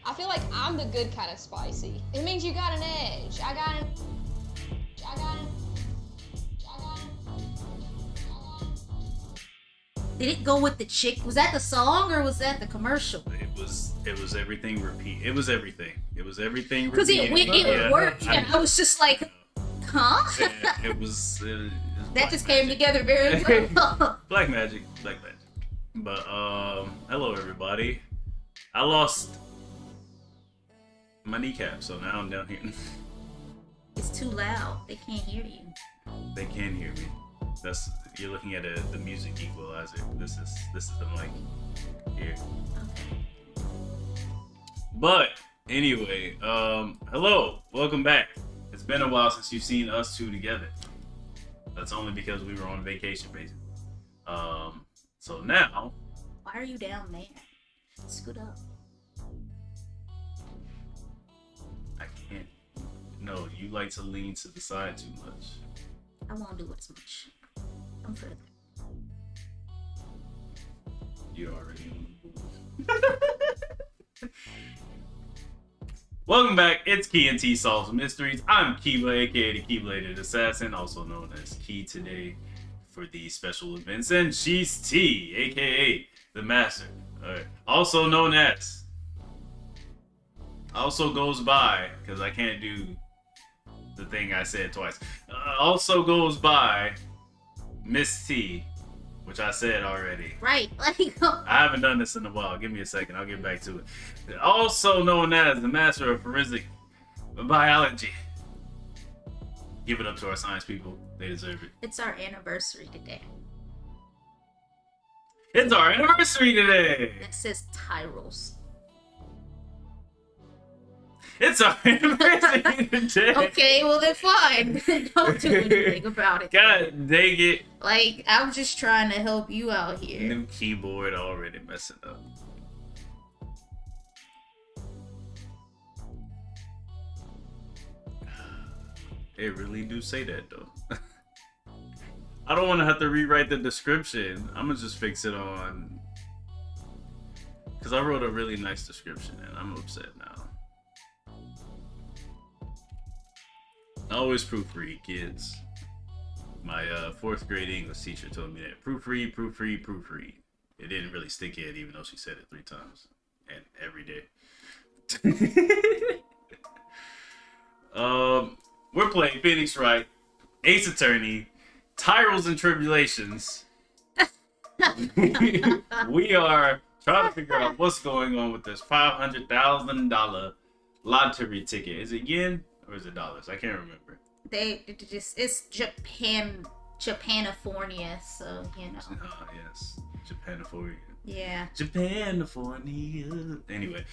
I feel like I'm the good kind of spicy. It means you got an edge. I got an. Did it go with the chick? Was that the song or was that the commercial? It was everything repeat. It was everything. It was everything Because it worked, and I was just like, huh? It was that just came together very well. Black magic. But hello everybody. I lost my kneecap, so now I'm down here. It's too loud. They can't hear you. They can hear me. You're looking at the music equalizer. This is the mic here. Okay. But anyway, hello, welcome back. It's been a while since you've seen us two together. That's only because we were on vacation, basically. So now. Why are you down there? Scoot up. I can't. No, you like to lean to the side too much. I won't do it as much. I'm further. You're already on the board. Welcome back. It's Key and Tea Solves Mysteries. I'm KeyBA, aka the Key-Bladed Assassin, also known as Key today for these special events, and she's T, aka the Master. Also known as. Also goes by, because I can't do the thing I said twice. Also goes by Miss T, which I said already. Right. Let me go. I haven't done this in a while. Give me a second. I'll get back to it. Also known as the Master of Forensic Biology. Give it up to our science people. They deserve it. It's our anniversary today. It's our anniversary today. That says Tirals. It's our anniversary today. Okay, well then fine. Don't do anything about it. God dang it. Like, I'm just trying to help you out here. New keyboard already messing up. They really do say that though. I don't want to have to rewrite the description. I'm gonna just fix it on, because I wrote a really nice description and I'm upset now. Always proofread, kids. My 4th grade English teacher told me that. Proofread, proofread, proofread. It didn't really stick in, even though she said it 3 times. And every day. We're playing Phoenix Wright, Ace Attorney, Tirals and Tribulations. We are trying to figure out what's going on with this $500,000 lottery ticket. Is it yen or is it dollars? I can't remember. It's Japanifornia, so you know. Yes, Japanifornia. Yeah. Japanifornia. Anyway,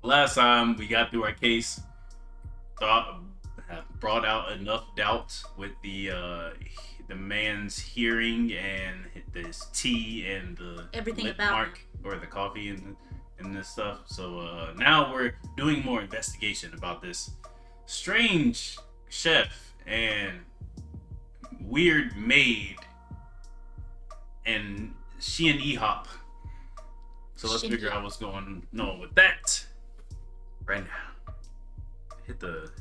last time we got through our case, brought out enough doubt with the man's hearing and this tea and the everything lip about mark or the coffee and this stuff. So now we're doing more investigation about this strange chef and weird maid and she and E-Hop. So let's figure out what's going on with that right now. Hit the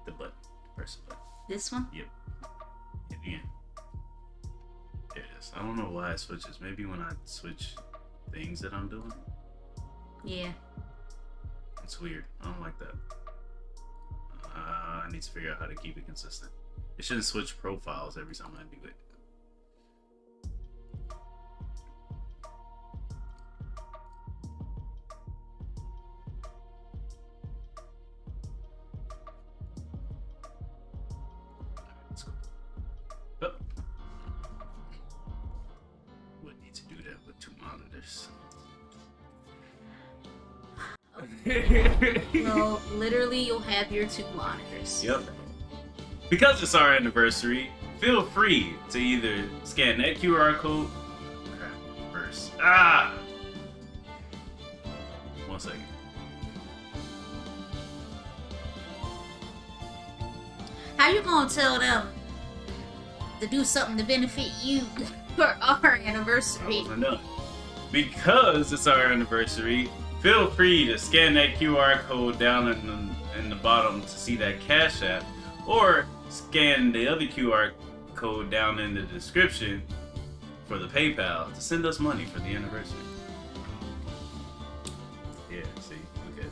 button. Press the button. This one? Yep. Hit again. There it is. I don't know why it switches. Maybe when I switch things that I'm doing. Yeah. It's weird. I don't like that. I need to figure out how to keep it consistent. It shouldn't switch profiles every time I do it. Let's go. Oh. Would need to do that with 2 monitors. No, literally, you'll have your 2 monitors. Yep. Because it's our anniversary, feel free to either scan that QR code. Crap, first. 1 second. How you gonna tell them to do something to benefit you for our anniversary? I wasn't done. Because it's our anniversary, Feel free to scan that QR code down in the bottom to see that Cash App, or scan the other QR code down in the description for the PayPal to send us money for the anniversary. Yeah, see, look at you.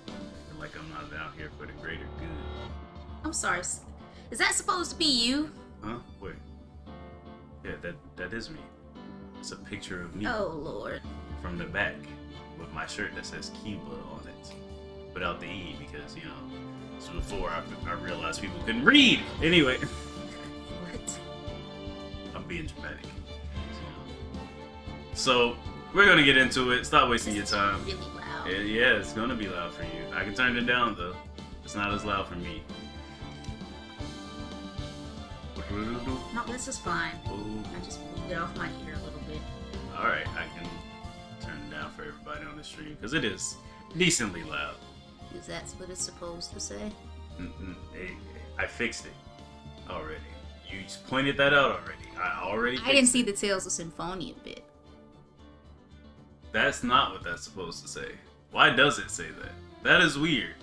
Feel like I'm not out here for the greater good. I'm sorry. Is that supposed to be you? Huh? Wait. Yeah, that is me. It's a picture of me. Oh, Lord. From the back with my shirt that says KeyBA on it. Without the E because, you know, it's before I realized people couldn't read. Anyway. What? I'm being dramatic. So, we're going to get into it. Stop wasting your time. Really loud. Yeah, it's going to be loud for you. I can turn it down, though. It's not as loud for me. No, this is fine. Ooh. I just moved it off my ear a little bit. Alright, I can turn it down for everybody on the stream, because it is decently loud. Is that what it's supposed to say? I fixed it already. You just pointed that out already. I didn't see the Tales of Symphonia bit. That's not what that's supposed to say. Why does it say that? That is weird.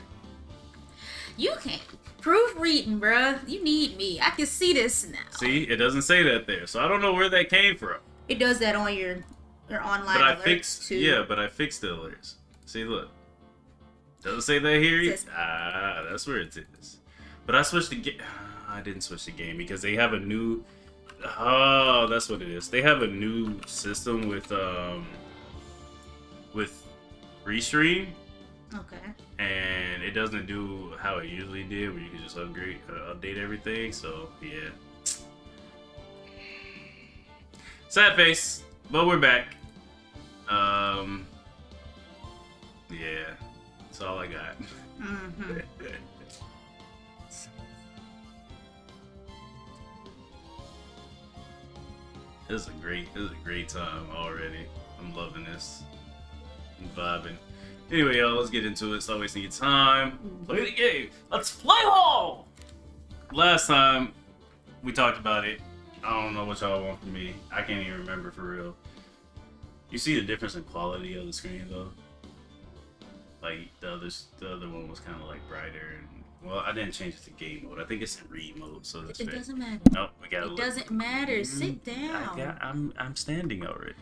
You can't. Proofreading, bruh. You need me. I can see this now. See, it doesn't say that there, so I don't know where that came from. It does that on your online but I alerts fixed, too. Yeah, but I fixed the alerts. See, look. Doesn't say that here. It says, That's where it is. But I switched the game. I didn't switch the game because they have a new. Oh, that's what it is. They have a new system with Restream. Okay. And it doesn't do how it usually did, where you can just update everything. So yeah, sad face, but we're back. Yeah, that's all I got. Mm-hmm. This is a great time already. I'm loving this. I'm vibing. Anyway, y'all, let's get into it. Stop wasting your time. Play the game. Let's play ball! Last time, we talked about it. I don't know what y'all want from me. I can't even remember for real. You see the difference in quality of the screen, though? Like, the other one was kind of, like, brighter. And, well, I didn't change it to game mode. I think it's in read mode, so that's It fair. doesn't matter. Nope, we gotta It look. doesn't matter. Sit down. I'm standing already.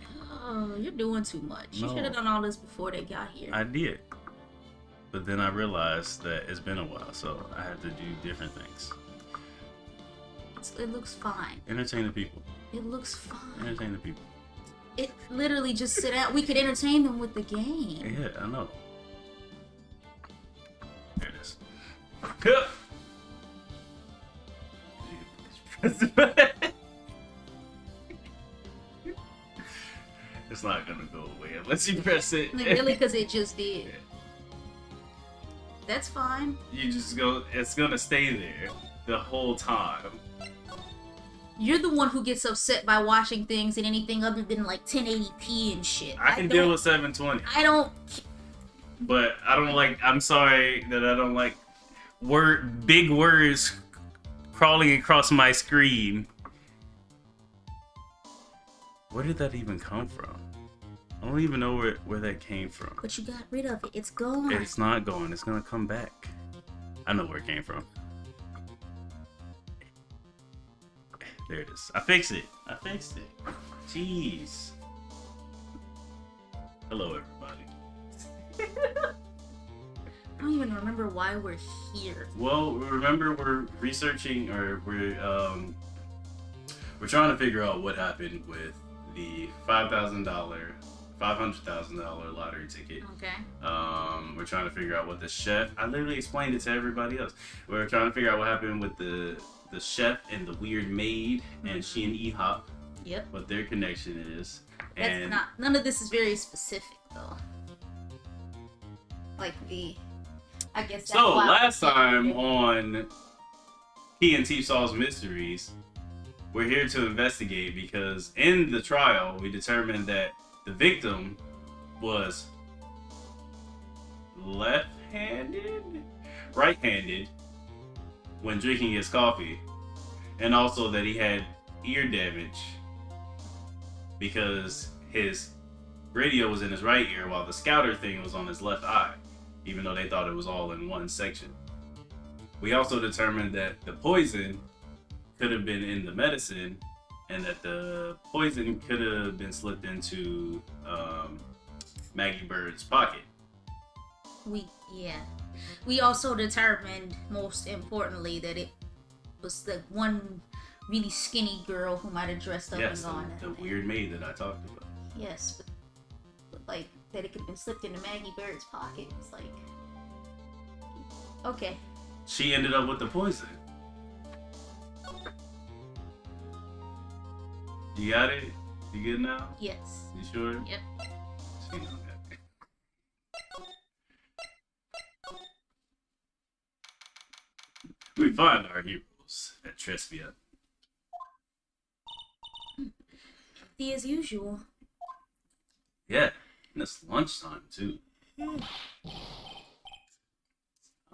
Oh, you're doing too much. You No. should have done all this before they got here. I did. But then I realized that it's been a while, so I had to do different things. It looks fine. Entertain the people. It looks fine. Entertain the people. It literally just sit out. We could entertain them with the game. Yeah, I know. There it is. It's not gonna go away unless you press it. Like, really, because it just did. That's fine. You just go. It's gonna stay there the whole time. You're the one who gets upset by watching things in anything other than like 1080p and shit. I can deal with 720. I don't. But I don't like. I'm sorry that I don't like big words crawling across my screen. Where did that even come from? I don't even know where that came from. But you got rid of it. It's gone. It's not going. It's gonna come back. I know where it came from. There it is. I fixed it. Jeez. Hello, everybody. I don't even remember why we're here. Well, remember we're researching, or we're trying to figure out what happened with the $500,000 lottery ticket. Okay. We're trying to figure out what the chef. I literally explained it to everybody else. We're trying to figure out what happened with the chef and the weird maid, and she and E-Hop. Yep. What their connection is. That's not. None of this is very specific though. Like I guess. That's So why last time on Key and Tea Solves Mysteries, we're here to investigate because in the trial we determined that the victim was right-handed when drinking his coffee, and also that he had ear damage because his radio was in his right ear while the scouter thing was on his left eye, even though they thought it was all in one section. We also determined that the poison could have been in the medicine, and that the poison could have been slipped into Maggey Byrde's pocket. We also determined, most importantly, that it was the one really skinny girl who might have dressed up and gone. The weird maid that I talked about. Yes, but like that it could have been slipped into Maggey Byrde's pocket. It's like, okay. She ended up with the poison. You got it? You good now? Yes. You sure? Yep. She know that. We find our heroes at Trespia. Empty as usual. Yeah, and it's lunchtime too. I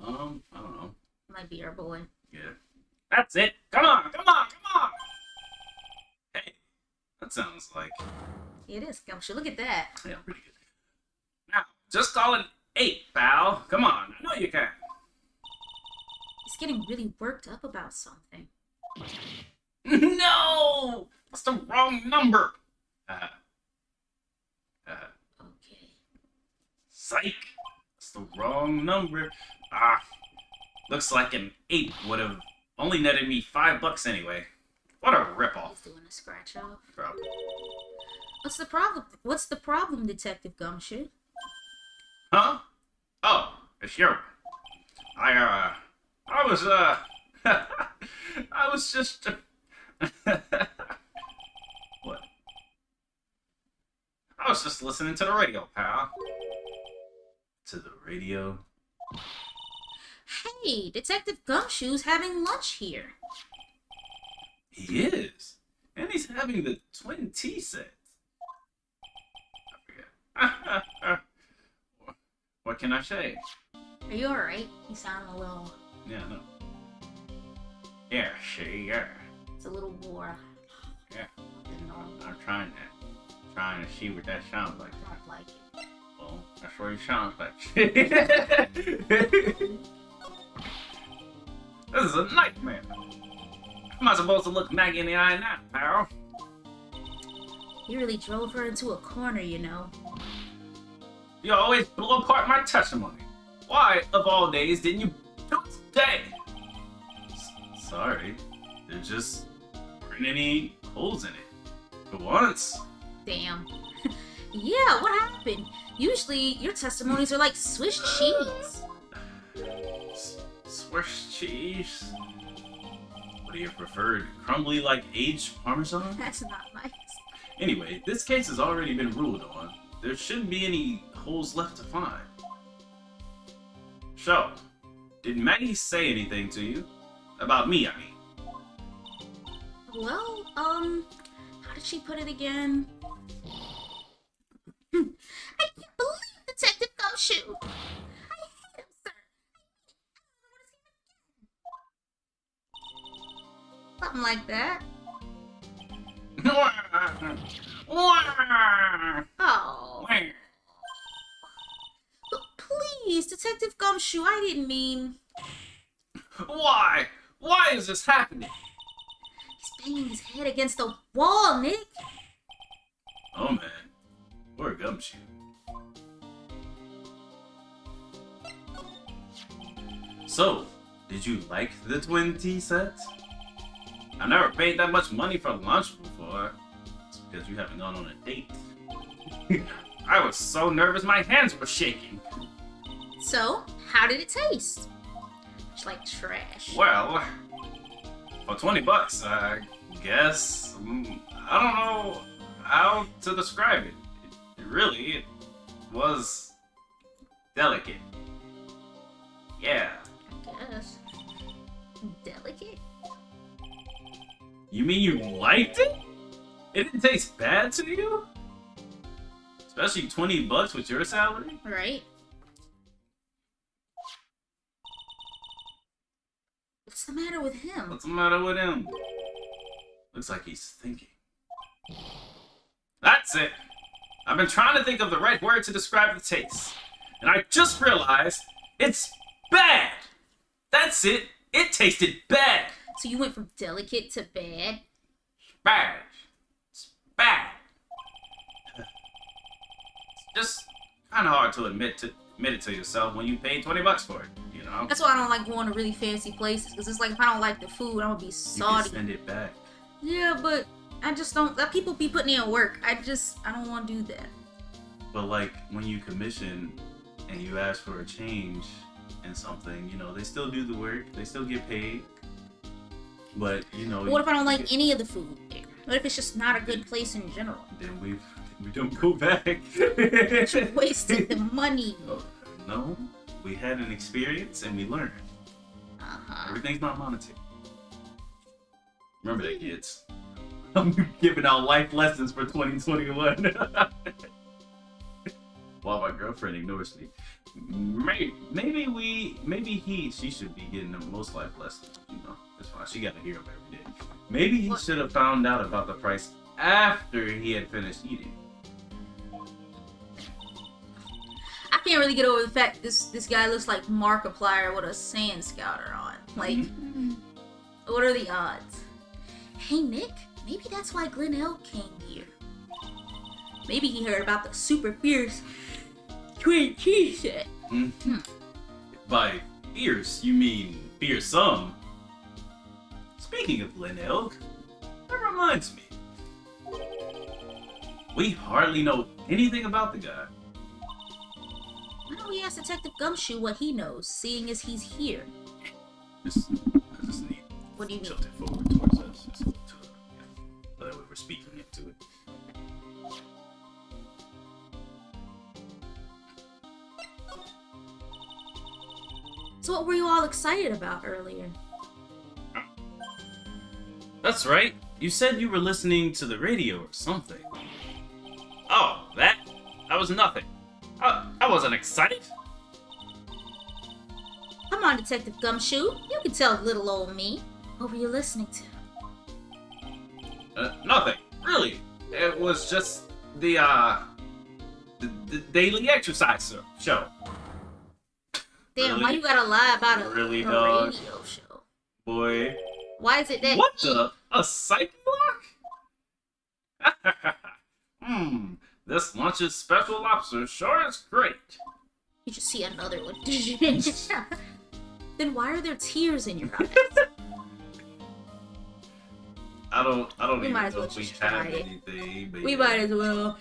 don't know. Might be our boy. Yeah. That's it. Come on, come on, come on. Hey, that sounds like. It is Gumshoe. Look at that. Yeah, pretty good. Now, just call it 8, pal. Come on, I know you can. He's getting really worked up about something. No, that's the wrong number. Okay. Psych. That's the wrong number. Looks like an 8 would have only netted me $5 anyway. What a ripoff. He's doing a scratch off. Probably. What's the problem? What's the problem, Detective Gumshoe? Huh? Oh, it's you. I was I was just what? I was just listening to the radio, pal. To the radio? Hey, Detective Gumshoe's having lunch here. He is. And he's having the twin tea set. I forget. What can I say? Are you alright? You sound a little... Yeah, no. Yeah, yeah. It's a little more... Yeah. I'm trying to see what that sounds like. I don't like it. Well, that's what it sounds like. This is a nightmare. How am I supposed to look Maggey in the eye now, pal? You really drove her into a corner, you know. You always blow apart my testimony. Why, of all days, didn't you do it today? Sorry. There just weren't any holes in it. For once. Damn. Yeah, what happened? Usually, your testimonies are like Swiss cheese. Swiss cheese? What do you prefer? Crumbly like aged Parmesan? That's not nice. Anyway, this case has already been ruled on. There shouldn't be any holes left to find. So, did Maggey say anything to you? About me, I mean. Well, how did she put it again? I can't believe Detective Gumshoe! I hate him, sir! Something like that. Oh. But please, Detective Gumshoe, I didn't mean... Why? Why is this happening? He's banging his head against the wall, Nick. Oh man, poor Gumshoe. So, did you like the twin tea set? I've never paid that much money for lunch before. It's because you haven't gone on a date. I was so nervous my hands were shaking. So, how did it taste? It's like trash. Well, for $20, I guess. I don't know how to describe it. It was delicate. Yeah. I guess. Delicate? You mean you liked it? It didn't taste bad to you? Especially $20 with your salary? Right. What's the matter with him? What's the matter with him? Looks like he's thinking. That's it! I've been trying to think of the right word to describe the taste. And I just realized it's bad. That's it. It tasted bad. So you went from delicate to bad? Bad. It's bad. It's just kind of hard to admit it to yourself when you paid $20 for it, you know? That's why I don't like going to really fancy places, because it's like if I don't like the food, I'm gonna be salty. You can send it back. Yeah, but I just don't. That people be putting in work. I don't want to do that. But like when you commission and you ask for a change and something, you know, they still do the work. They still get paid. But you know. But what if I don't like any of the food there? What if it's just not a good place in general? Then we don't go back. You wasted the money. No, we had an experience and we learned. Everything's not monetary. Remember that, kids. I'm giving out life lessons for 2021. While my girlfriend ignores me. She should be getting the most life lessons. You know, that's fine. She got to hear them every day. Maybe he should have found out about the price after he had finished eating. I can't really get over the fact this guy looks like Markiplier with a sand scouter on. Like, what are the odds? Hey Nick, maybe that's why Glen Elg came here. Maybe he heard about the super fierce twin cheese set. By fierce, you mean fearsome. Speaking of Glen Elg, that reminds me. We hardly know anything about the guy. Why don't we ask Detective Gumshoe what he knows, seeing as he's here? I just need. What do you mean? Tilt it forward towards us. Just to, that way we're speaking into it. So what were you all excited about earlier? That's right. You said you were listening to the radio or something. Oh, that was nothing. I wasn't excited. Come on, Detective Gumshoe. You can tell little old me. What were you listening to? Nothing. Really. It was just the daily exercise show. Damn, Really? why you gotta lie about a Really, radio dog? show? Boy. Why is it that What cheap? the? A psych block? This lunch's special lobster sure is great. You should see another one. Then why are there tears in your eyes? I don't We even might as know well if we just have try it. anything. But We yeah. might as well.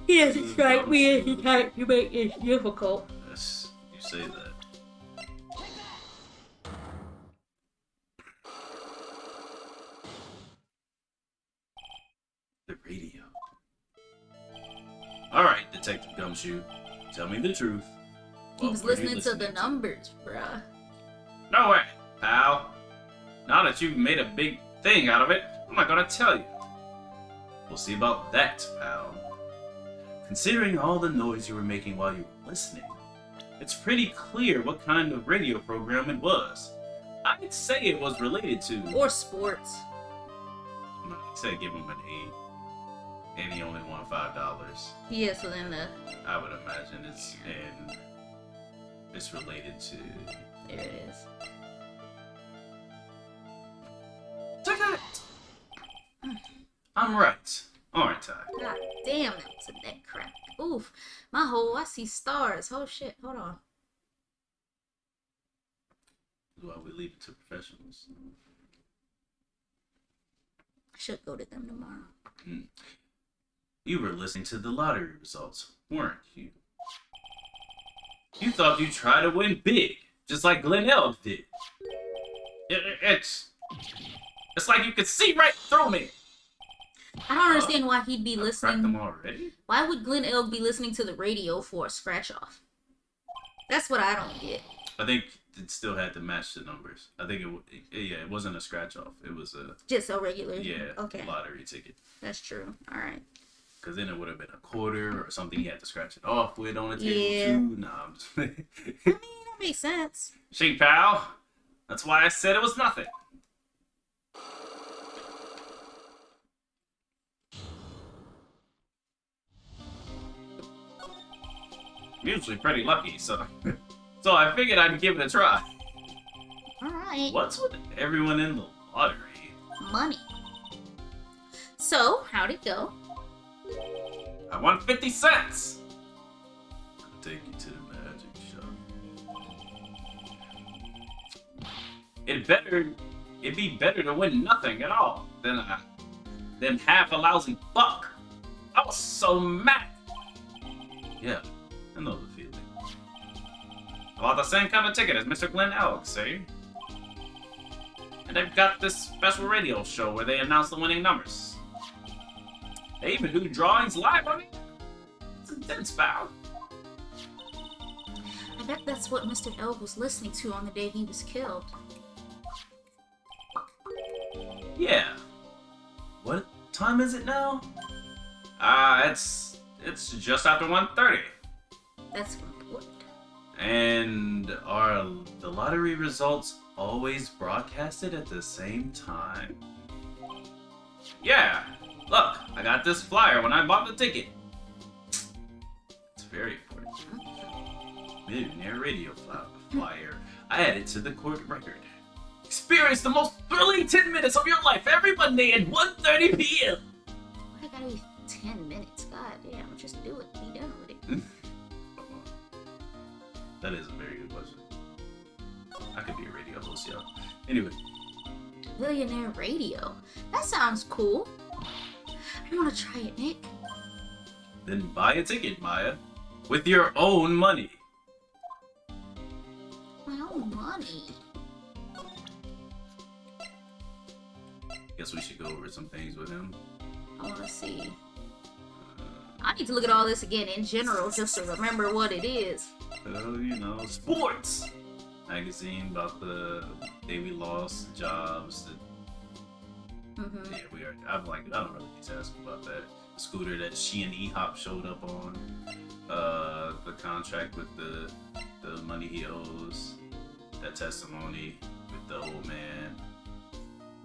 He hasn't strike me as the type to make this difficult. Yes, you say that. The radio. Alright, Detective Gumshoe. Tell me the truth. He What was were you listening to the numbers, bruh. No way, pal. Now that you've made a big thing out of it, I'm not gonna tell you. We'll see about that, pal. Considering all the noise you were making while you were listening, it's pretty clear what kind of radio program it was. I'd say it was related to... Or sports. I'd say give him an 8. And he only won $5. Yeah, so then I would imagine it's related to... there it is. Take that! I'm right, aren't I? God damn, that was a neck crack. Oof. I see stars. Oh shit, hold on. That's why we leave it to professionals. I should go to them tomorrow. You were listening to the lottery results, weren't you? You thought you'd try to win big, just like Glen Elg did. It's like you could see right through me. I don't understand why he'd be Cracked listening. them already? Why would Glen Elg be listening to the radio for a scratch off? That's what I don't get. I think it still had to match the numbers. I think it wasn't a scratch off. It was a Just a regular. Okay. lottery ticket. That's true. All right. Because then it would have been a quarter or something you had to scratch it off with on the table Yeah. too. Nah, I'm just I mean, that makes sense. Sheep pal. That's why I said it was nothing. usually pretty lucky, so I figured I'd give it a try. Alright. What's with everyone in the lottery? Money. So, how'd it go? I won 50 cents! I'll take you to the magic shop. It'd be better to win nothing at all than half a lousy buck. I was so mad. Yeah, I know the feeling. I bought the same kind of ticket as Mr. Glenn Alex, eh? And they've got this special radio show where they announce the winning numbers. They even do drawings live on it. It's intense, pal. I bet that's what Mr. Elk was listening to on the day he was killed. Yeah. What time is it now? It's just after 1:30. That's important. And are the lottery results always broadcasted at the same time? Yeah. Look, I got this flyer when I bought the ticket. It's very important. Millionaire radio flyer. I added to the court record. Experience the most thrilling 10 minutes of your life every Monday at 1:30 p.m. Why gotta be 10 minutes? God damn, just do it. Be done with it. That is a very good question. I could be a radio host, yo. Anyway. Millionaire radio. That sounds cool. I want to try it, Nick. Then buy a ticket, Maya. With your own money. My own money. Guess we should go over some things with him. I want to see. I need to look at all this again in general just to remember what it is. Sports! Magazine about the day we lost, jobs. Yeah, we are. I don't really need to ask about that. The scooter that she and E-Hop showed up on. The contract with the money he owes. That testimony with the old man.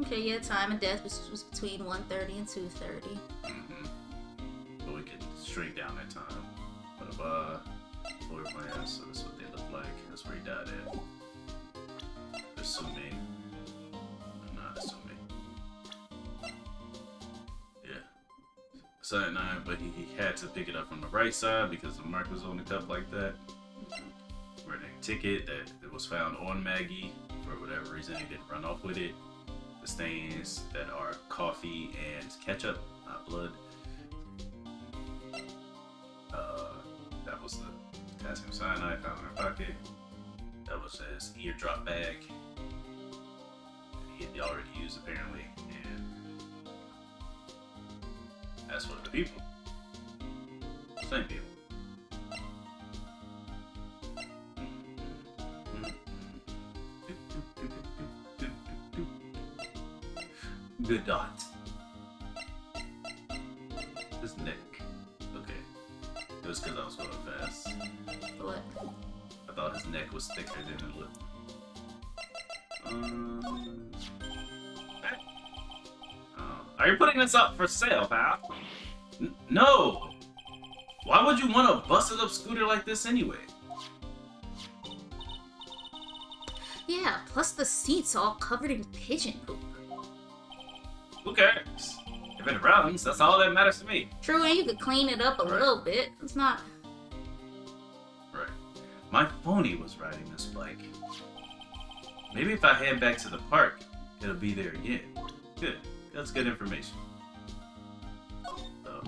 Okay, yeah, time of death was between 1:30 and 2:30. But we can shrink down that time. But floor plans, so that's what they look like. That's where he died at. Assuming. I'm not assuming. Yeah. Cyanide, but he had to pick it up from the right side because the mark was on the cup like that. Writing a ticket that was found on Maggey. For whatever reason, he didn't run off with it. The stains that are coffee and ketchup, not blood. That was the potassium cyanide found in her pocket. That was his eardrop bag. He had already used apparently, and that's for the people. Same people. Good dot. This neck. Okay. It was because I was going fast. What? I thought his neck was thicker than it looked. Are you putting this up for sale, pal? No! Why would you want a busted up scooter like this anyway? Yeah, plus the seat's all covered in pigeon poop. Who cares? If it runs, that's all that matters to me. True, and you could clean it up a little bit. It's not... Right. My phony was riding this bike. Maybe if I head back to the park, it'll be there again. Good. That's good information. So,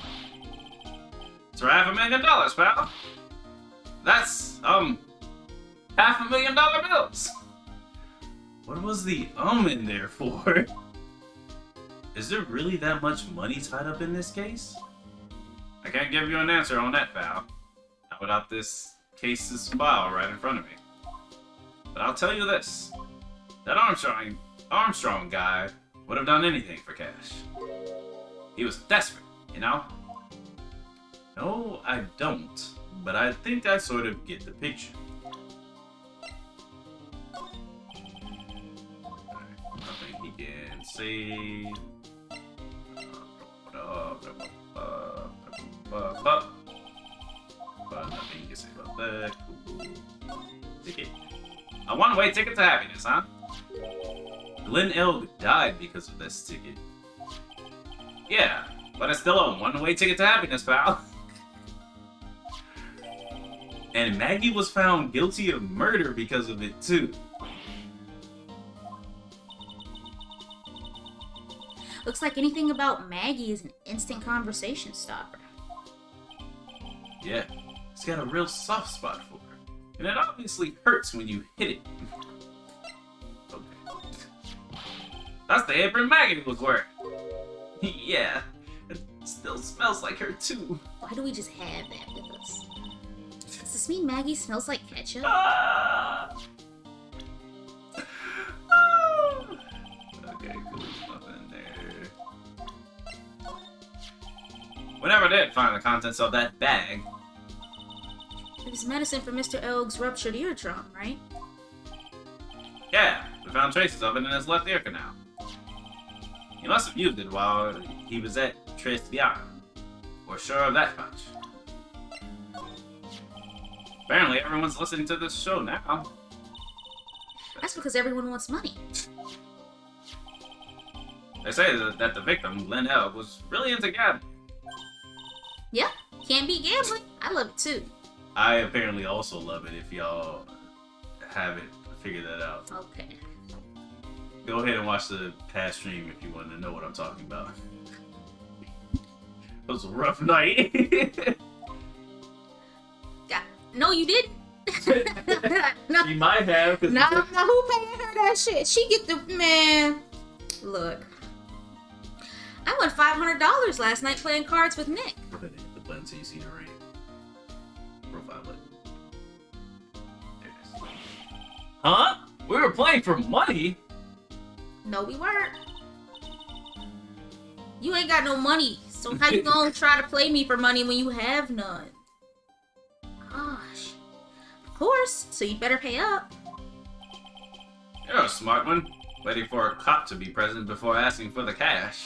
it's for $500,000, pal. That's, $500,000 bills. What was the in there for? Is there really that much money tied up in this case? I can't give you an answer on that, pal. Not without this case's file right in front of me. But I'll tell you this. That Armstrong guy would have done anything for cash. He was desperate, you know? No, I don't. But I think I sort of get the picture. Nothing he can say. But nothing you can say about Ticket. A one-way ticket to happiness, huh? Glenn Elg died because of this ticket. Yeah, but it's still a one-way ticket to happiness, pal. And Maggey was found guilty of murder because of it, too. Looks like anything about Maggey is an instant conversation stopper. Yeah, he's got a real soft spot for her. And it obviously hurts when you hit it. Okay. That's the apron Maggey was wearing. Yeah, it still smells like her too. Why do we just have that with us? Does this mean Maggey smells like ketchup? Ah! Ah! Okay, cool. Nothing there. We never did find the contents of that bag. It was medicine for Mr. Elg's ruptured eardrum, right? Yeah, we found traces of it in his left ear canal. He must have used it while he was at Tribulations. We're sure of that much. Apparently, everyone's listening to this show now. That's because everyone wants money. They say that the victim, Glenn Elg, was really into gambling. Yeah, can't beat gambling. I love it too. I apparently also love it if y'all haven't figured that out. Okay. Go ahead and watch the past stream if you want to know what I'm talking about. It was a rough night. No, you didn't. No. You might have. No, who paying her that shit? She get the man. Look, I won $500 last night playing cards with Nick. The button so you see the ring. Profile button. There it is. Huh? We were playing for money? No, we weren't. You ain't got no money, so how you gonna try to play me for money when you have none? Gosh. Of course, so you better pay up. You're a smart one. Waiting for a cop to be present before asking for the cash.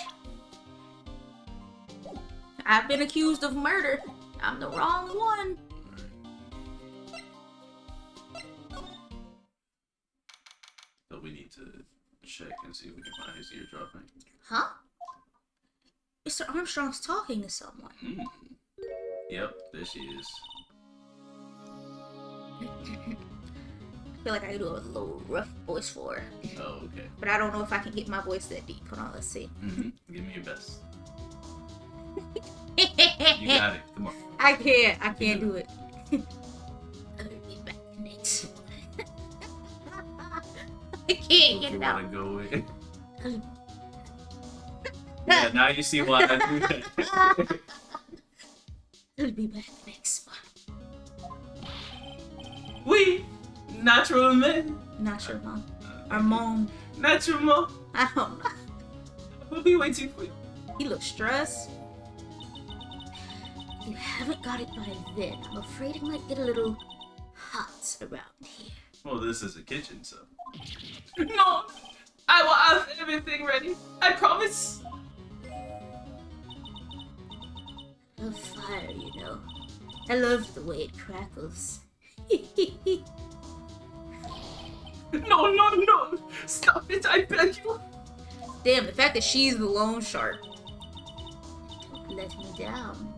I've been accused of murder. I'm the wrong one. So we need to check and see if we can find his eardrum. Huh? Mr. Armstrong's talking to someone. Yep, there she is. I feel like I could do a little rough voice for her. Oh, okay. But I don't know if I can get my voice that deep. Hold on, let's see. Give me your best. You You got it. Come on. I can't do it. I'll be back next one. I can't get it out. You wanna go with? Yeah, now you see why I do that. I'll be back next one. We natural men. Not your mom. Or mom. Natural mom. I don't know. We'll be waiting for you. He looks stressed. If you haven't got it by then, I'm afraid it might get a little hot around here. Well, this is a kitchen, so. No! I will have everything ready. I promise. A fire, you know. I love the way it crackles. No, no, no! Stop it, I beg you! Damn, the fact that she's the loan shark. Don't let me down.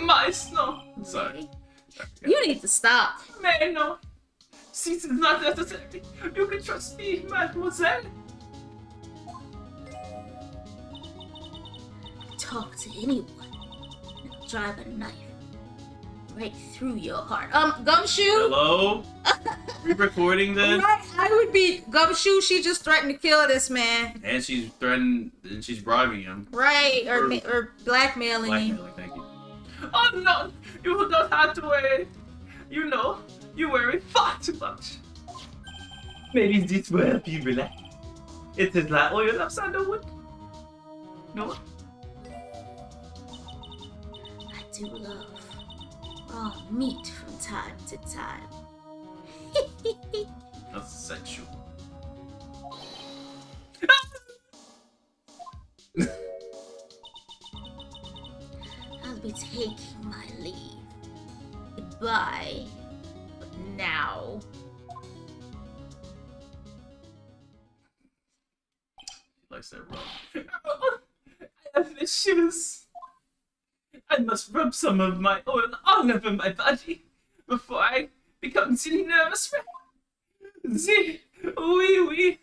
My snow! Sorry. You need to stop. Man, no! This is not necessary. You can trust me, mademoiselle. Talk to anyone. And I'll drive a knife right through your heart. Gumshoe? Hello? We recording then? Right, I would be Gumshoe. She just threatened to kill this man. And she's threatening, and she's bribing him. Right, or blackmailing him. Blackmailing, thank you. Oh no! You don't have to worry. You know, you worry far too much. Maybe this will help you relax. It is like oil of sandalwood. No? I do love raw meat from time to time. That's sexual. I'll be taking my leave. Goodbye. But now. He likes that rub. I have the shivers. I must rub some of my oil all over my body before I become the nervous wreck. Oui.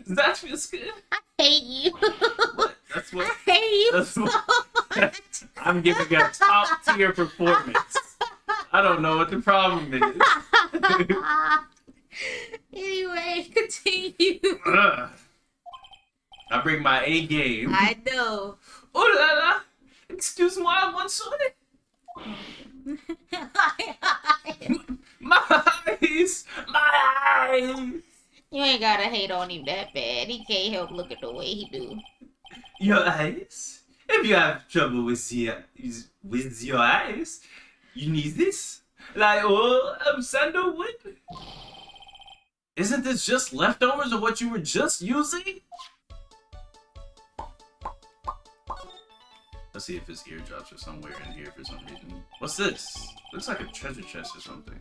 That feels good. I hate you. What? That's what. I hate you That's so what. much. I'm giving a top tier performance. I don't know what the problem is. Anyway, continue. Ugh. I bring my A game. I know. Oh la la. Excuse-moi, monsieur. My eyes. My eyes. You ain't gotta hate on him that bad. He can't help looking the way he do. Your eyes? If you have trouble with your eyes, you need this. Like oil of sandalwood. Isn't this just leftovers of what you were just using? Let's see if his eardrops are somewhere in here for some reason. What's this? Looks like a treasure chest or something.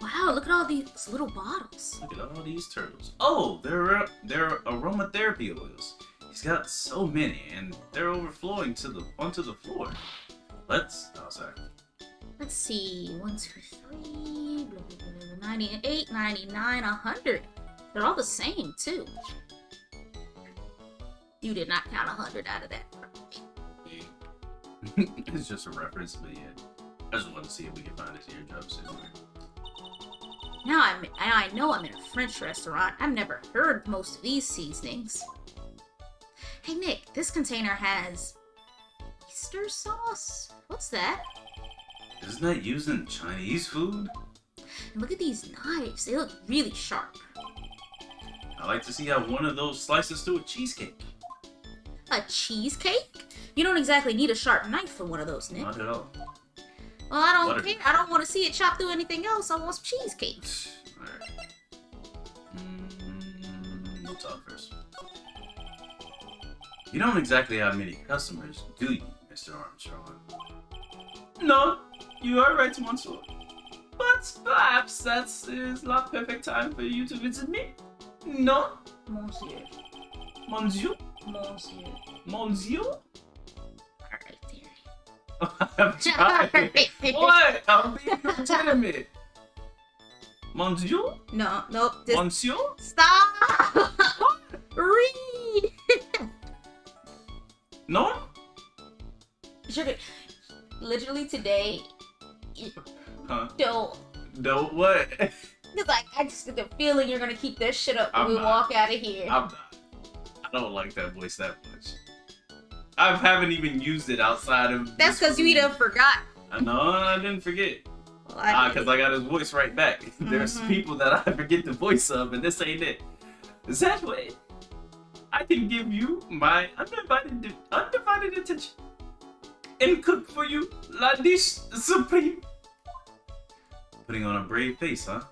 Wow, look at all these little bottles. Look at all these turtles. Oh, they're aromatherapy oils. He's got so many, and they're overflowing onto the floor. Sorry. Let's see. 1, 2, 3. 98, 99, 100. They're all the same, too. You did not count 100 out of that. It's just a reference, but yeah. I just wanted to see if we can find his eardrops anywhere. Now I know I'm in a French restaurant. I've never heard most of these seasonings. Hey Nick, this container has oyster sauce. What's that? Isn't that used in Chinese food? And look at these knives. They look really sharp. I like to see how one of those slices through a cheesecake. A cheesecake? You don't exactly need a sharp knife for one of those, Nick. Not at all. Well, I don't Butter. care. I don't want to see it chop through anything else. I want some cheesecake. Alright. We'll talk first. You don't exactly have many customers, do you, Mr. Armstrong? No, you are right, monsieur. But perhaps that is not perfect time for you to visit me. No, Monsieur. monsieur, Monsieur. monsieur. Alright, there. I'm trying. What? I'm being legitimate. Monsieur, No, nope. Just monsieur. stop. Read. No. Sugar. Literally today. Huh? Don't. No, what? Cause like I just get the feeling you're gonna keep this shit up when I'm we not. walk out of here. I'm not. I don't like that voice that much. I haven't even used it outside of. That's this because you room. either forgot. No, I didn't forget. Well, I did. Because I got his voice right back. There's Mhm. people that I forget the voice of, and this ain't it. That way, I can give you my undivided attention and cook for you la dish supreme. Putting on a brave face, huh?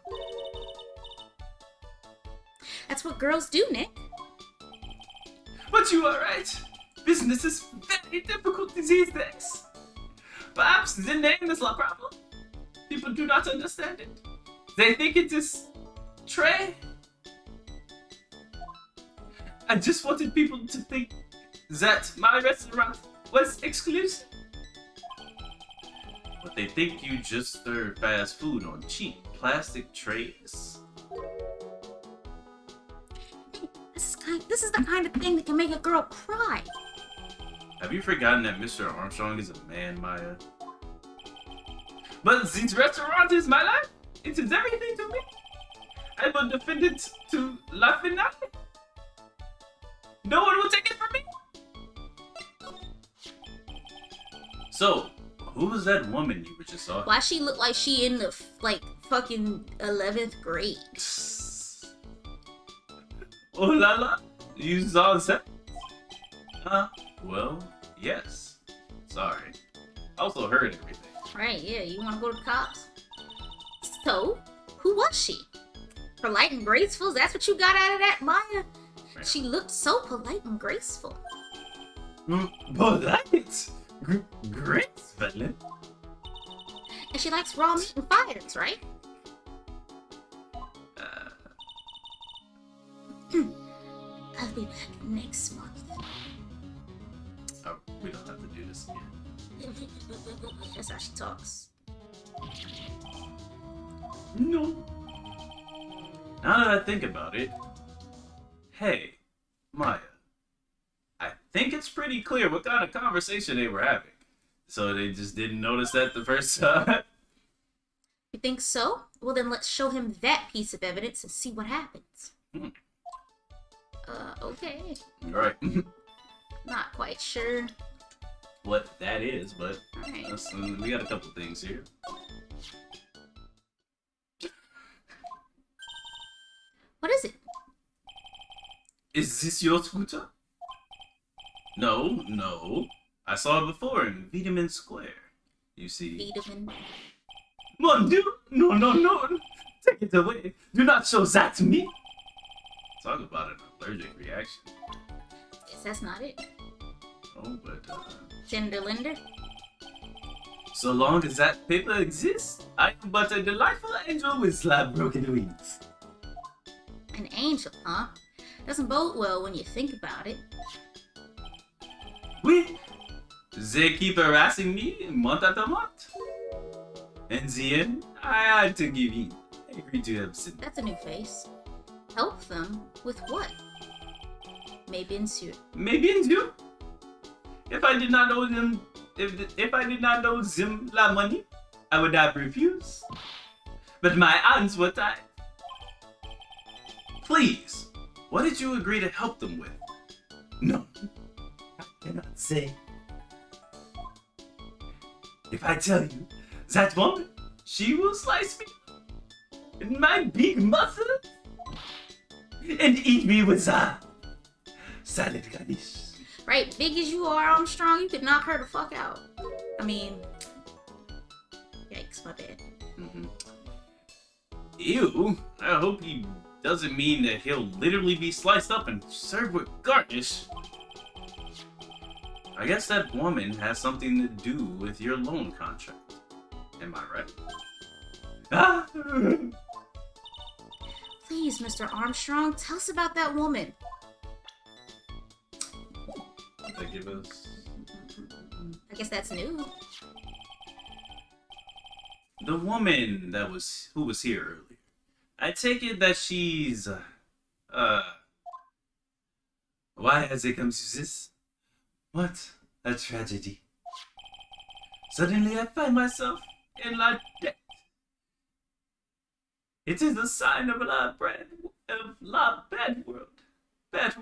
That's what girls do, Nick. But you are right. Business is very difficult these days. Perhaps the name is the problem. People do not understand it. They think it is Trey. I just wanted people to think that my restaurant was exclusive. But they think you just serve fast food on cheap plastic trays. This is the kind of thing that can make a girl cry. Have you forgotten that Mr. Armstrong is a man, Maya? But this restaurant is my life. It is everything to me. I will defend it to la finale. No one will take it from me. So, who was that woman you were just talking? Why she look like she in the fucking 11th grade? Oh la la. You saw that? Well, yes. Sorry. I also heard everything. Right, yeah, you wanna go to the cops? So, who was she? Polite and graceful? That's what you got out of that, Maya? Right. She looked so polite and graceful. Polite. Graceful. And she likes raw meat and fires, right? I'll be back next month. Oh, we don't have to do this again. That's how she talks. No. Now that I think about it, hey, Maya, I think it's pretty clear what kind of conversation they were having. So they just didn't notice that the first time. You think so? Well, then let's show him that piece of evidence and see what happens. Okay. Alright. Not quite sure. What that is, but Alright. we got a couple things here. What is it? Is this your scooter? No. I saw it before in Vitamin Square. You see. Vitamin. Mon Dieu! No. Take it away. Do not show that to me. Talk about an allergic reaction. Guess that's not it. Oh, but Genderlinder? So long as that paper exists, I am but a delightful angel with slab broken wings. An angel, huh? Doesn't bode well when you think about it. Oui. They keep harassing me month after month. In the end, I had to give in. I agreed to help them. That's a new face. Help them? With what? Maybe ensue. Maybe in you. If I did not owe them, if I did not owe them la money, I would have refused. But my hands were tied. please, what did you agree to help them with? No, I cannot say. If I tell you, that woman, she will slice me in my big muscles and eat me with a salad garnish. Right, big as you are, Armstrong, you could knock her the fuck out. I mean, yikes, my bad. Mm-hmm. Ew, I hope he doesn't mean that he'll literally be sliced up and served with garnish. I guess that woman has something to do with your loan contract. Am I right? Ah! Please, Mr. Armstrong, tell us about that woman. Did they give us... I guess that's new. The woman who was here earlier. I take it that she's, Why has it come to this? What a tragedy. Suddenly I find myself in la debt. It is a sign of la bad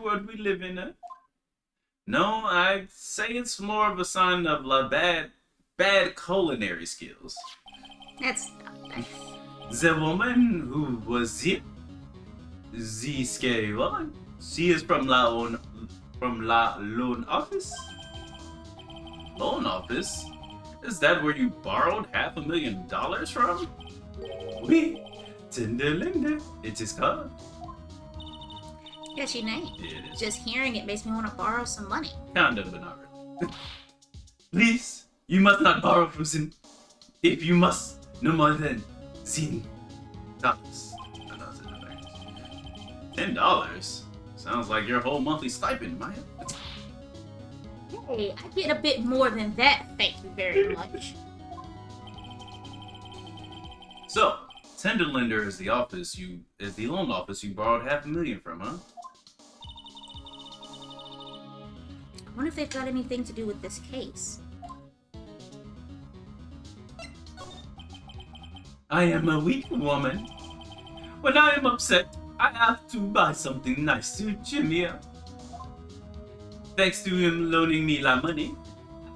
world we live in. no, I'd say it's more of a sign of la bad culinary skills. That's not nice. The woman who was here, the scary woman, she is from la loan office. Loan office? Is that where you borrowed $500,000 from? Oui, Tender Linda, it is called. Guess your name. It is Just hearing it makes me want to borrow some money. kind of, but not really. Please, you must not borrow from him. If you must, no more than $10. $10? Sounds like your whole monthly stipend, Maya. Hey, I get a bit more than that, thank you very much. So, Tenderlender is the loan office you borrowed $500,000 from, huh? I wonder if they've got anything to do with this case. I am a weak woman. When I am upset, I have to buy something nice to cheer me up. Thanks to him loaning me la money,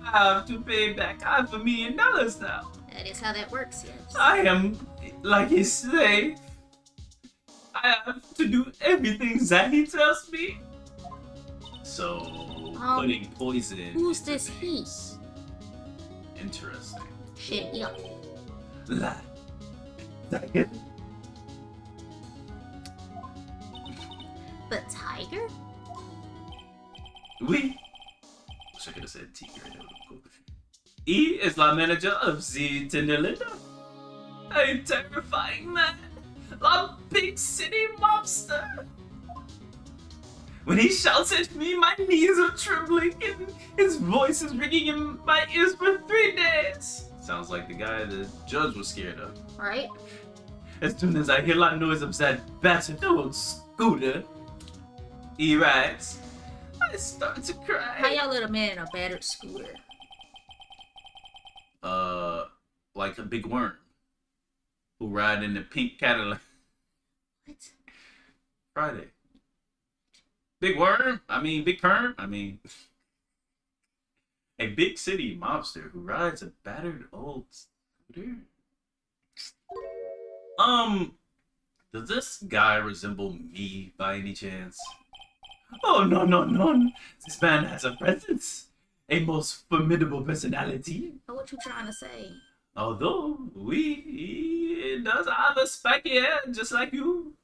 I have to pay back $500,000 now. That is how that works, yes. I am like a slave. I have to do everything that he tells me. So, putting poison Who's into this he? things. Interesting. Shit, yeah. La. But Tiger? Oui. wish I could have said T right now. Cool. E is la manager of the Tinderlinda. A terrifying man. A big city mobster. When he shouts at me, my knees are trembling and his voice is ringing in my ears for 3 days. Sounds like the guy the judge was scared of. Right? As soon as I hear loud noise of that battered old scooter, he rides, I start to cry. How y'all let a man in a battered scooter? Like a big worm who ride in the pink Cadillac. What? Friday. Big worm? Big perm? A big city mobster who rides a battered old scooter? Does this guy resemble me by any chance? Oh, no. This man has a presence. A most formidable personality. What you trying to say? Although, he does have a spiky hair just like you.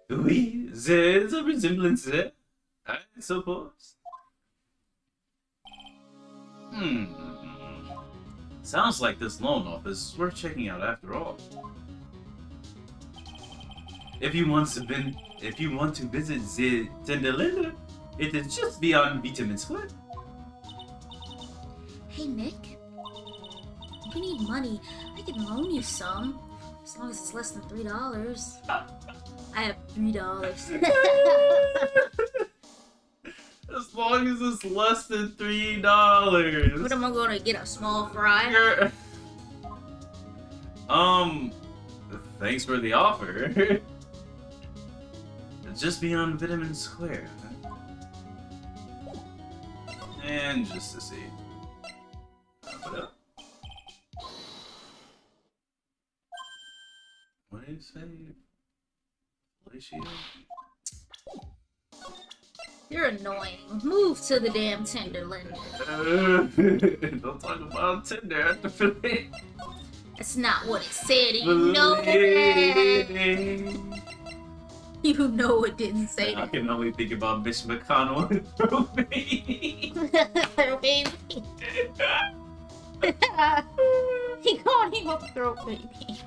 Oui, there's a resemblance there, I suppose. Sounds like this loan office is worth checking out after all. If you want to visit the Tinderlinda, it is just beyond Vitamin Square. Hey, Nick. If you need money, I can loan you some. As long as it's less than $3. I have $3. As long as it's less than $3. What am I gonna get? A small fry? Thanks for the offer. Just beyond Vitamin Square. And just to see. What up? What do you say? Felicia? You're annoying. Move to the damn Tinderland. Don't talk about Tinder at the fillet. That's not what it said. You know that. You know it didn't say I that. can only think about Miss McConnell and Throw Baby. Throat baby. He called him a throat baby.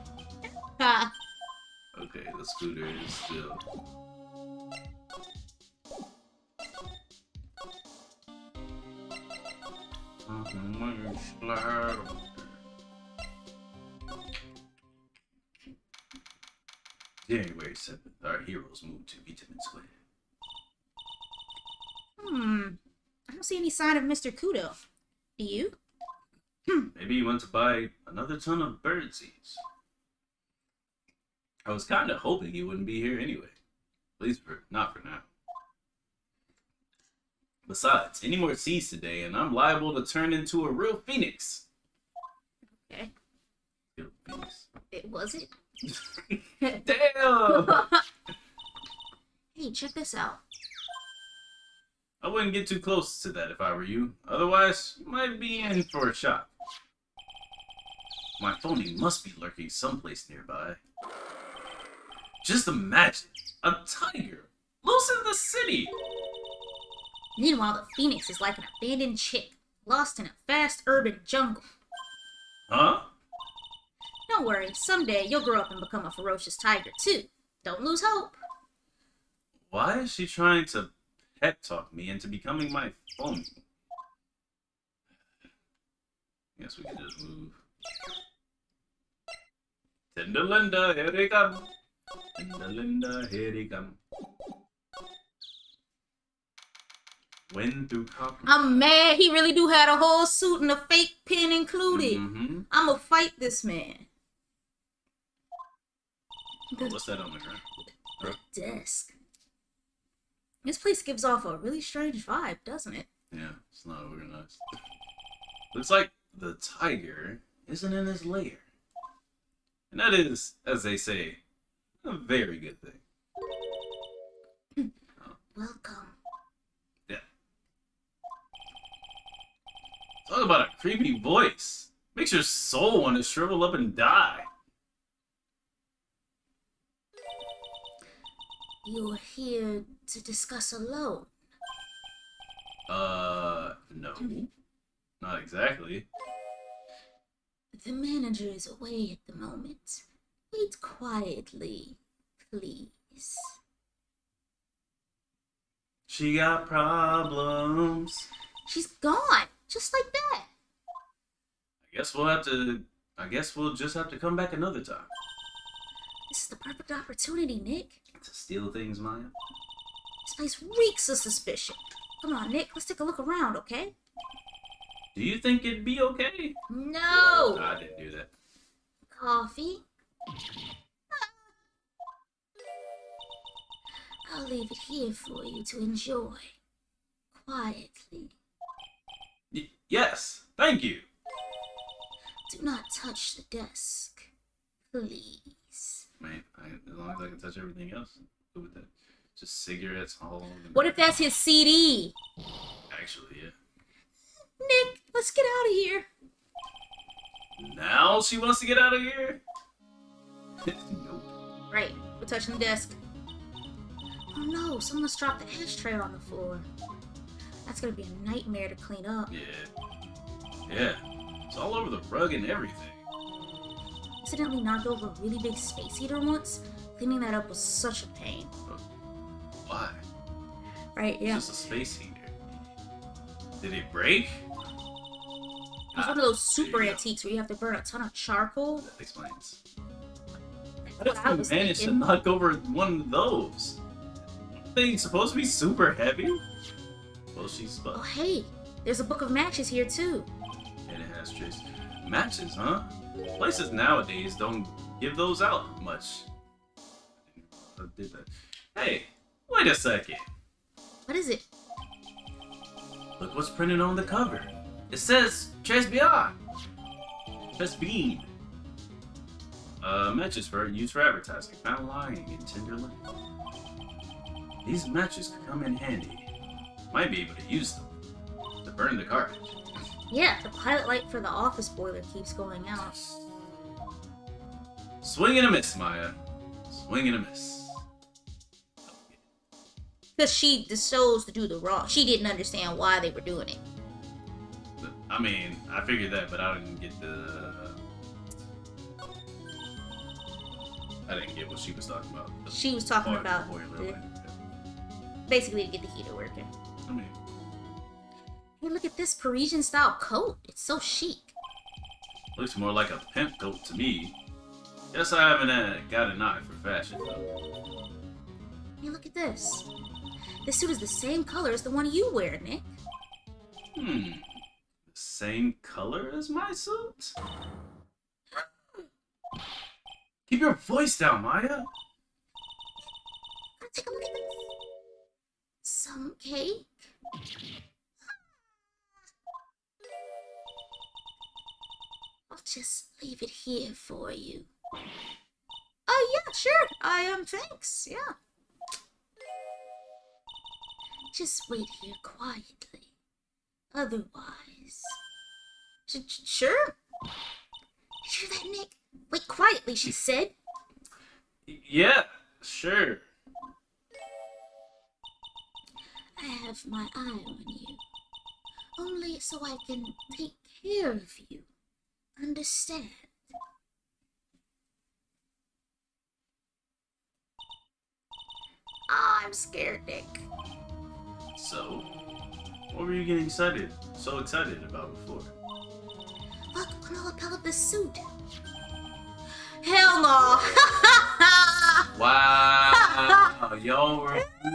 Okay, the scooter is still. January 7th, our heroes moved to Vitamin Square. I don't see any sign of Mr. Kudo. Do you? Maybe you want to buy another ton of bird seeds. I was kind of hoping you wouldn't be here anyway. At least not for now. Besides, any more seeds today and I'm liable to turn into a real phoenix. Okay. Real phoenix. Was it? Damn! Hey, check this out. I wouldn't get too close to that if I were you. Otherwise, you might be in for a shock. My phony must be lurking someplace nearby. Just imagine a tiger loose in the city. Meanwhile, the Phoenix is like an abandoned chick, lost in a vast urban jungle. Huh? Don't worry, someday you'll grow up and become a ferocious tiger too. Don't lose hope. Why is she trying to pep talk me into becoming my phony? Guess we can just move. Tinderlinda, here they come. Tinderlinda, here they come. Wind through copper. I'm mad he really do have a whole suit and a fake pin included. Mm-hmm. I'ma fight this man. Oh, what's that on the ground? The desk. This place gives off a really strange vibe, doesn't it? Yeah, it's not organized. Looks like the tiger isn't in his lair. And that is, as they say, a very good thing. Welcome. Yeah. Talk about a creepy voice. Makes your soul want to shrivel up and die. You're here to discuss a loan. cool. Not exactly. The manager is away at the moment. Wait quietly, please. She got problems. She's gone, just like that. I guess we'll just have to come back another time. This is the perfect opportunity, Nick. To steal things, Maya. This place reeks of suspicion. Come on, Nick, let's take a look around, okay? Do you think it'd be okay? No! I didn't do that. Coffee? I'll leave it here for you to enjoy. Quietly. Yes, thank you. Do not touch the desk. Please. Man, as long as I can touch everything else, good with that. Just cigarettes all over the What if that's his CD? Actually, yeah. Nick, let's get out of here. Now she wants to get out of here? Nope. Right, we're touching the desk. Oh no, someone's dropped the ashtray on the floor. That's gonna be a nightmare to clean up. Yeah. Yeah. It's all over the rug and everything. Accidentally knocked over a really big space heater once. Cleaning that up was such a pain. Why? Right, yeah. It's just a space heater. Did it break? It's one of those super there you go. antiques where you have to burn a ton of charcoal. That explains. How That's what I does was he manage to thinking. knock over one of those? Aren't they supposed to be super heavy? Well, she's Oh stuck. hey, there's a book of matches here too. And it has trace. Matches, huh? Places nowadays don't give those out much. I did that. Hey, wait a second. What is it? Look what's printed on the cover. It says Tribulations. Bean. Matches used for advertising. Found lying in Timberland. These matches could come in handy. Might be able to use them to burn the garbage. Yeah, the pilot light for the office boiler keeps going out. Swing and a miss, Maya. Swing and a miss. Because she chose to do the wrong. She didn't understand why they were doing it. I mean, I figured that, but I didn't get I didn't get what she was talking about. She was talking Boiler, about basically to get the heater working. I mean, Hey, look at this Parisian style coat. It's so chic. looks more like a pimp coat to me. Guess I haven't got an eye for fashion, though. Hey, look at this. This suit is the same color as the one you wear, Nick. The same color as my suit? Keep your voice down, Maya. Gotta take a look at this. Some cake. I'll just leave it here for you. Oh, yeah, sure. Thanks. Yeah. Just wait here quietly. Otherwise... Sure? Did you hear that, Nick? Wait quietly, she said. Yeah, sure. I have my eye on you. Only so I can take care of you. Understand? Oh, I'm scared, Nick. So, what were you getting so excited about before? Look on the lapel of this suit. Hell no! Wow, y'all were fooled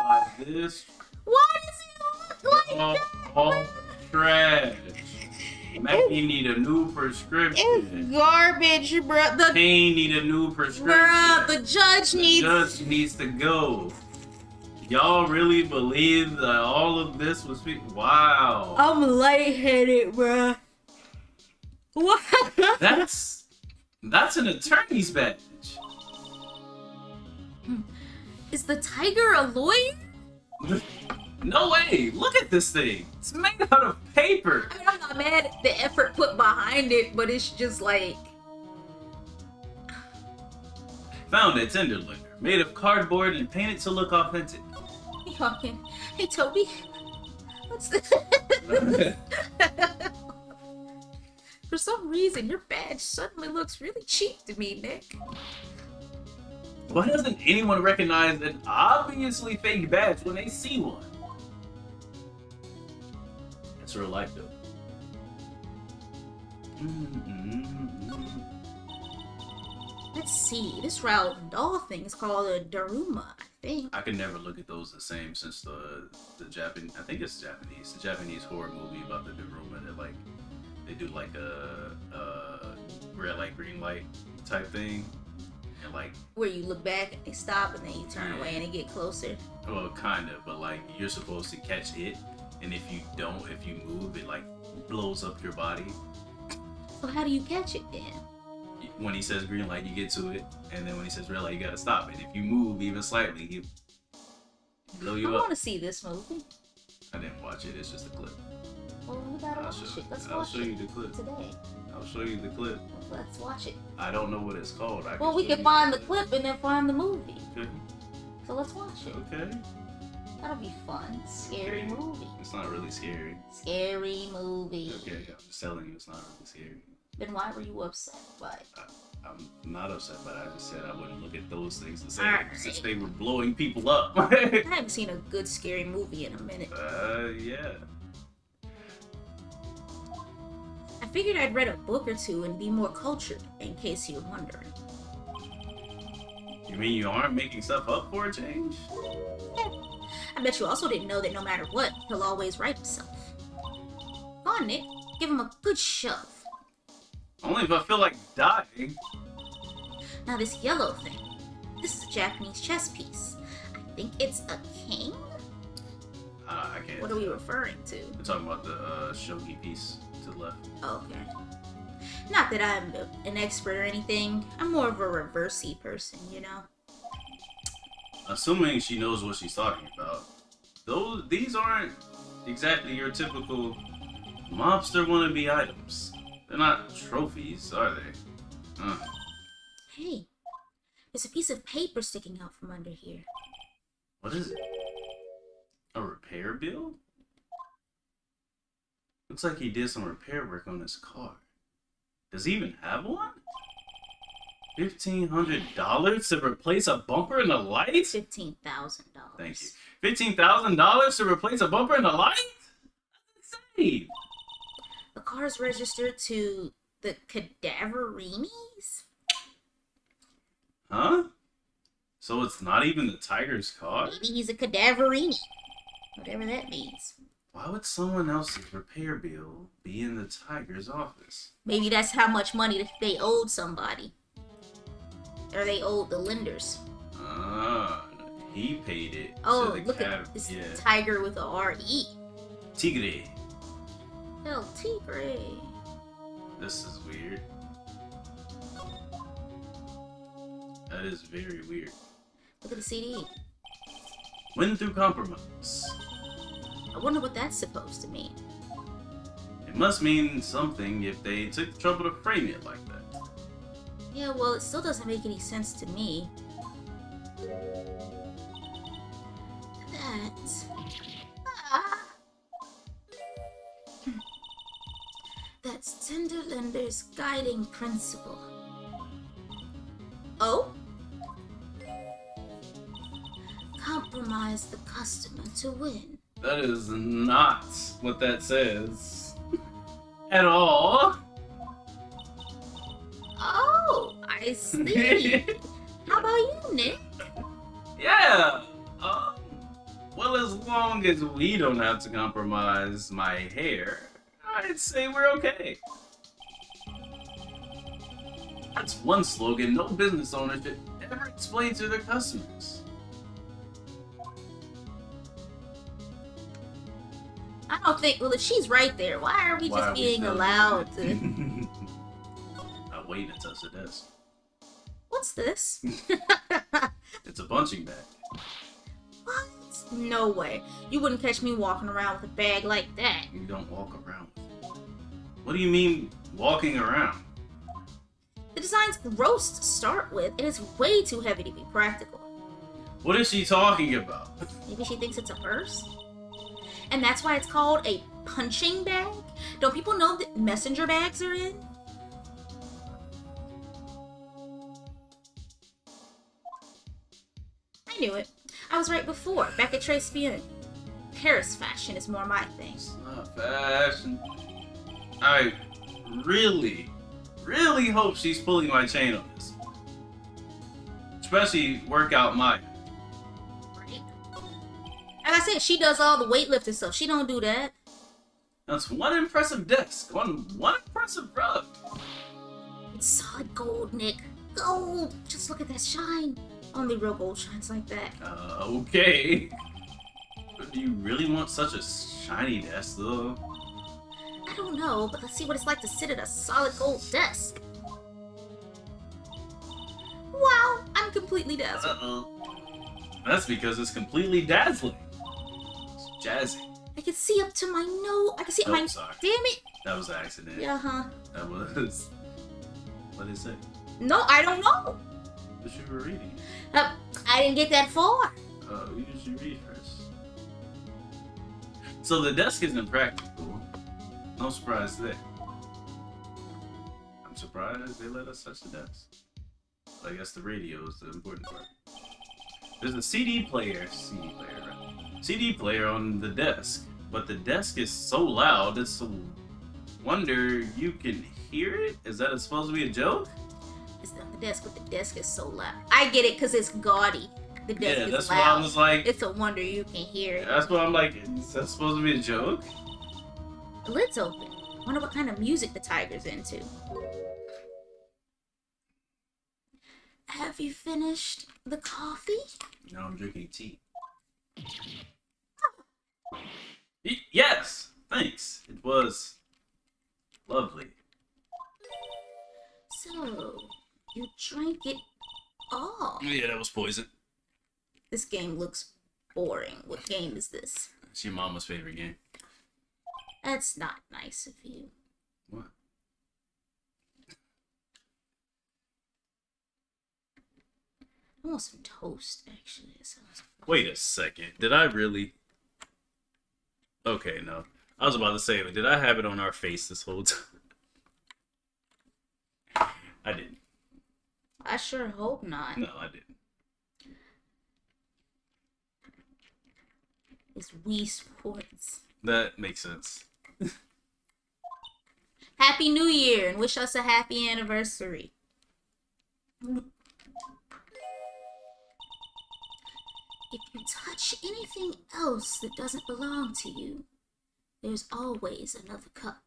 by this. Why does he look like that? All trash. Maggey need a new prescription. Garbage, bruh. The Pain need a new prescription. bruh, the judge The needs. judge needs to go. Y'all really believe that all of this was wow. I'm lightheaded, bruh. What? That's an attorney's badge. Is the tiger a lawyer? No way! Look at this thing. It's made out of paper. I mean, I'm not mad at the effort put behind it, but it's just like. Found at Tinderlinger, made of cardboard and painted to look authentic. Hey, Hawkin. Hey, Toby. What's this? For some reason, your badge suddenly looks really cheap to me, Nick. Why doesn't anyone recognize an obviously fake badge when they see one? That's real life, though. Let's see. This round doll thing is called a Daruma, I think. I could never look at those the same since the Japanese. I think it's Japanese. The Japanese horror movie about the Daruma that like they do like a red light, green light type thing, and like Where you look back and they stop and then you turn away and they get closer. well, kind of, but like you're supposed to catch it, and if you don't, if you move, it like blows up your body. So how do you catch it then? When he says green light, you get to it, and then when he says red light, you gotta stop it. If you move even slightly, he blow you I up. want to see this movie. I didn't watch it. It's just a clip. Well, we gotta watch it. Let's I'll watch show it you the clip. today. I'll show you the clip. Let's watch it. I don't know what it's called. Well, we show can you find the clip and then find the movie. Okay. So let's watch it. Okay. That'll be fun. Scary movie. It's not really scary. Scary movie. Okay, I'm just telling you, it's not really scary. Then why were you upset by it? I'm not upset, but I just said I wouldn't look at those things the same Alright. since they were blowing people up. I haven't seen a good scary movie in a minute. Yeah. I figured I'd read a book or two and be more cultured, in case you're wondering. You mean you aren't making stuff up for a change? I bet you also didn't know that no matter what, he'll always right himself. Go on, Nick. Give him a good shove. Only if I feel like dying. Now this yellow thing. This is a Japanese chess piece. I think it's a king? I can't. What are we referring to? We're talking about the shogi piece to the left. Okay. Not that I'm an expert or anything. I'm more of a reversey person, you know? Assuming she knows what she's talking about. These aren't exactly your typical mobster wannabe items. They're not trophies, are they? Hey, there's a piece of paper sticking out from under here. What is it? A repair bill? Looks like he did some repair work on his car. Does he even have one? $1,500 to replace a bumper and a light? $15,000. Thank you. $15,000 to replace a bumper and a light? That's insane. The car's registered to the Cadaverinis? Huh? So it's not even the tiger's car? Maybe he's a Cadaverini. Whatever that means. Why would someone else's repair bill be in the tiger's office? Maybe that's how much money they owed somebody. Or they owed the lenders. He paid it. Oh, to the look cab. at this Yeah. tiger with a R-E. Tigre. El Tigre. This is weird. That is very weird. Look at the CD. Win through compromise. I wonder what that's supposed to mean. It must mean something if they took the trouble to frame it like that. Yeah, well, it still doesn't make any sense to me. That's Tinderlander's guiding principle. Oh? Compromise the customer to win. That is not what that says. At all. Oh, I see. How about you, Nick? Yeah. Well, as long as we don't have to compromise my hair, I'd say we're okay. That's one slogan no business owner should ever explain to their customers. I don't think, well, if she's right there, why are we Why just are we being still- allowed to... I'm waiting to touch the desk. What's this? It's a punching bag. What? No way. You wouldn't catch me walking around with a bag like that. You don't walk around with it. What do you mean, walking around? The design's gross to start with, and it's way too heavy to be practical. What is she talking about? Maybe she thinks it's a purse? And that's why it's called a punching bag? Don't people know that messenger bags are in? I knew it. I was right before, back at Tribulations. Paris fashion is more my thing. It's not fashion. I really hope she's pulling my chain on this. Especially workout Maya. Right. Like I said, she does all the weightlifting stuff. She don't do that. That's one impressive desk. One impressive rug. It's solid gold, Nick. Gold! Just look at that shine. Only real gold shines like that. Okay. But do you really want such a shiny desk, though? I don't know, but let's see what it's like to sit at a solid gold desk. Wow, I'm completely dazzled. Uh-oh. That's because it's completely dazzling. It's jazzy. I can see up to my nose. I can see my... Sorry. Damn it! That was an accident. Yeah, huh? That was... What did it say? No, I don't know. What you were reading? I didn't get that far. You should read first. So the desk isn't practical. No surprise there. I'm surprised they let us touch the desk. I guess the radio is the important part. There's a CD player on the desk, but the desk is so loud, it's a wonder you can hear it? Is that supposed to be a joke? It's not the desk, but the desk is so loud. I get it, because it's gaudy. The desk is that's loud. what I was like. It's a wonder you can hear it. That's what I'm like, is that supposed to be a joke? The lid's open. Wonder what kind of music the tiger's into. Have you finished the coffee? No, I'm drinking tea. Yes! Thanks. It was lovely. So, you drank it all. Yeah, that was poison. This game looks boring. What game is this? It's your mama's favorite game. That's not nice of you. What? I want some toast, actually. Wait a second. Did I really? Okay, no. I was about to say, did I have it on our face this whole time? I didn't. I sure hope not. No, I didn't. It's Wii Sports. That makes sense. Happy New Year and wish us a happy anniversary. If you touch anything else that doesn't belong to you, there's always another cup.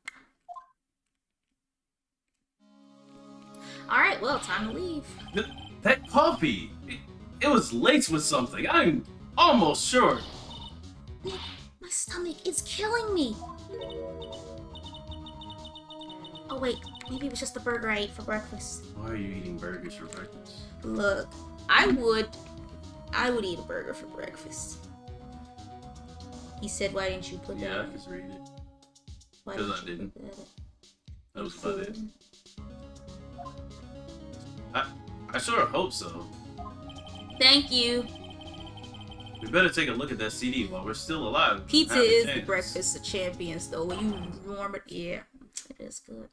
Alright, well, time to leave. That coffee, it was laced with something. I'm almost sure. Nick, my stomach is killing me. Oh wait, maybe it was just the burger I ate for breakfast. Why are you eating burgers for breakfast? Look, I would eat a burger for breakfast. He said, why didn't you put that Yeah, I in? just read it. Why 'Cause I you didn't. put that in? That was about it. Fool. I sure hope so. Thank you. We better take a look at that CD while we're still alive. Pizza Have a is the chance. breakfast of champions, though. When you warm it, yeah, it is good.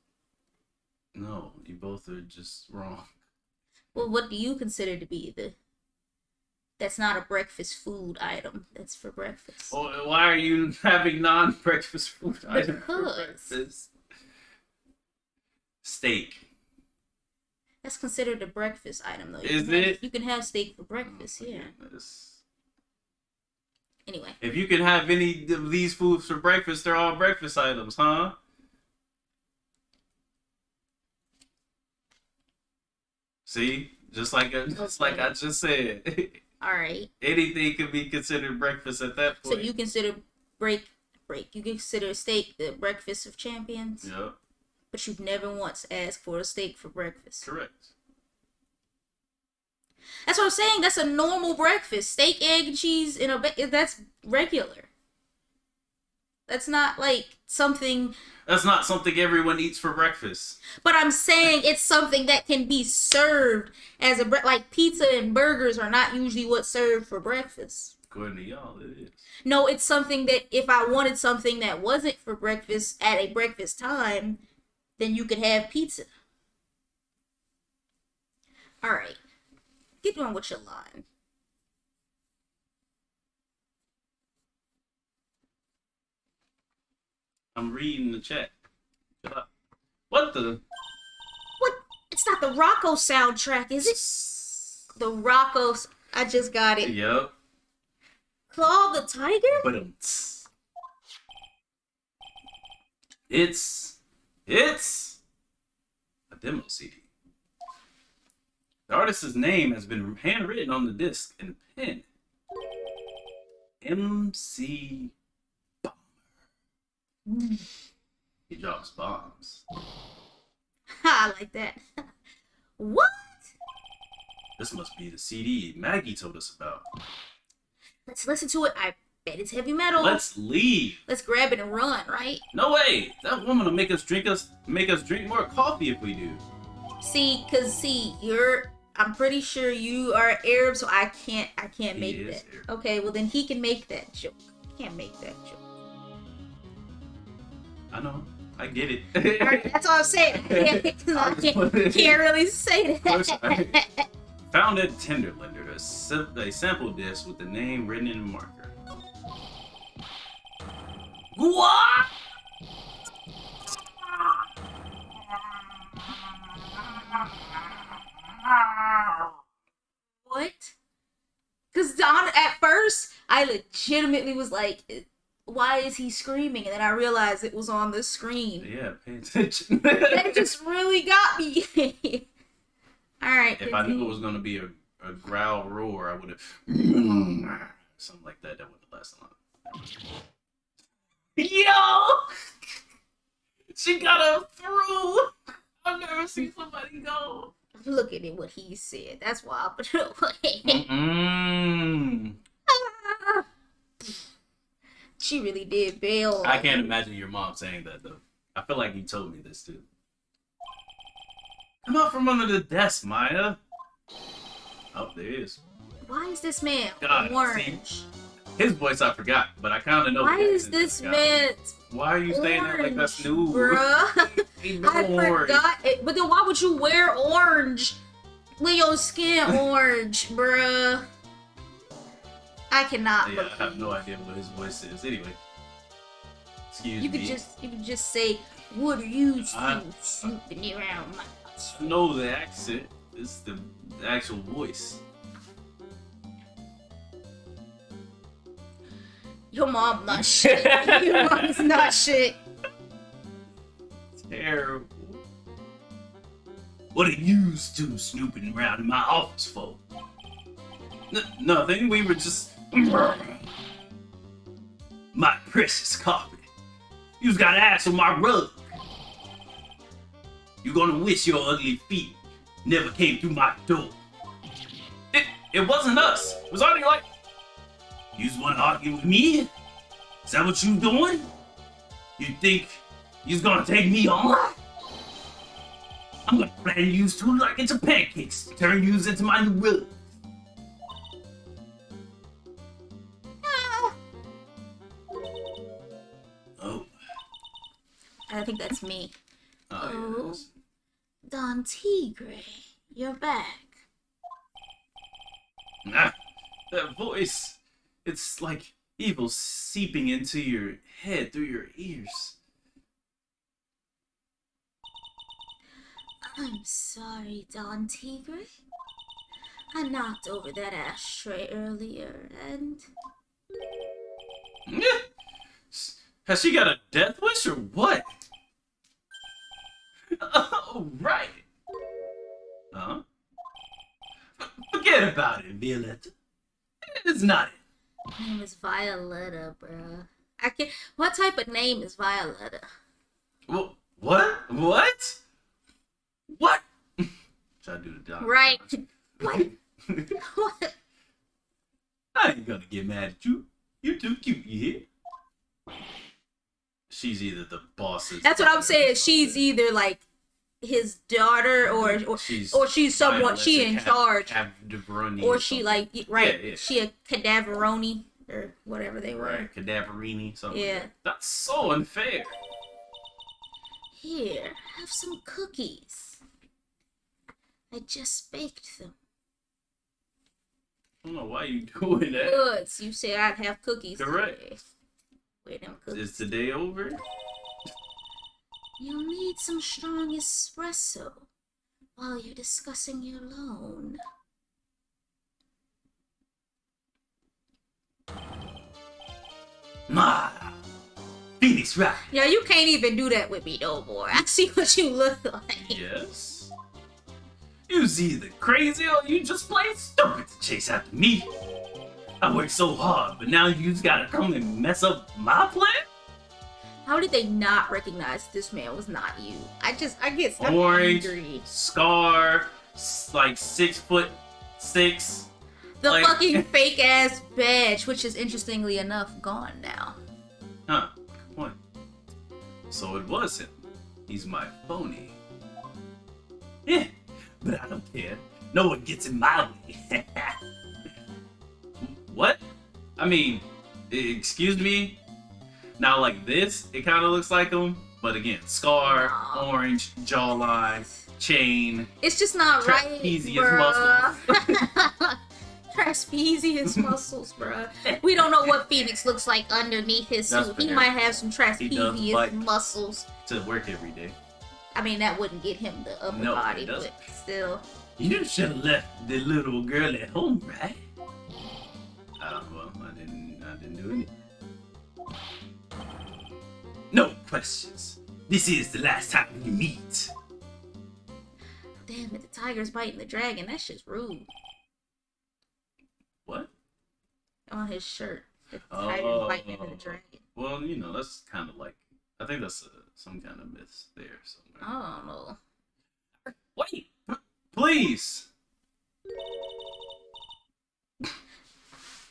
No, you both are just wrong. Well, what do you consider to be that's not a breakfast food item? That's for breakfast. Well, why are you having non-breakfast food items for Because. breakfast? Steak. That's considered a breakfast item, though. Is it? You can have steak for breakfast, Oh, yeah. goodness. Anyway. If you can have any of these foods for breakfast, they're all breakfast items, huh? See? Just like I just said. All right. Anything could be considered breakfast at that point. So you consider break. You consider steak the breakfast of champions? Yep. But you've never once asked for a steak for breakfast. Correct. That's what I'm saying. That's a normal breakfast. Steak, egg, and cheese in a that's regular. That's not like something. That's not something everyone eats for breakfast. But I'm saying it's something that can be served as a like pizza and burgers are not usually what's served for breakfast. According to y'all, it is. No, it's something that if I wanted something that wasn't for breakfast at a breakfast time, then you could have pizza. Alright. Get on with your line. I'm reading the chat. Shut up. What the? What? It's not the Rocco soundtrack, is it? The Rocco. I just got it. Yup. Claw the Tiger? But it's a demo CD. The artist's name has been handwritten on the disc in pen. MC Bomber. He drops bombs. I like that. What? This must be the CD Maggey told us about. Let's listen to it. I bet it's heavy metal. Let's leave. Let's grab it and run, right? No way. That woman will make us drink more coffee if we do. See, I'm pretty sure you are Arab, so I can't He make is that. Arab. Okay, well then he can make that joke. Can't make that joke. I know. I get it. Alright, that's all I'm saying. I can't really say that. Found at Tenderlander, a sample disc with the name written in marker. What? What? Because at first, I legitimately was like, why is he screaming? And then I realized it was on the screen. Yeah, pay attention. That just really got me. Alright. If I knew it was going to be a growl roar, I would have... Something like that. That would have lasted long. Yo! She got her through! I've never seen somebody go. Look at it, what he said. That's why I put it away. She really did bail. I can't imagine your mom saying that, though. I feel like you told me this, too. Come out from under the desk, Maya. Oh, there he is. Why is this man God, orange? His voice I forgot, but I kind of know. Why the is accent this I got. man Why are you saying that like that's new? Bruh. Ain't no I orange. forgot it. But then why would you wear orange with your skin orange, bruh? I cannot. Yeah, I have no idea what his voice is. Anyway, excuse You me. could just say, "What are you I- snooping around my house?" No, the accent. It's the actual voice. Your mom not shit. Your mom is not shit. Terrible. What are you two snooping around in my office for? Nothing. We were just... My precious carpet. You've got ass on my rug. You're gonna wish your ugly feet never came through my door. It wasn't us. It was already like... You just wanna argue with me? Is that what you doing? You think you's gonna take me on? I'm gonna flatten yous two like into pancakes. Turn yous into my new rug. Oh. I think that's me. Oh, yeah, Oh. that's- Don Tigre, you're back. Ah, that voice. It's like evil seeping into your head through your ears. I'm sorry, Don Tigre. I knocked over that ashtray earlier, and Has she got a death wish or what? Oh, right. Huh? Forget about it, Violetta. It's not it. my name is Violetta, bruh. I can't. What type of name is Violetta? What? What? What? Try to do the job. Right. What? What? I ain't gonna get mad at you. You're too cute, you hear? She's either the boss's... That's what I'm saying. She's either like his daughter, or she's someone, she in charge, or she like she a cadaveroni or whatever they were. Right, cadaverini, something. Yeah. Like that. That's so unfair. Here, have some cookies. I just baked them. I don't know why you doing that. Good. So you said I'd have cookies. Correct. Today. Where them cookies? Is the day over? You'll need some strong espresso while you're discussing your loan. Phoenix Wright. Yeah, you can't even do that with me no more. I see what you look like. Yes. You's either crazy or you just plain stupid to chase after me. I worked so hard, but now you just gotta come and mess up my plan? How did they not recognize this man was not you? I get so Orange, angry. scar, like 6'6". The like- fucking fake ass badge, which is interestingly enough gone now. Huh. What? So it was him. He's my phony. Yeah, but I don't care. No one gets in my way. What? I mean, excuse me? Now, like this, it kind of looks like him, but again, scar, No. orange, jawline, chain. It's just not right, Trapezius bruh. Trapezius muscles, bruh. We don't know what Phoenix looks like underneath his That's suit. He fair. might have some He does trapezius bike. muscles. To work every day. I mean, that wouldn't get him the upper No, it body, doesn't. but still. You should have left the little girl at home, right? Well, I didn't do anything. No questions. This is the last time we meet. Damn it, the tiger's biting the dragon. That's just rude. What? On his shirt. The tiger's biting into the dragon. Well, you know, that's kind of like, I think that's some kind of myth there somewhere. I don't know. Wait! Please!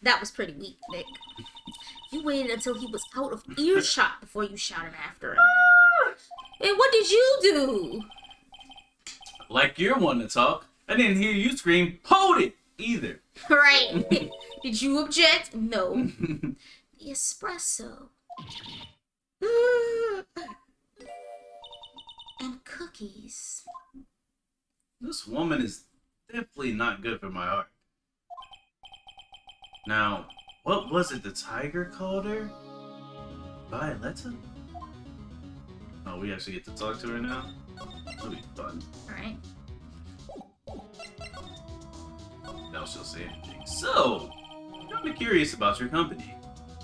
That was pretty weak, Nick. You waited until he was out of earshot before you shouted after him. And what did you do? Like you're one to talk. I didn't hear you scream, "Hold it!" either. Right. Did you object? No. The espresso. And cookies. This woman is definitely not good for my heart. Now, what was it the tiger called her? Violetta? Oh, we actually get to talk to her now? That'll be fun. Alright. Now she'll say anything. So, I'm curious about your company,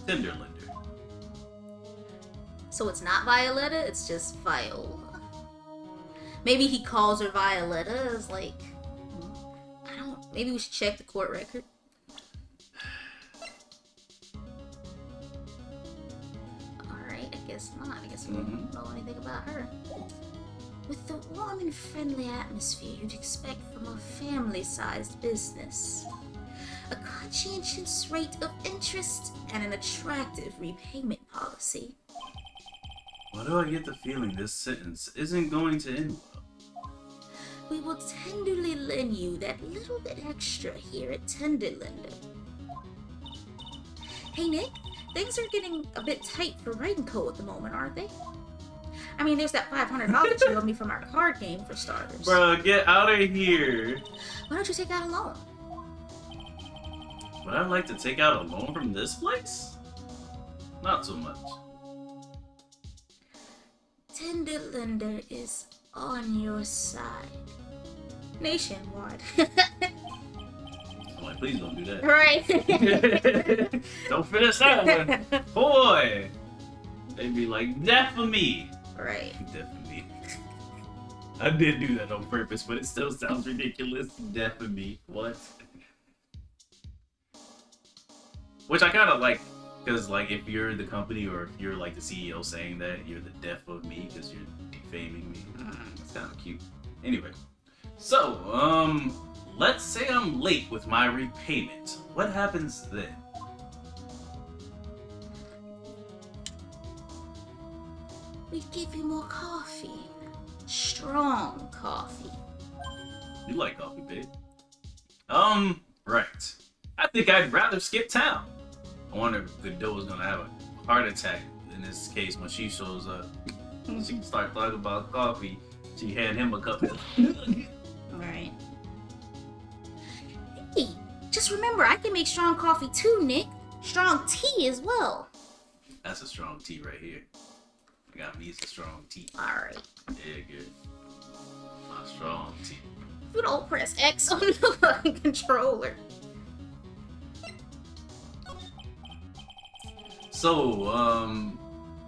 Tenderlander. So it's not Violetta, it's just Viola. Maybe he calls her Violetta as like, I don't, maybe we should check the court record. Alright, I guess not. I guess we don't know anything about her. With the warm and friendly atmosphere you'd expect from a family-sized business. A conscientious rate of interest and an attractive repayment policy. Why do I get the feeling this sentence isn't going to end well? We will tenderly lend you that little bit extra here at Tenderlander. Hey Nick, things are getting a bit tight for writing code at the moment, aren't they? I mean, there's that $500 that you owe me from our card game for starters. Bro, get out of here. Why don't you take out a loan? Would I like to take out a loan from this place? Not so much. Tenderlander is on your side. Nationwide. I'm like, please don't do that. Right. Don't finish that one. Boy! They'd be like, death for me. Right. Death for me. I did do that on purpose, but it still sounds ridiculous. Death for me. What? Which I kind of like, because like if you're the company or if you're like the CEO saying that, you're the death of me because you're defaming me. It's kind of cute. Anyway, so let's say I'm late with my repayment. What happens then? We give you more coffee. strong coffee. You like coffee, babe. Right. I think I'd rather skip town. I wonder if Godot is gonna have a heart attack in this case when she shows up. She can start talking about coffee. She hand him a cup. Alright. Hey, just remember, I can make strong coffee too, Nick. Strong tea as well. That's a strong tea right here. I got me some strong tea. Alright. Yeah, good. My strong tea. You don't press X on the controller. So,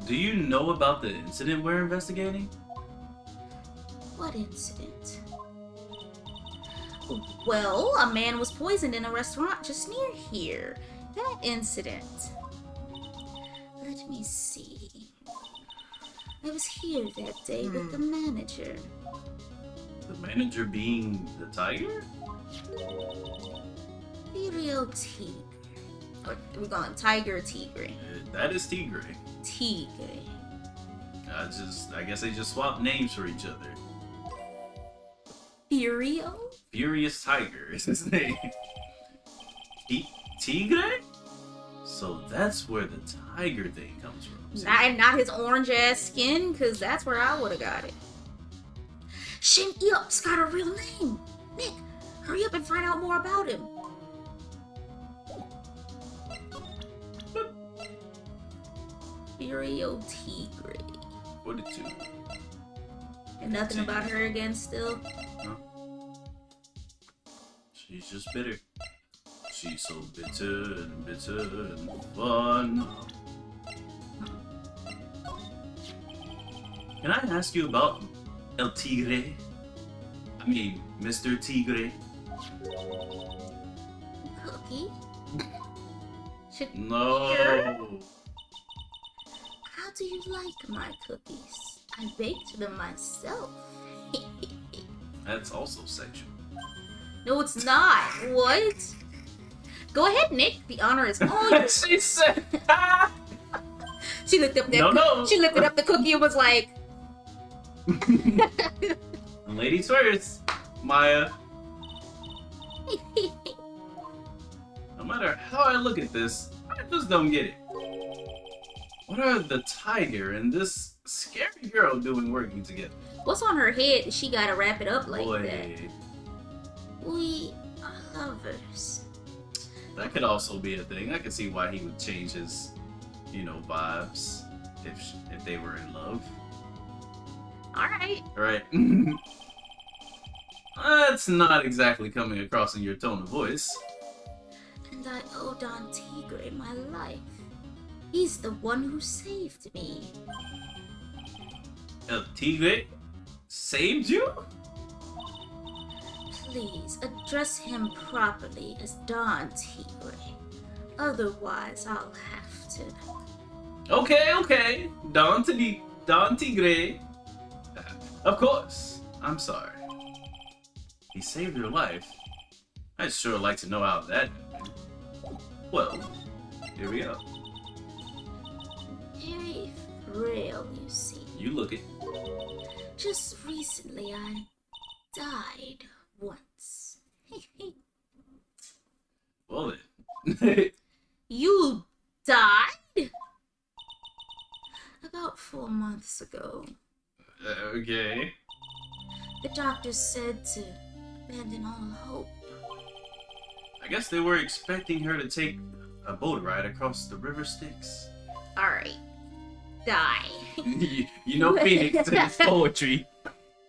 do you know about the incident we're investigating? What incident? Well, a man was poisoned in a restaurant just near here. That incident. Let me see. I was here that day with the manager. The manager being the tiger? Tirao Tigre. Or we're calling him Tiger or Tigre? That is Tigre. Tigre. I guess they just swapped names for each other. Tirao? Furious Tiger is his name. Tigre? So that's where the tiger thing comes from. Not his orange ass skin, because that's where I would have got it. Shin Eop's got a real name. Nick, hurry up and find out more about him. Tirao Tigre. 42. And nothing about her again still? Huh? She's just bitter. She's so bitter and fun. Can I ask you about El Tigre? I mean, Mr. Tigre. Cookie? No. How do you like my cookies? I baked them myself. That's also sexual. No, it's not. What? Go ahead, Nick. The honor is all yours. She said. She looked up that. No. She lifted up the cookie and was like, Ladies first, Maya. No matter how I look at this, I just don't get it. What are the tiger and this scary girl doing working together? "What's on her head that she gotta wrap it up like Boy, that?" We are lovers. that could also be a thing. I could see why he would change his, vibes if they were in love. Alright. Right. That's not exactly coming across in your tone of voice. And I owe Don Tigre my life. He's the one who saved me. El Tigre saved you? Please address him properly as Don Tigre. Otherwise, I'll have to. Okay. Don Tigre. Of course. I'm sorry. He saved your life. I'd sure like to know how that happened. Well, here we go. Very frail, you see. You look it. Just recently, I died once. Well then. You died? About 4 months ago. Okay. The doctor said to abandon all hope. I guess they were expecting her to take a boat ride across the river Styx. Alright. Die. you know Phoenix and his poetry.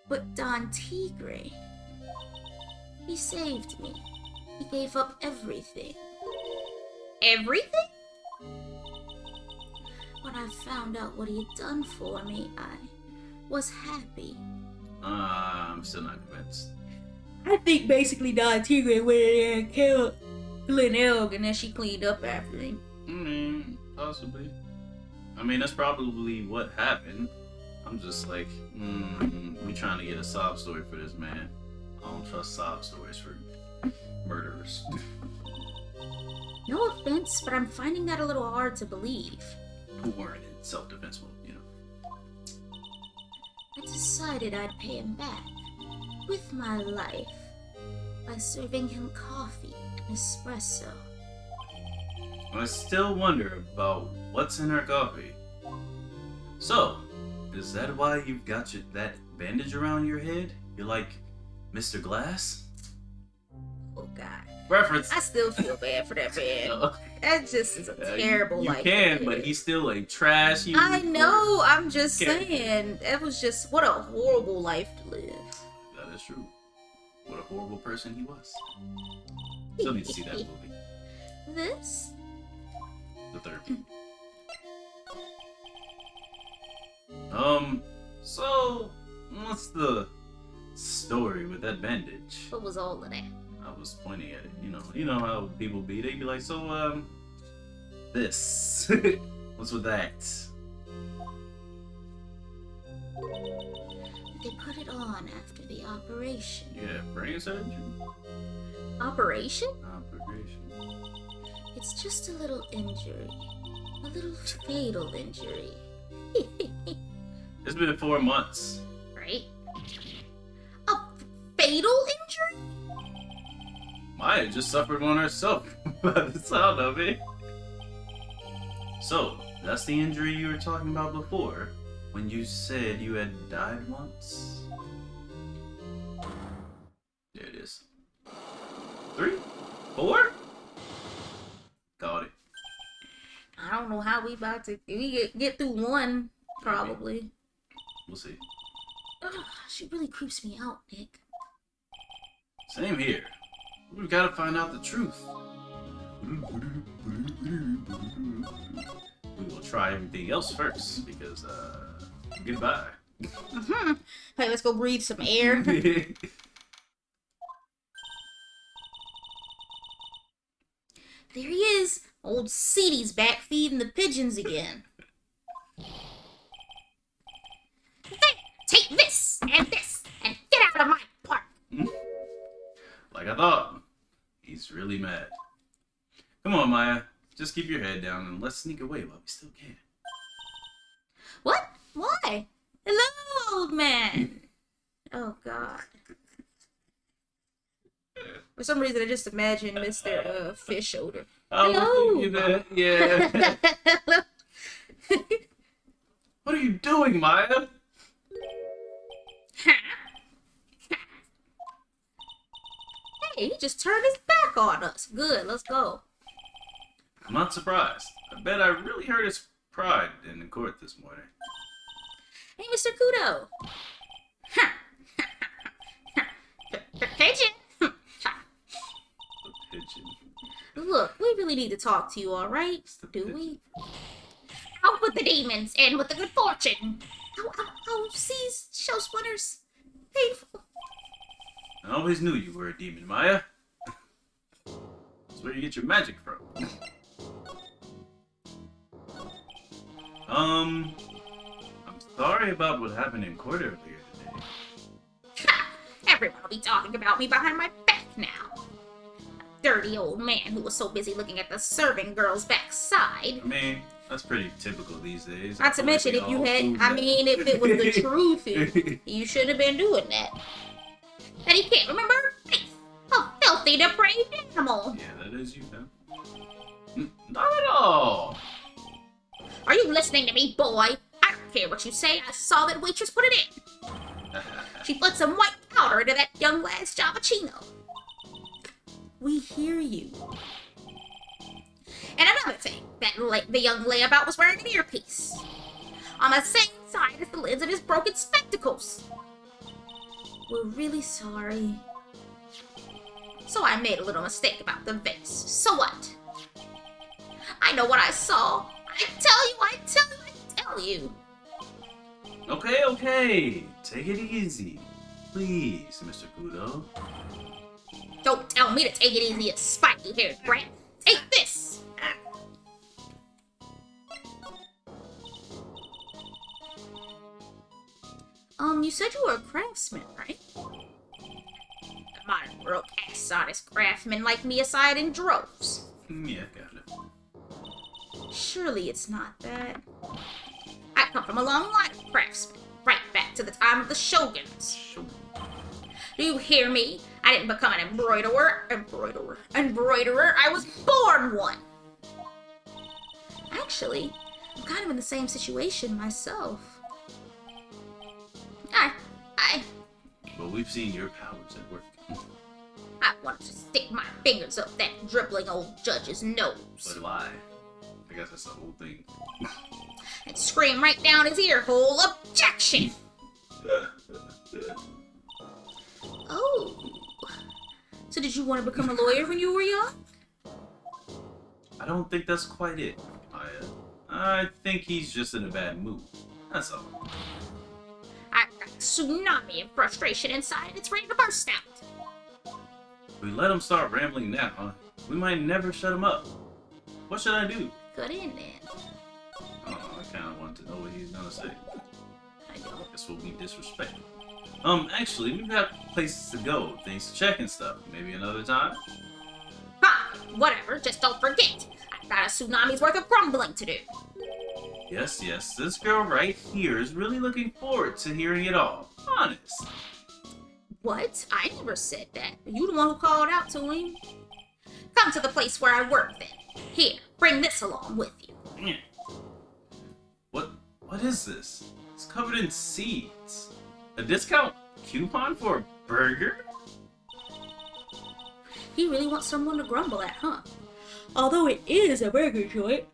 But Don Tigre, he saved me. He gave up everything. Everything? When I found out what he had done for me, I was happy. I'm still not convinced. I think basically Don Tigre went in there and killed Glen Elg, and then she cleaned up after him. Possibly. I mean, that's probably what happened. I'm just like, we trying to get a sob story for this man. I don't trust sob stories for murderers. No offense, but I'm finding that a little hard to believe. Who weren't in self-defense mode, At the decided I'd pay him back with my life by serving him coffee and espresso. I still wonder about what's in her coffee. So, is that why you've got that bandage around your head? You're like Mr. Glass? Oh God. Reference. I still feel bad for that man. That just is a terrible life. You can, but he's still a trash. I know. I'm just saying. That was just what a horrible life to live. That is true. What a horrible person he was. Still need to see that movie. This? The third. So what's the story with that bandage? What was all of that? I was pointing at it. You know how people be. They be like, so this. What's with that? They put it on after the operation. Yeah, brain surgery. Operation? Operation. It's just a little injury. A little fatal injury. It's been 4 months. Right? A fatal injury? Maya just suffered one herself by the sound of it. So, that's the injury you were talking about before, when you said you had died once? There it is. 3? 4? Got it. I don't know how we about to get through one, probably. We'll see. Ugh, she really creeps me out, Nick. Same here. We've got to find out the truth. We will try everything else first, because, goodbye. Hey, let's go breathe some air. There he is. Old Seedy's back feeding the pigeons again. There, take this, and get out of my park. Like I thought. He's really mad. Come on, Maya. Just keep your head down and let's sneak away while we still can. What? Why? Hello, old man. Oh, God. For some reason, I just imagined Mr. Fish Odor. Hello. Yeah. What are you doing, Maya? Hey, he just turned his back on us. Good, let's go. I'm not surprised. I bet I really hurt his pride in the court this morning. Hey, Mr. Kudo. Pigeon. The pigeon. Look, we really need to talk to you, all right? Do we? Out with the demons and with the good fortune. Ow, seas, show splinters. Painful. I always knew you were a demon, Maya. That's where you get your magic from. I'm sorry about what happened in court earlier today. Ha! Everyone will be talking about me behind my back now. A dirty old man who was so busy looking at the serving girl's backside. I mean, that's pretty typical these days. Not to mention, if you had, if it was the truth, you shouldn't have been doing that. That he can't remember her face. A filthy, depraved animal. Yeah, that is you, man. Not at all. Are you listening to me, boy? I don't care what you say. I saw that waitress put it in. She put some white powder into that young lad's Javachino. We hear you. And another thing, the young layabout was wearing an earpiece. On the same side as the lids of his broken spectacles. We're really sorry. So I made a little mistake about the vase. So what? I know what I saw. I tell you. Okay. Take it easy. Please, Mr. Kudo. Don't tell me to take it easy, you spiky-haired brat. Take this! You said you were a craftsman, right? The modern world casts honest craftsmen like me aside in droves. Yeah, got it. Surely it's not that. I come from a long line of craftsmen, right back to the time time of the Shoguns. Do you hear me? I didn't become an embroiderer. I was born one. Actually, I'm kind of in the same situation myself. But we've seen your powers at work. I wanted to stick my fingers up that dribbling old judge's nose. But why? I guess that's the whole thing. And scream right down his ear hole, objection! Oh. So did you want to become a lawyer when you were young? I don't think that's quite it, Maya. I think he's just in a bad mood. That's all. I've got a tsunami of frustration inside and it's ready to burst out. If we let him start rambling now, we might never shut him up. What should I do? Good in then. Oh, I kind of want to know what he's gonna say. I don't. Guess we'll be disrespectful. Actually, we've got places to go, things to check and stuff. Maybe another time? Ha! Whatever, just don't forget. I've got a tsunami's worth of grumbling to do. Yes, this girl right here is really looking forward to hearing it all. Honest. What? I never said that. You the one who called out to him. Come to the place where I work then. Here, bring this along with you. Yeah. What is this? It's covered in seeds. A discount coupon for a burger? He really wants someone to grumble at, huh? Although it is a burger joint.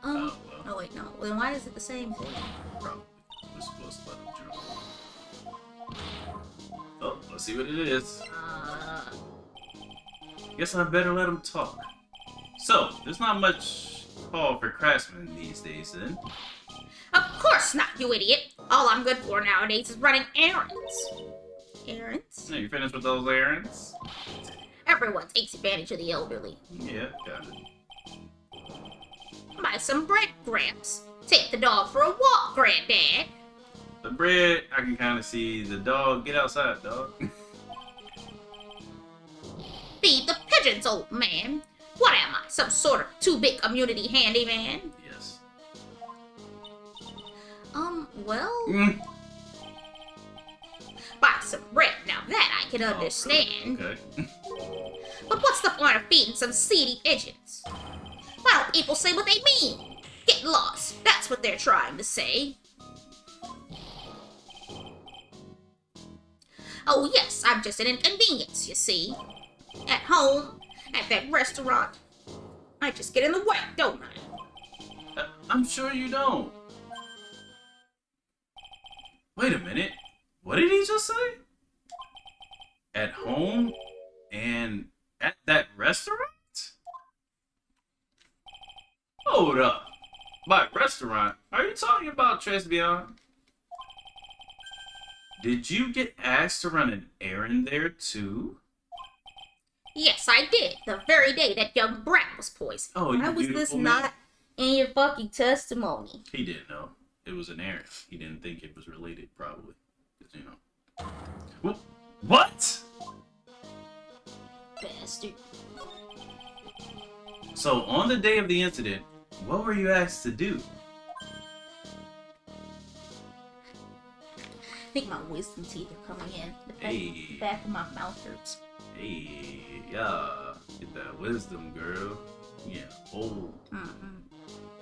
Well. Oh wait, no. Then why is it the same thing? Probably. We're supposed to let him journal. Oh, let's see what it is. Guess I better let him talk. So, there's not much call for craftsmen these days, then? Of course not, you idiot! All I'm good for nowadays is running errands. Errands? Are you finished with those errands? Everyone takes advantage of the elderly. Yeah, got it. Buy some bread, Gramps. Take the dog for a walk, Granddad. The bread, I can kind of see the dog. Get outside, dog. Feed the pigeons, old man. What am I, some sort of too-big community handyman? Yes. Well... Mm. Buy some bread, now that I can understand. Okay. But what's the point of feeding some seedy pigeons? Why don't people say what they mean? Get lost, that's what they're trying to say. Oh yes, I'm just an inconvenience, you see. At home, at that restaurant, I just get in the way, don't I? I'm sure you don't. Wait a minute. What did he just say? At home and at that restaurant? Hold up. By restaurant, are you talking about Tribulations? Did you get asked to run an errand there too? Yes, I did. The very day that young brat was poisoned. Oh, you why was this beautiful not man. in your fucking testimony? He didn't know. It was an errand. He didn't think it was related, probably. 'Cause, you know. What? Bastard. So, on the day of the incident, what were you asked to do? I think my wisdom teeth are coming in. The back of my mouth hurts. Hey, yeah. Get that wisdom, girl. Yeah, old.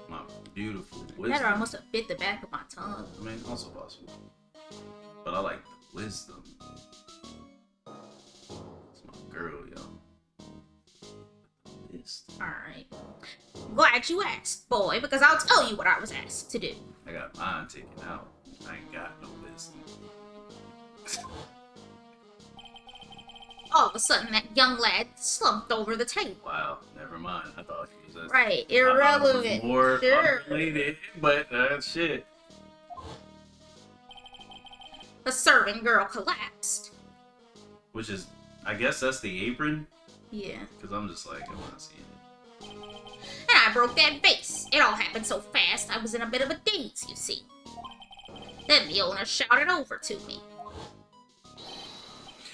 My beautiful wisdom. That or I must have bit the back of my tongue. I mean, also possible. But I like the wisdom. It's my girl, yo. Alright. Glad you asked, boy, because I'll tell you what I was asked to do. I got mine taken out. I ain't got no wisdom. All of a sudden, that young lad slumped over the table. Wow, never mind. I thought he was Right, irrelevant. More Sure. unrelated, but shit. The serving girl collapsed. Which is, I guess that's the apron. Yeah. Because I'm just like, I'm not seeing it. And I broke that vase. It all happened so fast, I was in a bit of a daze, you see. Then the owner shouted over to me.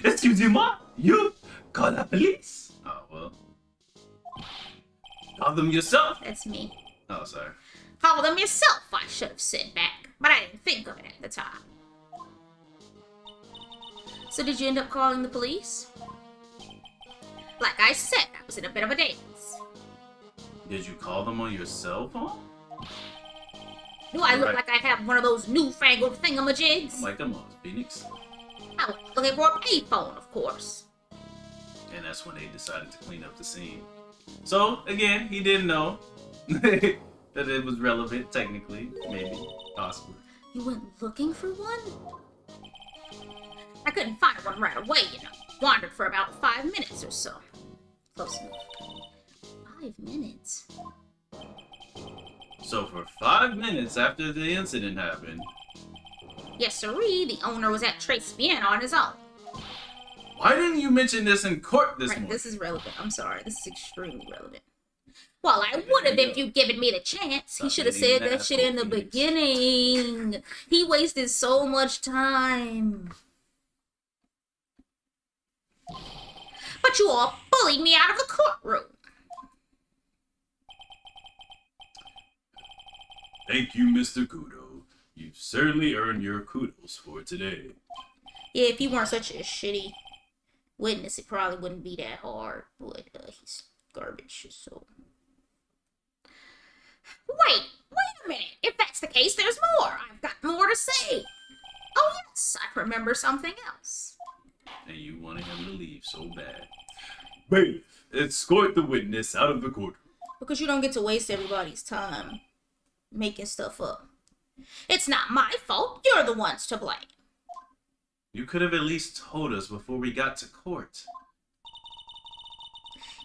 Excusez-moi, you call the police? Oh, well. Call them yourself. That's me. Oh, sorry. Call them yourself, I should have said back, but I didn't think of it at the time. So did you end up calling the police? Like I said, I was in a bit of a daze. Did you call them on your cell phone? Do I look Right. like I have one of those newfangled thingamajigs? Like, come on, Phoenix. I was looking for a payphone, of course. And that's when they decided to clean up the scene. So, again, he didn't know that it was relevant, technically. Maybe. Possibly. You went looking for one? I couldn't find one right away, you know. Wandered for about 5 minutes or so. Close enough. 5 minutes? So, for 5 minutes after the incident happened... Yes, sirree, the owner was at Tribulations on his own. Why didn't you mention this in court this Right, morning? this is relevant. I'm sorry. This is extremely relevant. Well, I would have if you'd given me the chance. He Stop should have being said an that shit in the asshole, Phoenix. beginning. He wasted so much time. But you all bullied me out of the courtroom. Thank you, Mr. Kudo. You've certainly earned your kudos for today. Yeah, if he weren't such a shitty witness, it probably wouldn't be that hard. But he's garbage, so... Wait a minute. If that's the case, there's more. I've got more to say. Oh, yes, I remember something else. And you wanted him to leave so bad. Babe, escort the witness out of the courtroom. Because you don't get to waste everybody's time making stuff up. It's not my fault. You're the ones to blame. You could have at least told us before we got to court.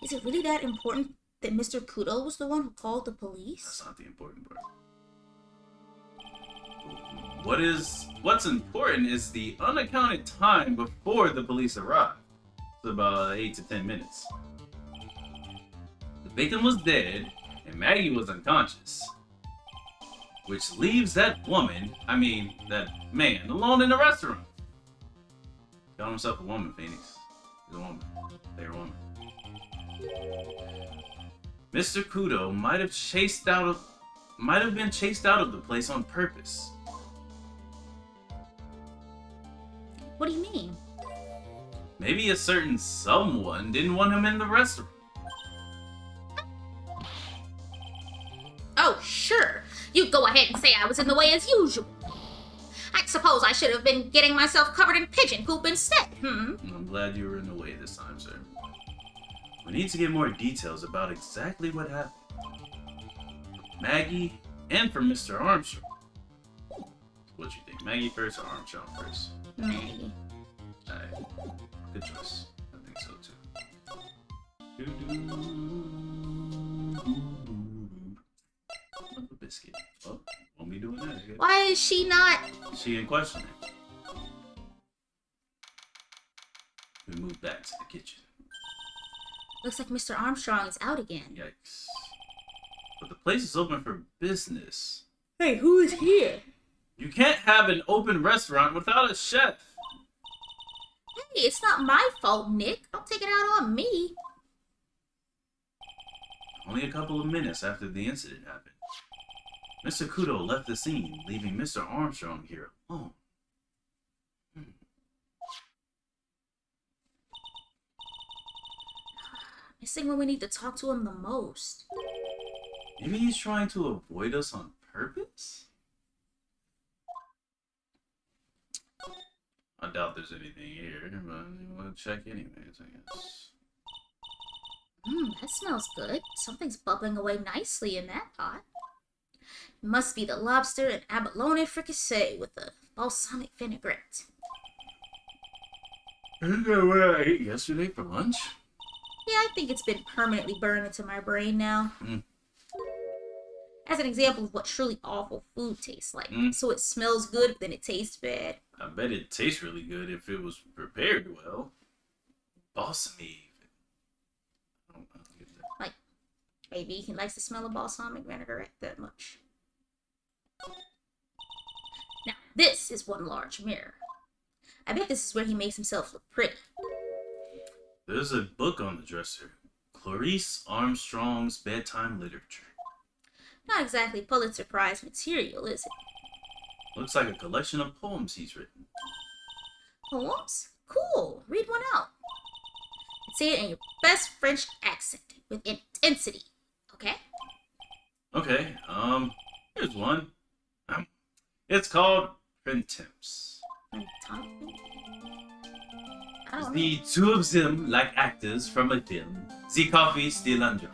Is it really that important that Mr. Kudo was the one who called the police? That's not the important part. What's important is the unaccounted time before the police arrived. It's about 8 to 10 minutes. The victim was dead and Maggey was unconscious. Which leaves that man alone in the restaurant. Call himself a woman, Phoenix. He's a woman. They're a woman. Mr. Kudo might have been chased out of the place on purpose. What do you mean? Maybe a certain someone didn't want him in the restaurant. Oh, sure. You go ahead and say I was in the way as usual. I suppose I should have been getting myself covered in pigeon poop instead, I'm glad you were in the way this time, sir. We need to get more details about exactly what happened. Maggey, and from Mr. Armstrong. What do you think? Maggey first or Armstrong first? Maggey. Alright. Good choice. I think so too. Another biscuit. Oh, won't be doing that again. Why is she not... She in questioning. We move back to the kitchen. Looks like Mr. Armstrong is out again. Yikes. But the place is open for business. Hey, who is here? You can't have an open restaurant without a chef. Hey, it's not my fault, Nick. Don't take it out on me. Only a couple of minutes after the incident happened, Mr. Kudo left the scene, leaving Mr. Armstrong here alone. Missing when we need to talk to him the most. Maybe he's trying to avoid us on purpose? I doubt there's anything here, but we'll check anyways, I guess. That smells good. Something's bubbling away nicely in that pot. It must be the lobster and abalone fricassee with the balsamic vinaigrette. Isn't that what I ate yesterday for lunch? Yeah, I think it's been permanently burned into my brain now. As an example of what truly awful food tastes like. So it smells good, but then it tastes bad. I bet it tastes really good if it was prepared well. Balsamy. I don't get that. Like, maybe he likes the smell of balsamic vinaigrette that much. Now, this is one large mirror. I bet this is where he makes himself look pretty. There's a book on the dresser. Clarice Armstrong's Bedtime Literature. Not exactly Pulitzer Prize material, is it? Looks like a collection of poems he's written. Poems? Cool. Read one out. Say it in your best French accent with intensity. Okay? Okay, here's one. It's called Printemps. I don't know. The two of them like actors from a film. The coffee still undrunk.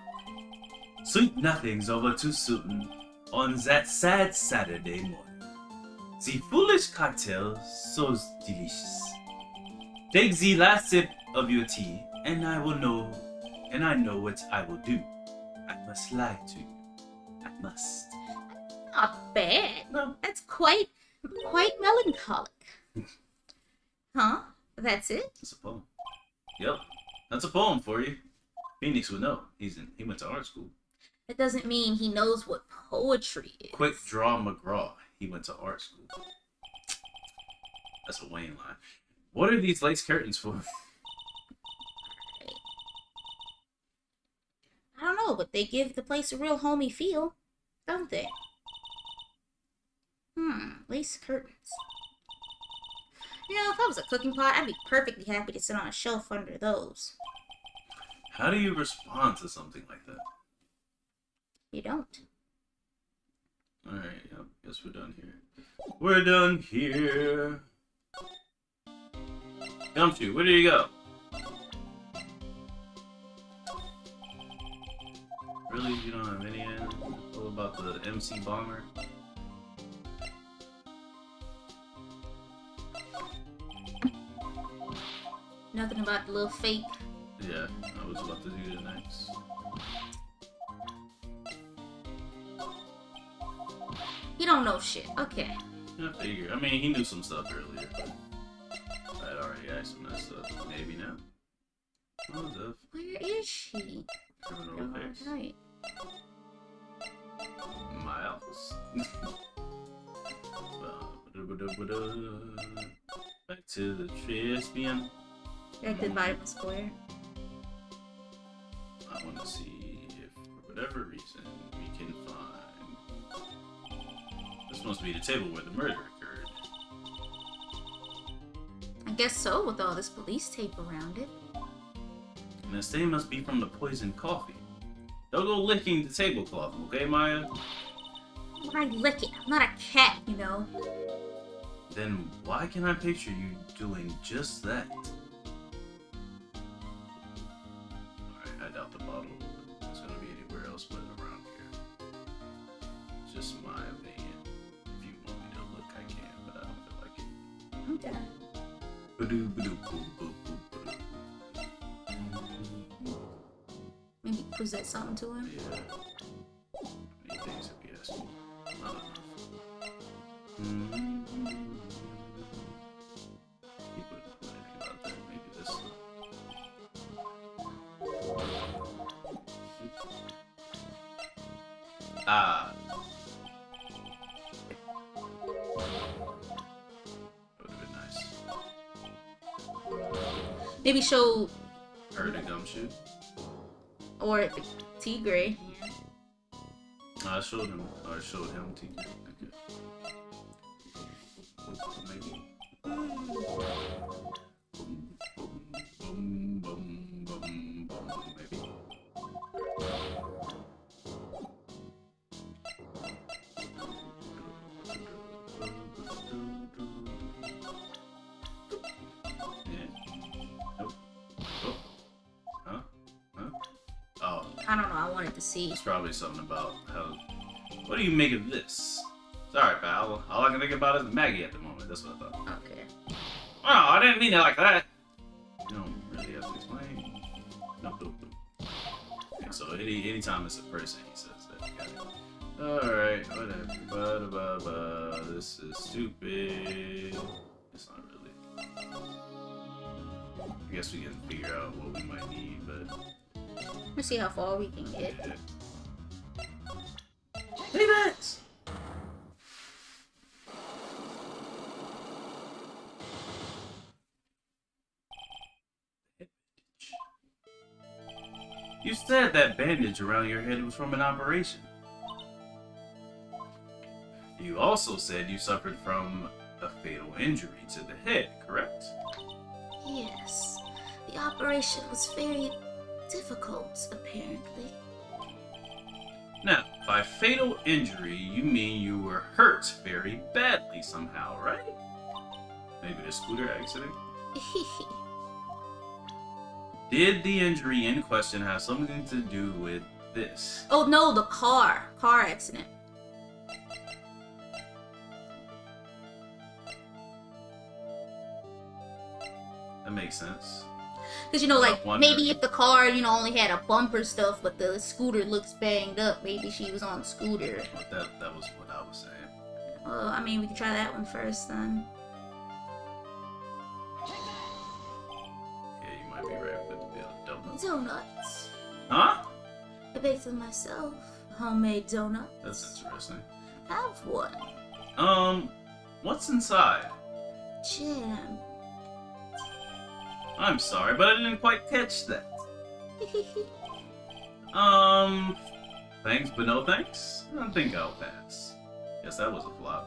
Sweet nothings over too soon on that sad Saturday morning. The foolish cocktail so delicious. Take the last sip of your tea, and I know what I will do. I must lie to you. I must. Not bad. No. That's quite melancholic. Huh? That's it? It's a poem. Yep, that's a poem for you. Phoenix would know. He went to art school. That doesn't mean he knows what poetry is. Quick Draw McGraw. He went to art school. That's a Wayne line. What are these lace curtains for? I don't know, but they give the place a real homey feel, don't they? Lace curtains. You know, if I was a cooking pot, I'd be perfectly happy to sit on a shelf under those. How do you respond to something like that? You don't. Alright, yep, guess we're done here. We're done here. Gumshoe, where do you go? Really? You don't have any info about the MC bomber? Nothing about the little fake. Yeah, I was about to do the next. You don't know shit. Okay. I figure. I mean, he knew some stuff earlier, but I'd already asked him that stuff. Maybe now. Oh, the Where is she? criminal affairs. Right. My office. Back to the Tribulations. Back to the Bible Square. I want to see if, for whatever reason, we can find. This must be the table where the murder occurred. I guess so, with all this police tape around it. And the stain must be from the poisoned coffee. Don't go licking the tablecloth, okay, Maya? When I lick it, I'm not a cat, you know. Then why can I picture you doing just that? Alright, I doubt the bottle is gonna be anywhere else but around here. Just my opinion. If you want me to look, I can, but I don't feel like it. I'm done. Maybe present something to him. Yeah. Many things that we asked for. Not enough. He wouldn't know anything about that. Maybe this. Ah. That would have been nice. Maybe show, Heard a Gumshoe. or Tigray. I showed him. I showed him to you. Okay. Maybe. Maybe. Yeah. Nope. Oh. Huh? Oh. I don't know, I wanted to see. It's probably something about how. What do you make of this? Sorry, pal. All I can think about is Maggey at the moment. That's what I thought. Okay. Oh, I didn't mean it like that. You don't really have to explain. Nope. Okay, so anytime it's a person, he says that. Got it. Alright, whatever. This is stupid. It's not really. I guess we can figure out what we might need, but. Let's see how far we can get. Hey, Max! You said that bandage around your head was from an operation. You also said you suffered from a fatal injury to the head, correct? Yes. The operation was very difficult, apparently. Now, by fatal injury, you mean you were hurt very badly somehow, right? Maybe the scooter accident? Did the injury in question have something to do with this? Oh no, the car accident. That makes sense. Because, you know, like, wonder. maybe if the car, you know, only had a bumper stuff, but the scooter looks banged up, maybe she was on the scooter. Well, that was what I was saying. Well, I mean, we can try that one first, then. Yeah, you might be right with the bill. Donuts. Donuts. Huh? I baked them myself. Homemade donuts. That's interesting. Have one. What's inside? Jam. I'm sorry, but I didn't quite catch that. Thanks, but no thanks. I think I'll pass. Guess that was a flop.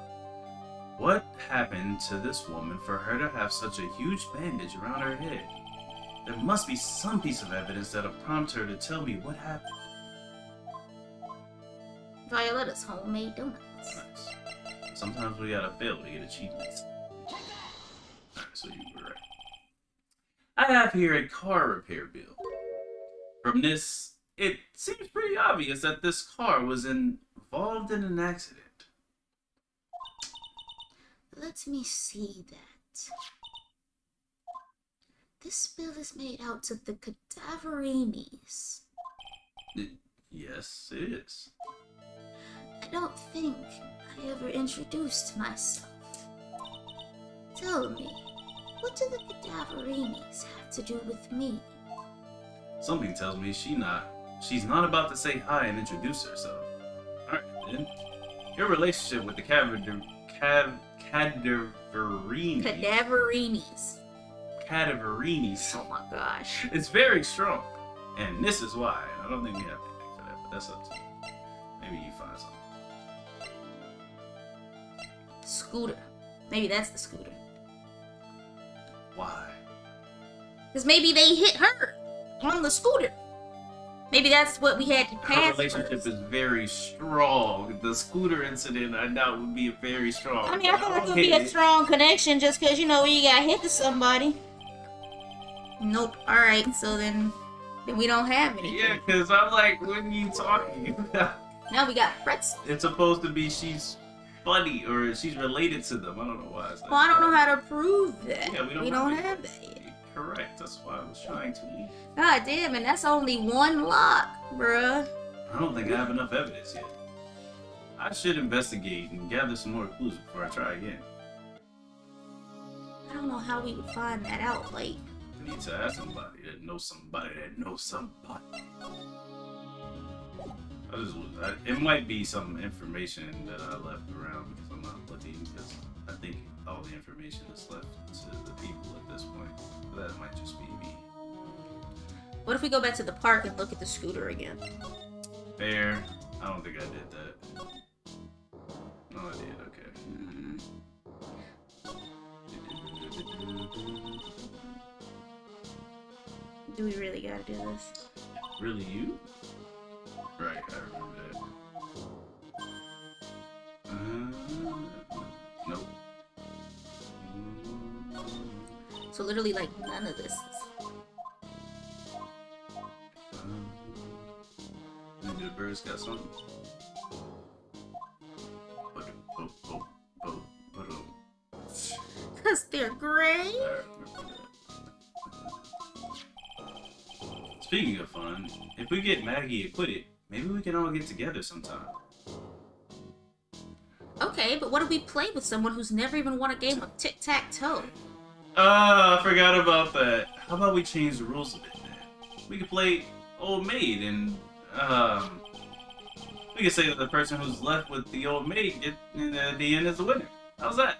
What happened to this woman for her to have such a huge bandage around her head? There must be some piece of evidence that'll prompt her to tell me what happened. Violetta's homemade donuts. Nice. Sometimes we gotta fail to get achievements. Alright, so you were right. I have here a car repair bill. From this, it seems pretty obvious that this car was involved in an accident. Let me see that. This bill is made out to the Cadaverinis. Yes, it is. I don't think I ever introduced myself. Tell me, what do the Cadaverinis have to do with me? Something tells me she's not about to say hi and introduce herself. Alright then. Your relationship with the Cadaverinis. Cadaverinis. Oh my gosh. It's very strong. And this is why. I don't think we have anything for that, but that's up to you. Maybe you find something. Scooter. Maybe that's the scooter. Why? Because maybe they hit her on the scooter. Maybe that's what we had to Our pass. relationship first. is very strong. The scooter incident, I doubt, would be very strong. I mean, I feel like it would be a strong connection just because, you know, you got hit to somebody. Nope. Alright, so then we don't have anything. Yeah, because I'm like, when you talking? Now we got pretzel. It's supposed to be she's funny or she's related to them. I don't know why. It's like, Well, I don't know how to prove that. Yeah, we don't have that yet. Correct. That's why I was trying to. God damn, and that's only one lock, bruh. I don't think I have enough evidence yet. I should investigate and gather some more clues before I try again. I don't know how we would find that out, like. I need to ask somebody that knows somebody that knows somebody. It might be some information that I left around because I'm not looking, because I think all the information is left to the people at this point. But that might just be me. What if we go back to the park and look at the scooter again? Fair. I don't think I did that. No, I did. Okay. Do we really gotta do this? Really, you? Right, I remember that. Nope. So literally, like, none of this is. Maybe the birds got something. Because they're gray? Speaking of fun, if we get Maggey acquitted, maybe we can all get together sometime. Okay, but what if we play with someone who's never even won a game of tic-tac-toe? I forgot about that. How about we change the rules a bit, man? We could play Old Maid, and, we could say that the person who's left with the Old Maid at the end is the winner. How's that?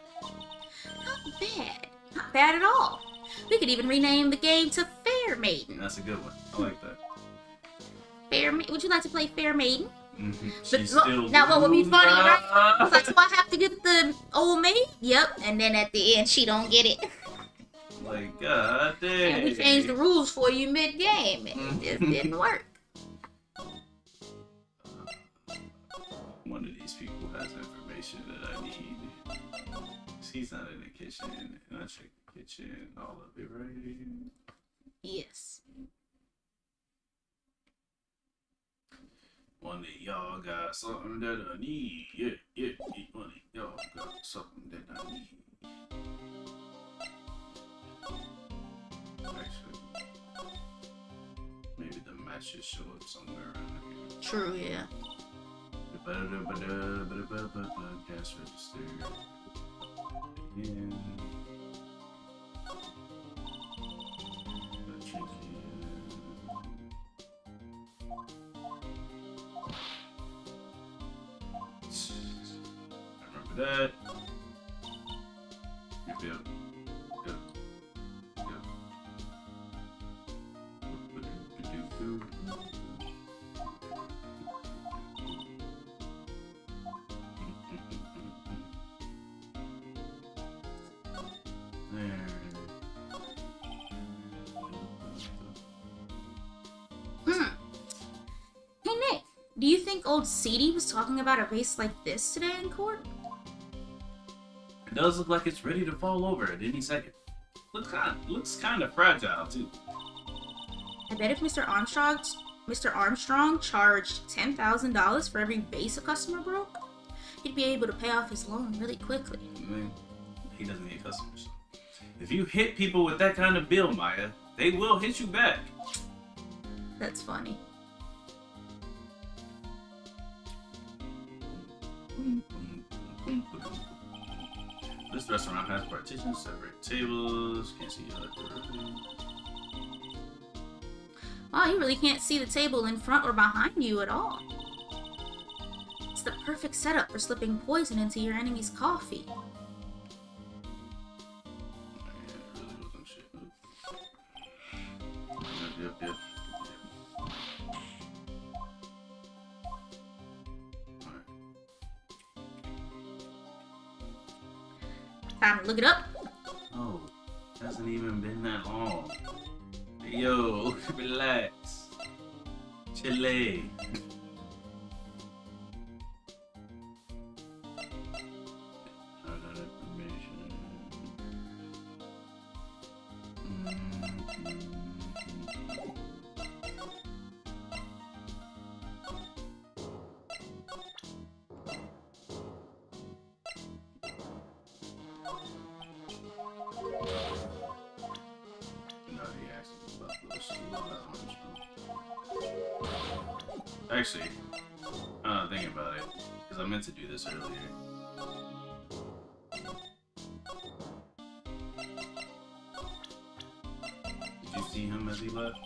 Not bad. Not bad at all. We could even rename the game to Fair Maiden. That's a good one. I like that. Would you like to play Fair Maiden? She's But still now what would be funny, right? losing. Like, so I have to get the old maid? Yep. And then at the end, she don't get it. Like, god dang. And we changed the rules for you mid-game, and it just didn't work. One of these people has information that I need. He's not in the kitchen, and I checked the kitchen, all of it, right? Yes. One of y'all got something that I need. Yeah. One of y'all got something that I need. Actually, maybe the match should show up somewhere around here. True, yeah. Cash register. Again. I remember that. Yep. Hey, Nick, do you think old Seedy was talking about a race like this today in court? It does look like it's ready to fall over at any second. Looks kind of fragile too. I bet if Mr. Armstrong charged $10,000 for every vase a customer broke, he'd be able to pay off his loan really quickly. I mean, he doesn't need customers. If you hit people with that kind of bill, Maya, they will hit you back. That's funny. This restaurant has partitions, separate tables, can't see other. Wow, you really can't see the table in front or behind you at all. It's the perfect setup for slipping poison into your enemy's coffee. Yep. Time to look it up. Oh, hasn't even been that long. Hey, yo, relax. Chile. Actually, thinking about it, because I meant to do this earlier. Did you see him as he left?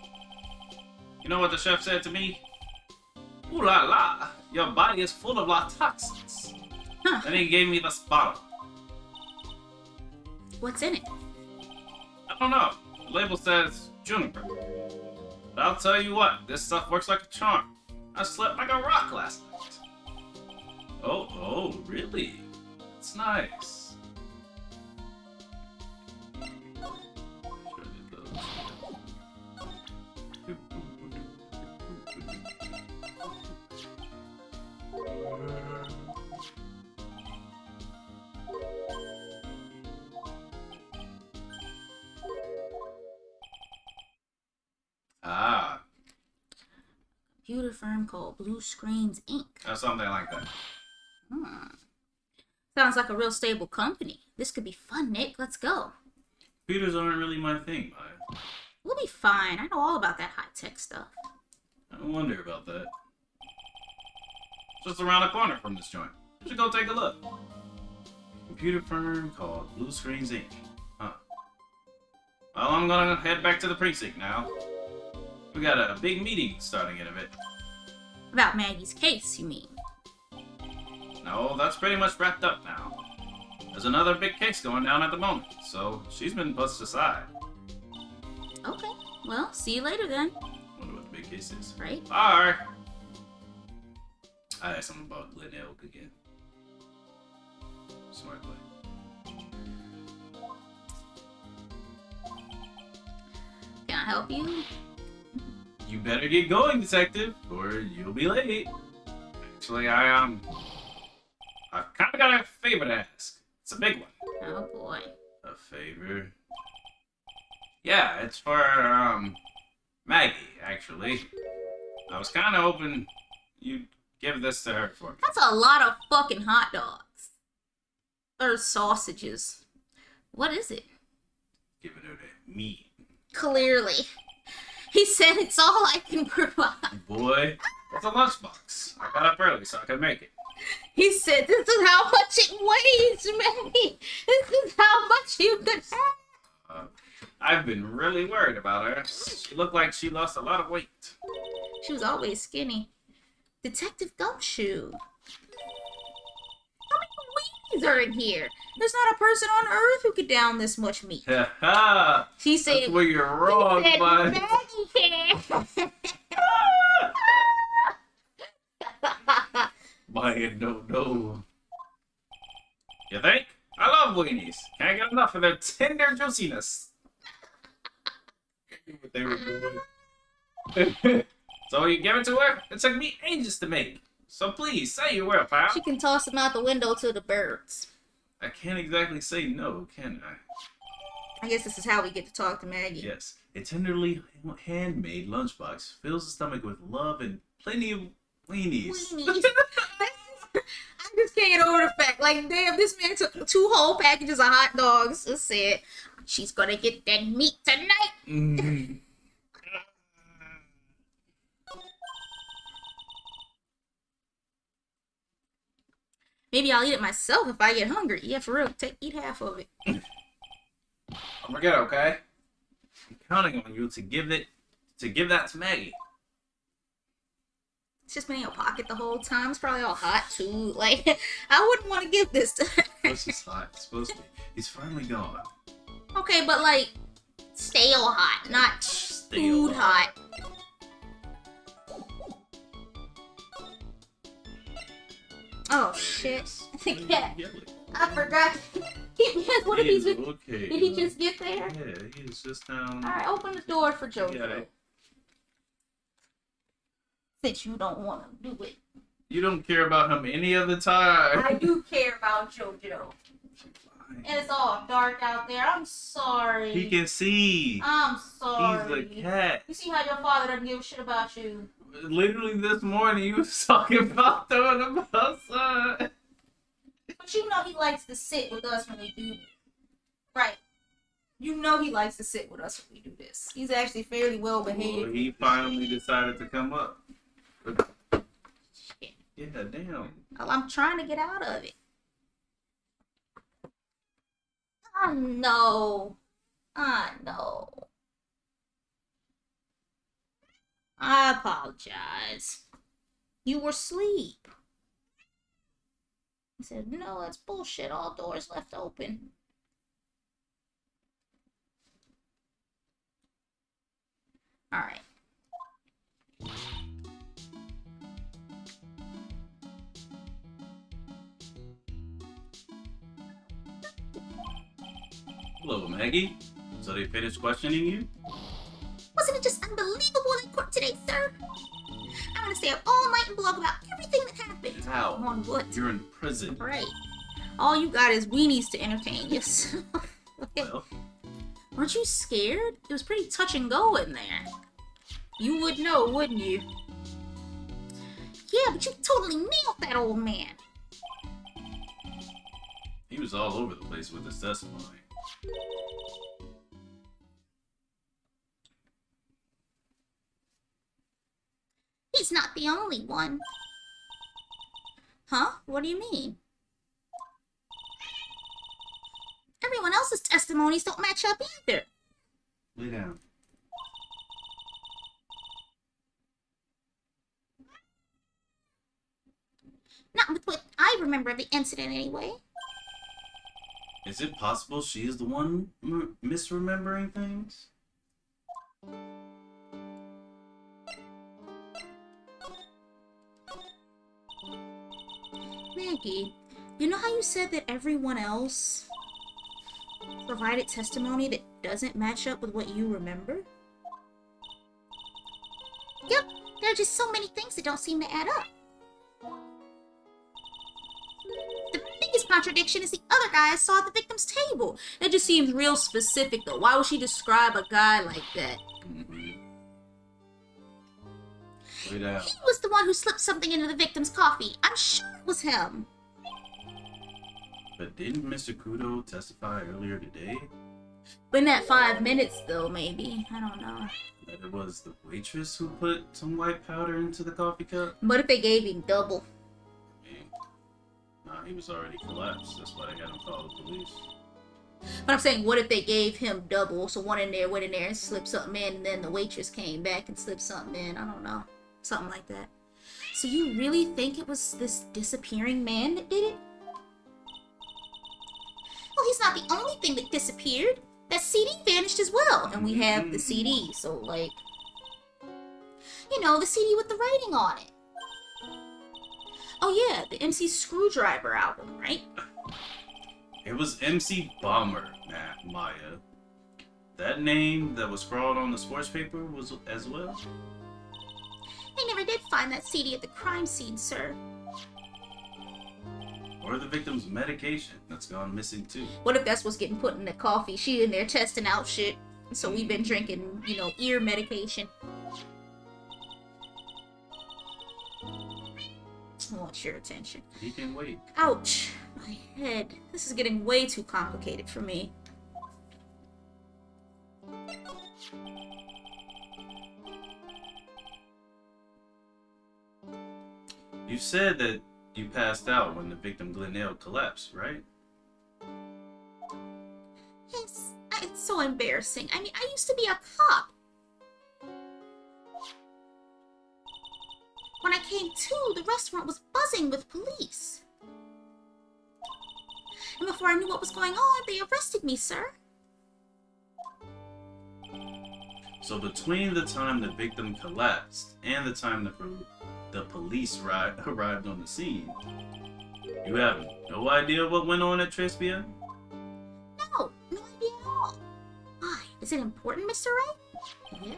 You know what the chef said to me? Ooh la la, your body is full of toxins. Huh. Then he gave me this bottle. What's in it? I don't know. The label says juniper. But I'll tell you what, this stuff works like a charm. I slept like a rock last night. Oh, really? That's nice. Ah. Computer firm called Blue Screens Inc. Or something like that. Sounds like a real stable company. This could be fun, Nick. Let's go. Computers aren't really my thing, Maya. We'll be fine. I know all about that high-tech stuff. I wonder about that. Just around the corner from this joint. You should go take a look. Computer firm called Blue Screens Inc. Huh. Well, I'm gonna head back to the precinct now. We got a big meeting starting in a bit. About Maggie's case, you mean? No, that's pretty much wrapped up now. There's another big case going down at the moment, so she's been pushed aside. Okay. Well, see you later then. Wonder what the big case is. Right? Bye! I asked him about Glen Elk again. Smart boy. Can I help you? You better get going, detective, or you'll be late. Actually, I've kind of got a favor to ask. It's a big one. Oh boy. A favor? Yeah, it's for, Maggey, actually. I was kind of hoping you'd give this to her for me. That's a lot of fucking hot dogs. Or sausages. What is it? Giving her that meat. Clearly. He said it's all I can provide. Boy, it's a lunchbox. I got up early so I could make it. He said this is how much it weighs, Maggie. This is how much you could have. I've been really worried about her. She looked like she lost a lot of weight. She was always skinny. Detective Gumshoe. How many weenies are in here? There's not a person on earth who could down this much meat. Ha ha! She said, That's where you're wrong, he said, bud. Maggie can. Man, no. You think? I love weenies. Can't get enough of their tender juiciness. What they were doing. So you give it to her? It took me ages to make. So please, say you will, pal. She can toss them out the window to the birds. I can't exactly say no, can I? I guess this is how we get to talk to Maggie. Yes. A tenderly handmade lunchbox fills the stomach with love and plenty of weenies. Weenies. I just can't get over the fact, like, damn, this man took 2 whole packages of hot dogs and said, she's gonna get that meat tonight. Mm. Maybe I'll eat it myself if I get hungry. Yeah, for real. Eat half of it. Don't forget, okay? I'm counting on you to give that to Maggey. It's just been in your pocket the whole time. It's probably all hot too. Like, I wouldn't want to give this to her. This is hot. It's supposed to be. He's finally gone. Okay, but like, stale hot, not food hot. Oh shit! Yeah, I forgot. What if he's just, okay. did he just get there? Yeah, he's just down. All right, open the door for JoJo. Yeah. Since you don't want to do it. You don't care about him any other time. I do care about JoJo. And it's all dark out there. I'm sorry. He can see. I'm sorry. He's a cat. You see how your father doesn't give a shit about you. Literally this morning, he was talking about throwing him outside. But you know he likes to sit with us when we do this. Right. You know he likes to sit with us when we do this. He's actually fairly well behaved. Well, he finally decided to come up. Shit. Yeah, damn. Well, I'm trying to get out of it. I know. I apologize. You were asleep. He said, no, that's bullshit. All doors left open. Alright. Hello, Maggey. So they finished questioning you? Wasn't it just unbelievable in court today, sir? I'm gonna stay up all night and blog about everything that happened. How? On what? You're in prison. Right. All you got is weenies to entertain yourself. Well, Weren't you scared? It was pretty touch and go in there. You would know, wouldn't you? Yeah, but you totally nailed that old man. he was all over the place with his testimony. He's not the only one. Huh? What do you mean? Everyone else's testimonies don't match up either. Lay down. Not with what I remember of the incident anyway. Is it possible she is the one misremembering things? Maggey, you know how you said that everyone else provided testimony that doesn't match up with what you remember? Yep, there are just so many things that don't seem to add up. The biggest contradiction is the other guy I saw at the victim's table. That just seems real specific, though. Why would she describe a guy like that? Lay down. He was the one who slipped something into the victim's coffee. I'm sure it was him. But didn't Mr. Kudo testify earlier today But in that 5 minutes, though, maybe. I don't know. that it was the waitress who put some white powder into the coffee cup? What if they gave him double? Nah, he was already collapsed. That's why they had him call the police. But I'm saying, what if they gave him double? So one in there, went in there and slipped something in, and then the waitress came back and slipped something in. I don't know. Something like that. So you really think it was this disappearing man that did it? Well, he's not the only thing that disappeared. That CD vanished as well. And we have the CD, so like... You know, the CD with the writing on it. Oh yeah, the MC Screwdriver album, right? It was MC Bomber, Maya. That name that was scrawled on the sports paper was as well? They never did find that CD at the crime scene, sir. Or the victim's medication that's gone missing too. What if that's what's getting put in the coffee? She in there testing out shit. So we've been drinking, you know, ear medication. I want your attention. He can wait. Ouch. My head. This is getting way too complicated for me. You said that you passed out when the victim Glenelle collapsed, right? Yes, it's so embarrassing. I mean, I used to be a cop. When I came to, the restaurant was buzzing with police. And before I knew what was going on, they arrested me, sir. So between the time the victim collapsed and the time the police arrived on the scene, you have no idea what went on at Tribia? No idea at all. Why? Is it important, Mr. Wright? Yeah.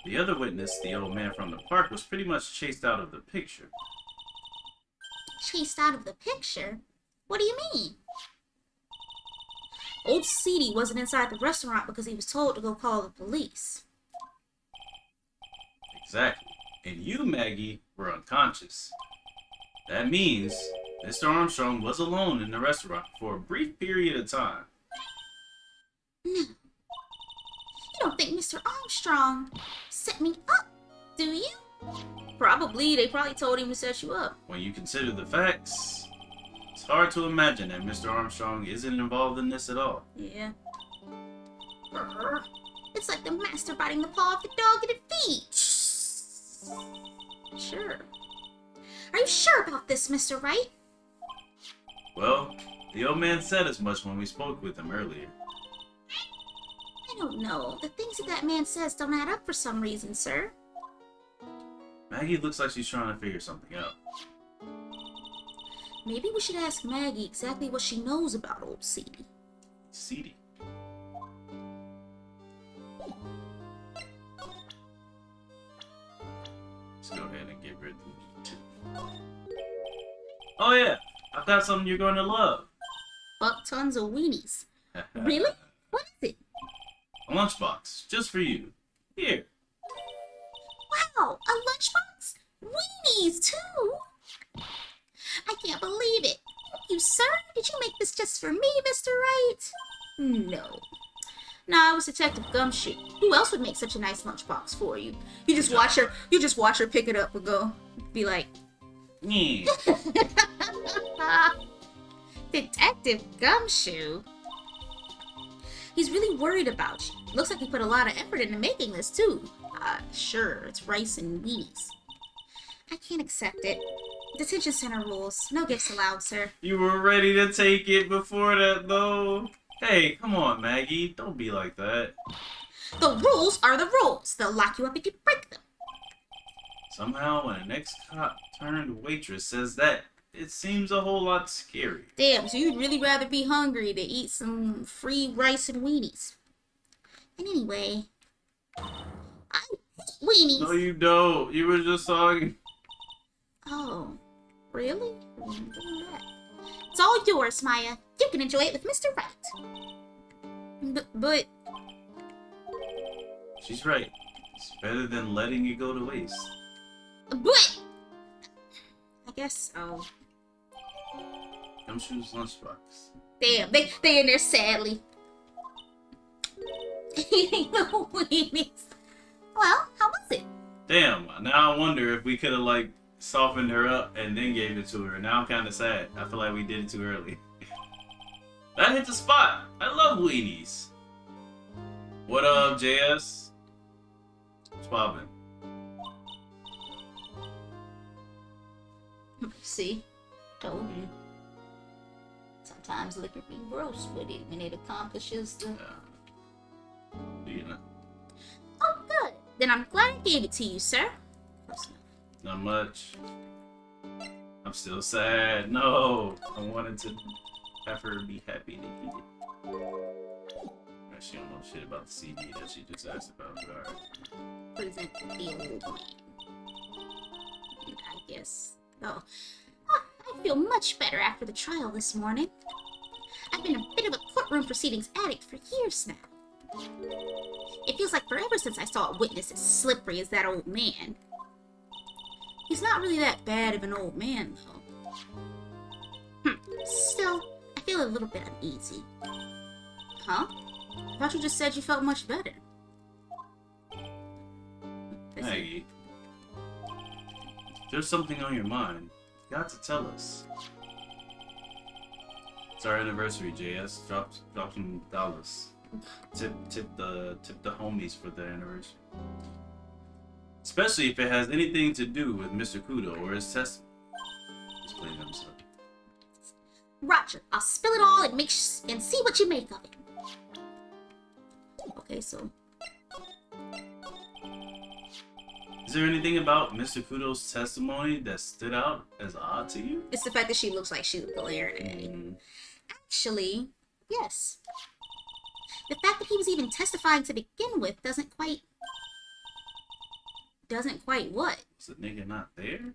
The other witness, the old man from the park, was pretty much chased out of the picture. Chased out of the picture? What do you mean? Old Seedy wasn't inside the restaurant because he was told to go call the police. Exactly. And you, Maggey, were unconscious. That means Mr. Armstrong was alone in the restaurant for a brief period of time. No. You don't think Mr. Armstrong set me up, do you? Probably. They probably told him to set you up. When you consider the facts, it's hard to imagine that Mr. Armstrong isn't involved in this at all. Yeah. Brr. It's like the master biting the paw of the dog that it feeds. Sure. Are you sure about this, Mr. Wright? Well, the old man said as much when we spoke with him earlier. I don't know. The things that man says don't add up for some reason, sir. Maggey looks like she's trying to figure something out. Maybe we should ask Maggey exactly what she knows about old Seedy. Seedy. Let's go ahead and get rid of them. Oh yeah, I've got something you're going to love. Fuck tons of weenies. Really? What is it? A lunchbox, just for you. Here. Wow, a lunchbox? Weenies, too? I can't believe it. Thank you, sir. Did you make this just for me, Mr. Wright? No. Nah, it was Detective Gumshoe. Who else would make such a nice lunchbox for you? You just watch her pick it up and go. Be like, Yeah. Detective Gumshoe? He's really worried about you. Looks like he put a lot of effort into making this, too. Sure, it's rice and weenies. I can't accept it. Detention center rules. No gifts allowed, sir. You were ready to take it before that, though. Hey, come on, Maggey. Don't be like that. The rules are the rules. They'll lock you up if you break them. Somehow, when an ex-cop turned waitress says that, it seems a whole lot scary. Damn, so you'd really rather be hungry to eat some free rice and weenies. And anyway, I hate weenies. No, you don't. You were just talking. Oh, really? I'm doing that. It's all yours, Maya. You can enjoy it with Mr. Wright. But... She's right. It's better than letting it go to waste. But... I guess so. Gumshoe's lunchbox. Damn, they in there sadly. Eating the weenies. Well, how was it? Damn, now I wonder if we could have, like, softened her up and then gave it to her. Now I'm kind of sad. I feel like we did it too early. That hit the spot. I love weenies. What up, JS? What's poppin'? See? Told you. Sometimes liquor be gross with it when it accomplishes the... You know, Oh, good. Then I'm glad I gave it to you, sir. not much. I'm still sad. No, I wanted to have her be happy to eat it. She don't know shit about the CD that she just asked about. But alright. Present the old man. I guess. Oh, I feel much better after the trial this morning. I've been a bit of a courtroom proceedings addict for years now. It feels like forever since I saw a witness as slippery as that old man. He's not really that bad of an old man, though. Still, I feel a little bit uneasy. Huh? I thought you just said you felt much better. Maggey, if there's something on your mind, you got to tell us. It's our anniversary, JS. Drop some dollars. Tip the homies for the anniversary. Especially if it has anything to do with Mr. Kudo or his testimony. Just playing himself. Roger, I'll spill it all and see what you make of it. Okay, so Is there anything about Mr. Kudo's testimony that stood out as odd to you? it's the fact that she looks like she was glaring at him. Actually, yes. The fact that he was even testifying to begin with doesn't quite what? Is the nigga not there?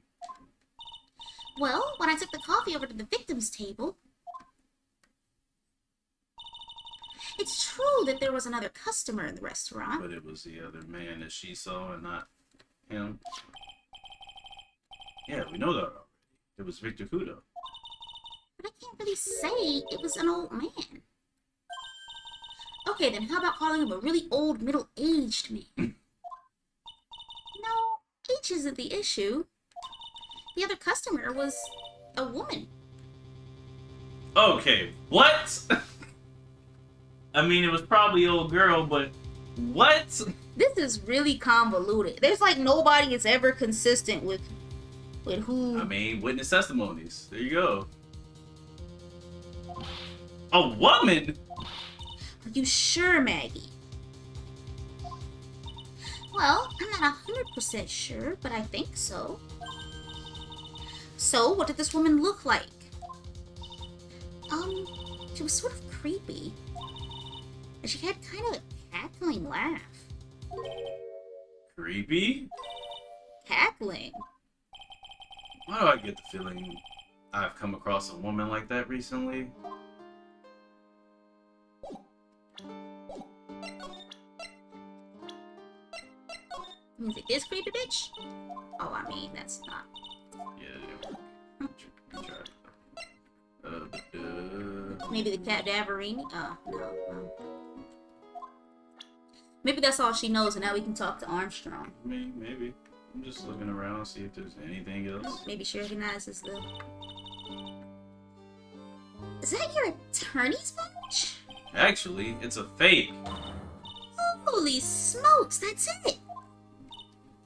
Well, when I took the coffee over to the victim's table, it's true that there was another customer in the restaurant. But it was the other man that she saw and not him. Yeah, we know that already. It was Victor Kudo. But I can't really say it was an old man. Okay, then how about calling him a really old, middle-aged man? No, age isn't the issue. The other customer was a woman. Okay, what? I mean, it was probably old girl, but what? This is really convoluted. There's like nobody is ever consistent with who. I mean, witness testimonies. There you go. A woman? Are you sure, Maggey? Well, I'm not 100% sure, but I think so. So, what did this woman look like? She was sort of creepy. And she had kind of a cackling laugh. Creepy? Cackling? Why do I get the feeling I've come across a woman like that recently? Means it is creepy, bitch? Oh, I mean, that's not... Yeah, we tried. Maybe the cadaverini? Oh, no. Maybe that's all she knows, and now we can talk to Armstrong. Maybe. I'm just looking around, see if there's anything else. Maybe she recognizes the... Is that your attorney's badge? Actually, it's a fake. Holy smokes, that's it!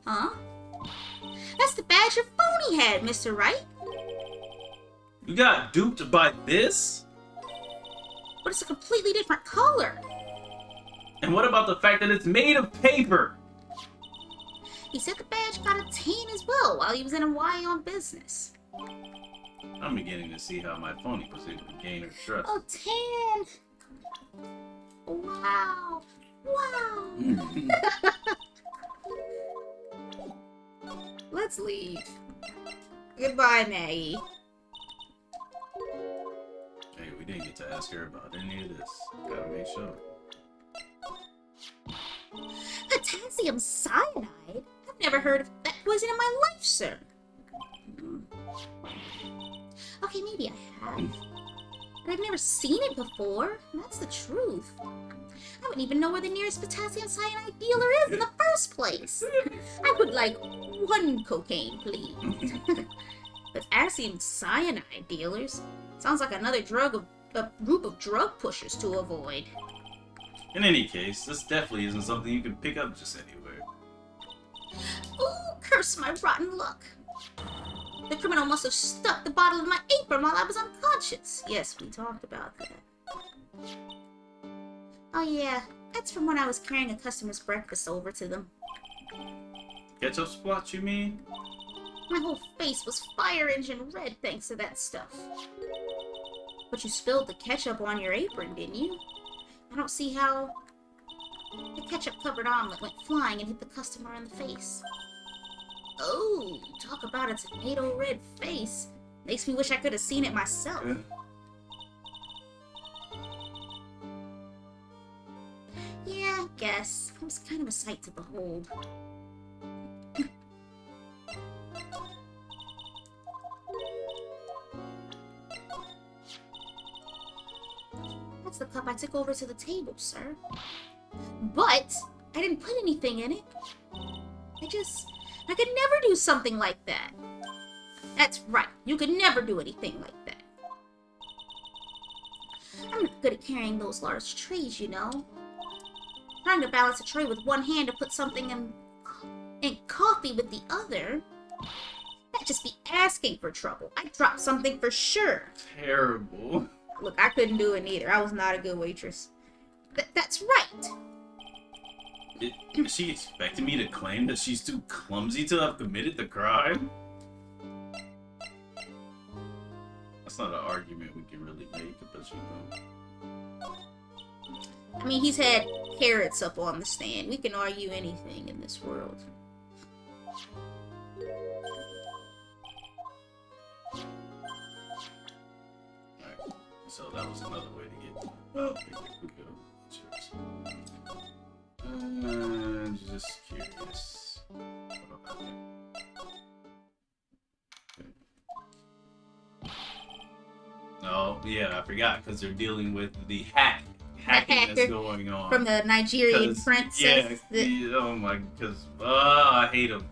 Huh? That's the badge your phony had, Mr. Wright. You got duped by this? But it's a completely different color. And what about the fact that it's made of paper? He said the badge got a tan as well while he was in Hawaii on business. I'm beginning to see how my phony was able to gain her trust. Oh, 10! Wow! Wow! Let's leave. Goodbye, Maggey. Hey, we didn't get to ask her about any of this. Gotta make sure. Potassium cyanide? I've never heard of that poison in my life, sir. Okay, maybe I have. But I've never seen it before. That's the truth. I wouldn't even know where the nearest potassium cyanide dealer is in the first place. I would like 1 cocaine, please. Potassium cyanide dealers? Sounds like another a group of drug pushers to avoid. In any case, this definitely isn't something you can pick up just anywhere. Ooh, curse my rotten luck. The criminal must have stuck the bottle in my apron while I was unconscious. Yes, we talked about that. Oh yeah, that's from when I was carrying a customer's breakfast over to them. Ketchup splotch, you mean? My whole face was fire engine red thanks to that stuff. But you spilled the ketchup on your apron, didn't you? I don't see how... The ketchup-covered omelet went flying and hit the customer in the face. Oh, talk about a tomato red face. Makes me wish I could have seen it myself. Yeah, I guess. It was kind of a sight to behold. That's the cup I took over to the table, sir. But I didn't put anything in it. I could never do something like that. That's right. You could never do anything like that. I'm not good at carrying those large trays, you know. Trying to balance a tray with one hand to put something in coffee with the other. That'd just be asking for trouble. I'd drop something for sure. Terrible. Look, I couldn't do it neither. I was not a good waitress. That's right. Is she expecting me to claim that she's too clumsy to have committed the crime? That's not an argument we can really make, but you know. I mean, he's had carrots up on the stand. We can argue anything in this world. Alright, so that was another way to get just curious. Oh, yeah, I forgot, because they're dealing with the hacking that's going on. From the Nigerian princess. Yeah, oh my, because, I hate him.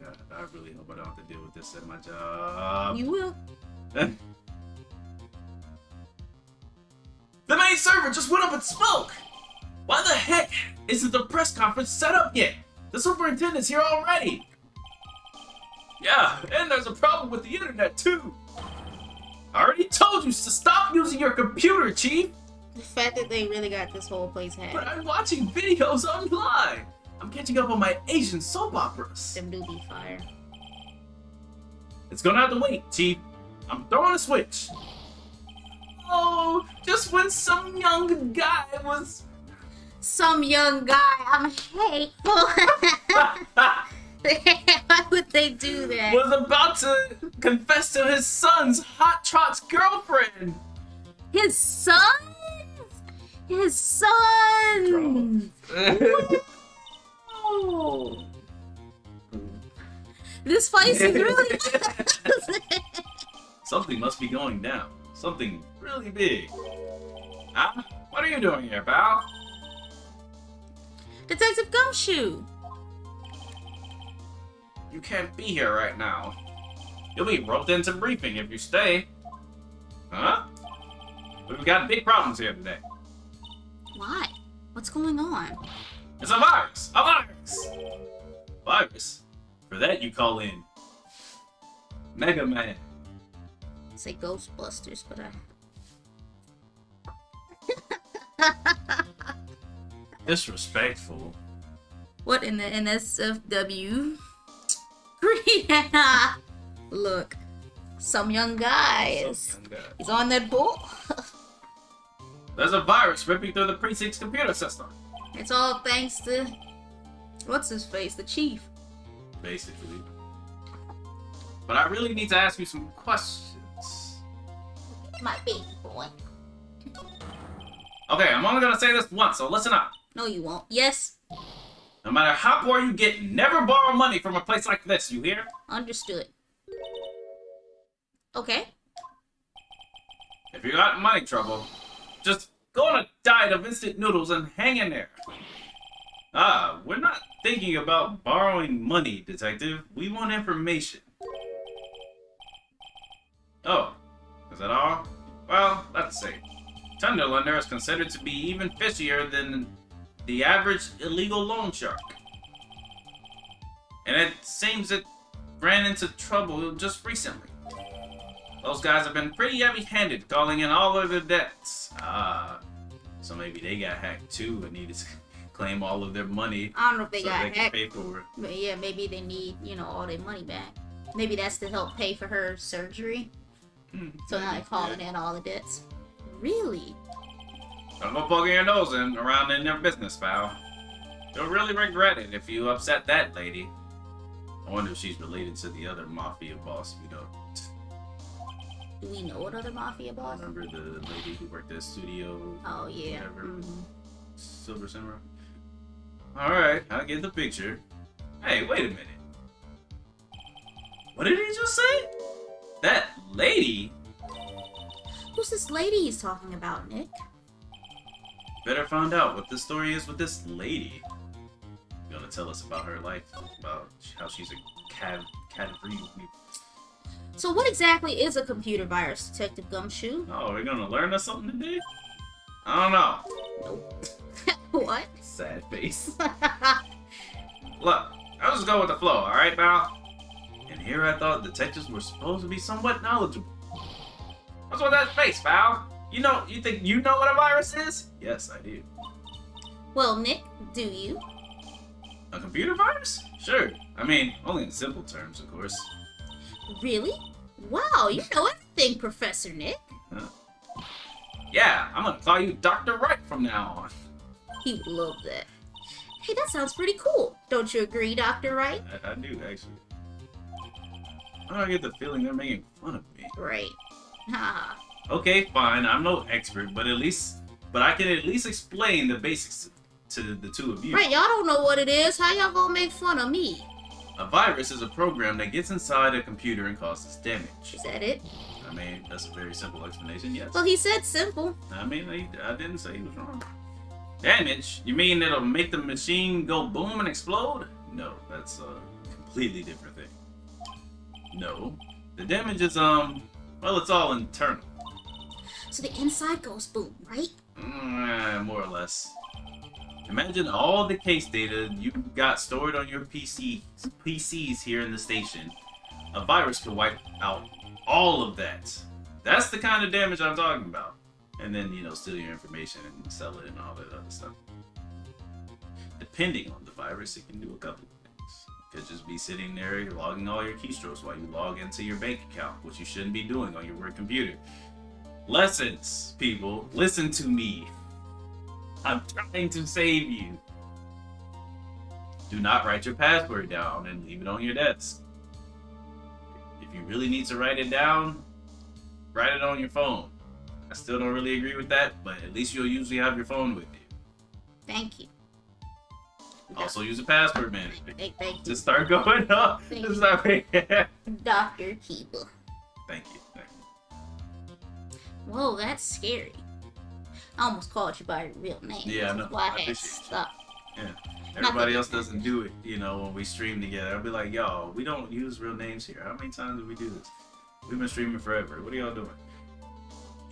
God, I really hope I don't have to deal with this at my job. You will. The main server just went up in smoke! Why the heck isn't the press conference set up yet? The superintendent's here already! Yeah, and there's a problem with the internet too! I already told you to stop using your computer, Chief! The fact that they really got this whole place hacked. But I'm watching videos online! I'm catching up on my Asian soap operas! Them do be fire. It's gonna have to wait, Chief. I'm throwing a switch. Oh, just when some young guy was... Some young guy, I'm hateful. Why would they do that? Was about to confess to his son's hot trot's girlfriend. His son? His son! Oh. This place is really... Something must be going down. Something really big. Huh? What are you doing here, pal? Detective Gumshoe! You can't be here right now. You'll be roped into briefing if you stay. Huh? We've got big problems here today. Why? What's going on? It's a virus! A virus! Virus? For that you call in Mega Man. I'd say Ghostbusters, but Disrespectful. What in the NSFW? Brianna! Look, some young guys. He's on that bull. There's a virus ripping through the precinct's computer system. It's all thanks to what's his face, the chief. Basically. But I really need to ask you some questions. My baby boy. Okay, I'm only gonna say this once, so listen up. No, you won't. Yes. No matter how poor you get, never borrow money from a place like this, you hear? Understood. Okay. If you got money trouble, just go on a diet of instant noodles and hang in there. Ah, we're not thinking about borrowing money, detective. We want information. Oh, is that all? Well, let's see. Tunderlander is considered to be even fishier than the average illegal loan shark. And it seems it ran into trouble just recently. Those guys have been pretty heavy-handed, calling in all of their debts. Ah, so maybe they got hacked too and needed to claim all of their money. I don't know if they so got they can hacked. pay for it. But yeah, maybe they need, all their money back. Maybe that's to help pay for her surgery. So now they're calling in all the debts. Really? Don't go poking your nose around in their business, pal. You'll really regret it if you upset that lady. I wonder if she's related to the other mafia boss we know. Do we know what other mafia boss? Remember the lady who worked at studio? Oh, yeah. Whatever. Silver Samurai? Alright, I get the picture. Hey, wait a minute. What did he just say? That lady? Who's this lady he's talking about, Nick? Better find out what the story is with this lady. Gonna tell us about her life, about how she's a cat-free. So what exactly is a computer virus, Detective Gumshoe? Oh, we're gonna learn us something today? I don't know. Nope. What? Sad face. Look, I'll just go with the flow, alright, pal? And here I thought detectives were supposed to be somewhat knowledgeable. What's with that face, pal? You think you know what a virus is? Yes, I do. Well, Nick, do you? A computer virus? Sure. I mean, only in simple terms, of course. Really? Wow, you know everything, Professor Nick. Yeah, I'm gonna call you Dr. Wright from now on. He would love that. Hey, that sounds pretty cool. Don't you agree, Dr. Wright? I do, actually. I get the feeling they're making fun of me. Right. Haha. Okay, fine. I'm no expert, but I can at least explain the basics to the two of you. Right, y'all don't know what it is. How y'all gonna make fun of me? A virus is a program that gets inside a computer and causes damage. Is that it? I mean, that's a very simple explanation, yes. Well, he said simple. I mean, I didn't say he was wrong. Damage? You mean it'll make the machine go boom and explode? No, that's a completely different thing. No. The damage is, well, it's all internal. So the inside goes boom, right? More or less. Imagine all the case data you've got stored on your PCs here in the station. A virus could wipe out all of that. That's the kind of damage I'm talking about. And then, steal your information and sell it and all that other stuff. Depending on the virus, it can do a couple of things. It could just be sitting there logging all your keystrokes while you log into your bank account, which you shouldn't be doing on your work computer. Lessons, people. Listen to me. I'm trying to save you. Do not write your password down and leave it on your desk. If you really need to write it down, write it on your phone. I still don't really agree with that, but at least you'll usually have your phone with you. Thank you. Also use a password manager. Thank you. Just start going up. Thank Just you. start Dr. Keeper. Thank you. Whoa, that's scary. I almost called you by your real name. Yeah, I know. That's why I I had to appreciate you. stop. Yeah. Everybody else doesn't do it, when we stream together. I'll be like, yo, we don't use real names here. How many times do we do this? We've been streaming forever. What are y'all doing?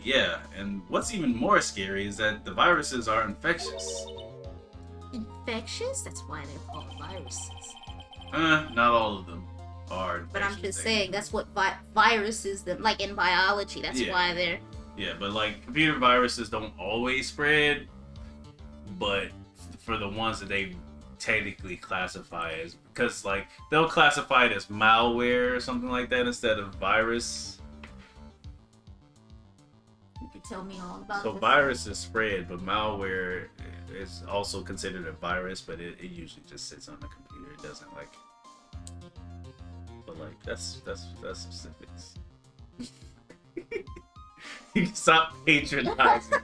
Yeah, and what's even more scary is that the viruses are infectious. Infectious? That's why they're called viruses. Not all of them are infectious. But I'm just saying, that's what viruses, like in biology, that's why they're... Yeah, but like computer viruses don't always spread, but for the ones that they technically classify as, because like they'll classify it as malware or something like that instead of virus. You can tell me all about So this. virus is spread, but malware is also considered a virus, but it usually just sits on the computer. It doesn't like. But like that's specifics. You can stop patronizing.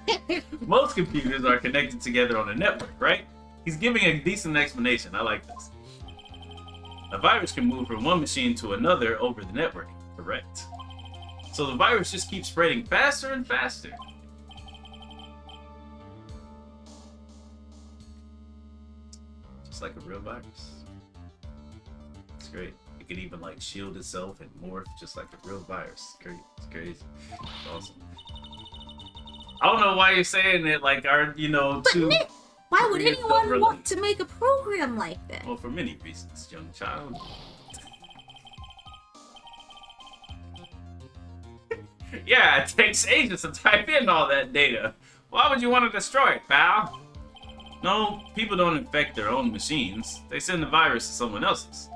Most computers are connected together on a network, right? He's giving a decent explanation. I like this. A virus can move from one machine to another over the network. Correct. So the virus just keeps spreading faster and faster. Just like a real virus. It's great. It can even like shield itself and morph just like a real virus. It's great. It's crazy. It's awesome. I don't know why you're saying it like our, But two. Nick, why would Koreans don't anyone really- want to make a program like that? Well, for many reasons, young child. Yeah, it takes ages to type in all that data. Why would you want to destroy it, pal? No, people don't infect their own machines. They send the virus to someone else's.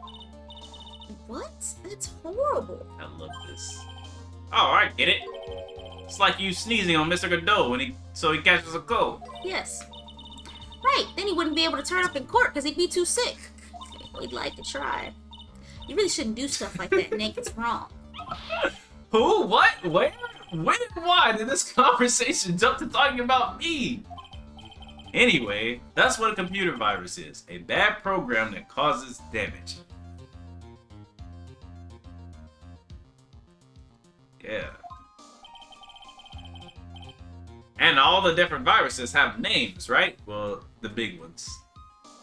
What? That's horrible. I love this. Oh, I get it. It's like you sneezing on Mr. Godot so he catches a cold. Yes. Right, then he wouldn't be able to turn up in court because he'd be too sick. We'd like to try. You really shouldn't do stuff like that, Nick. It's wrong. Who? What? Where? When and why did this conversation jump to talking about me? Anyway, that's what a computer virus is. A bad program that causes damage. Yeah. And all the different viruses have names, right? Well, the big ones.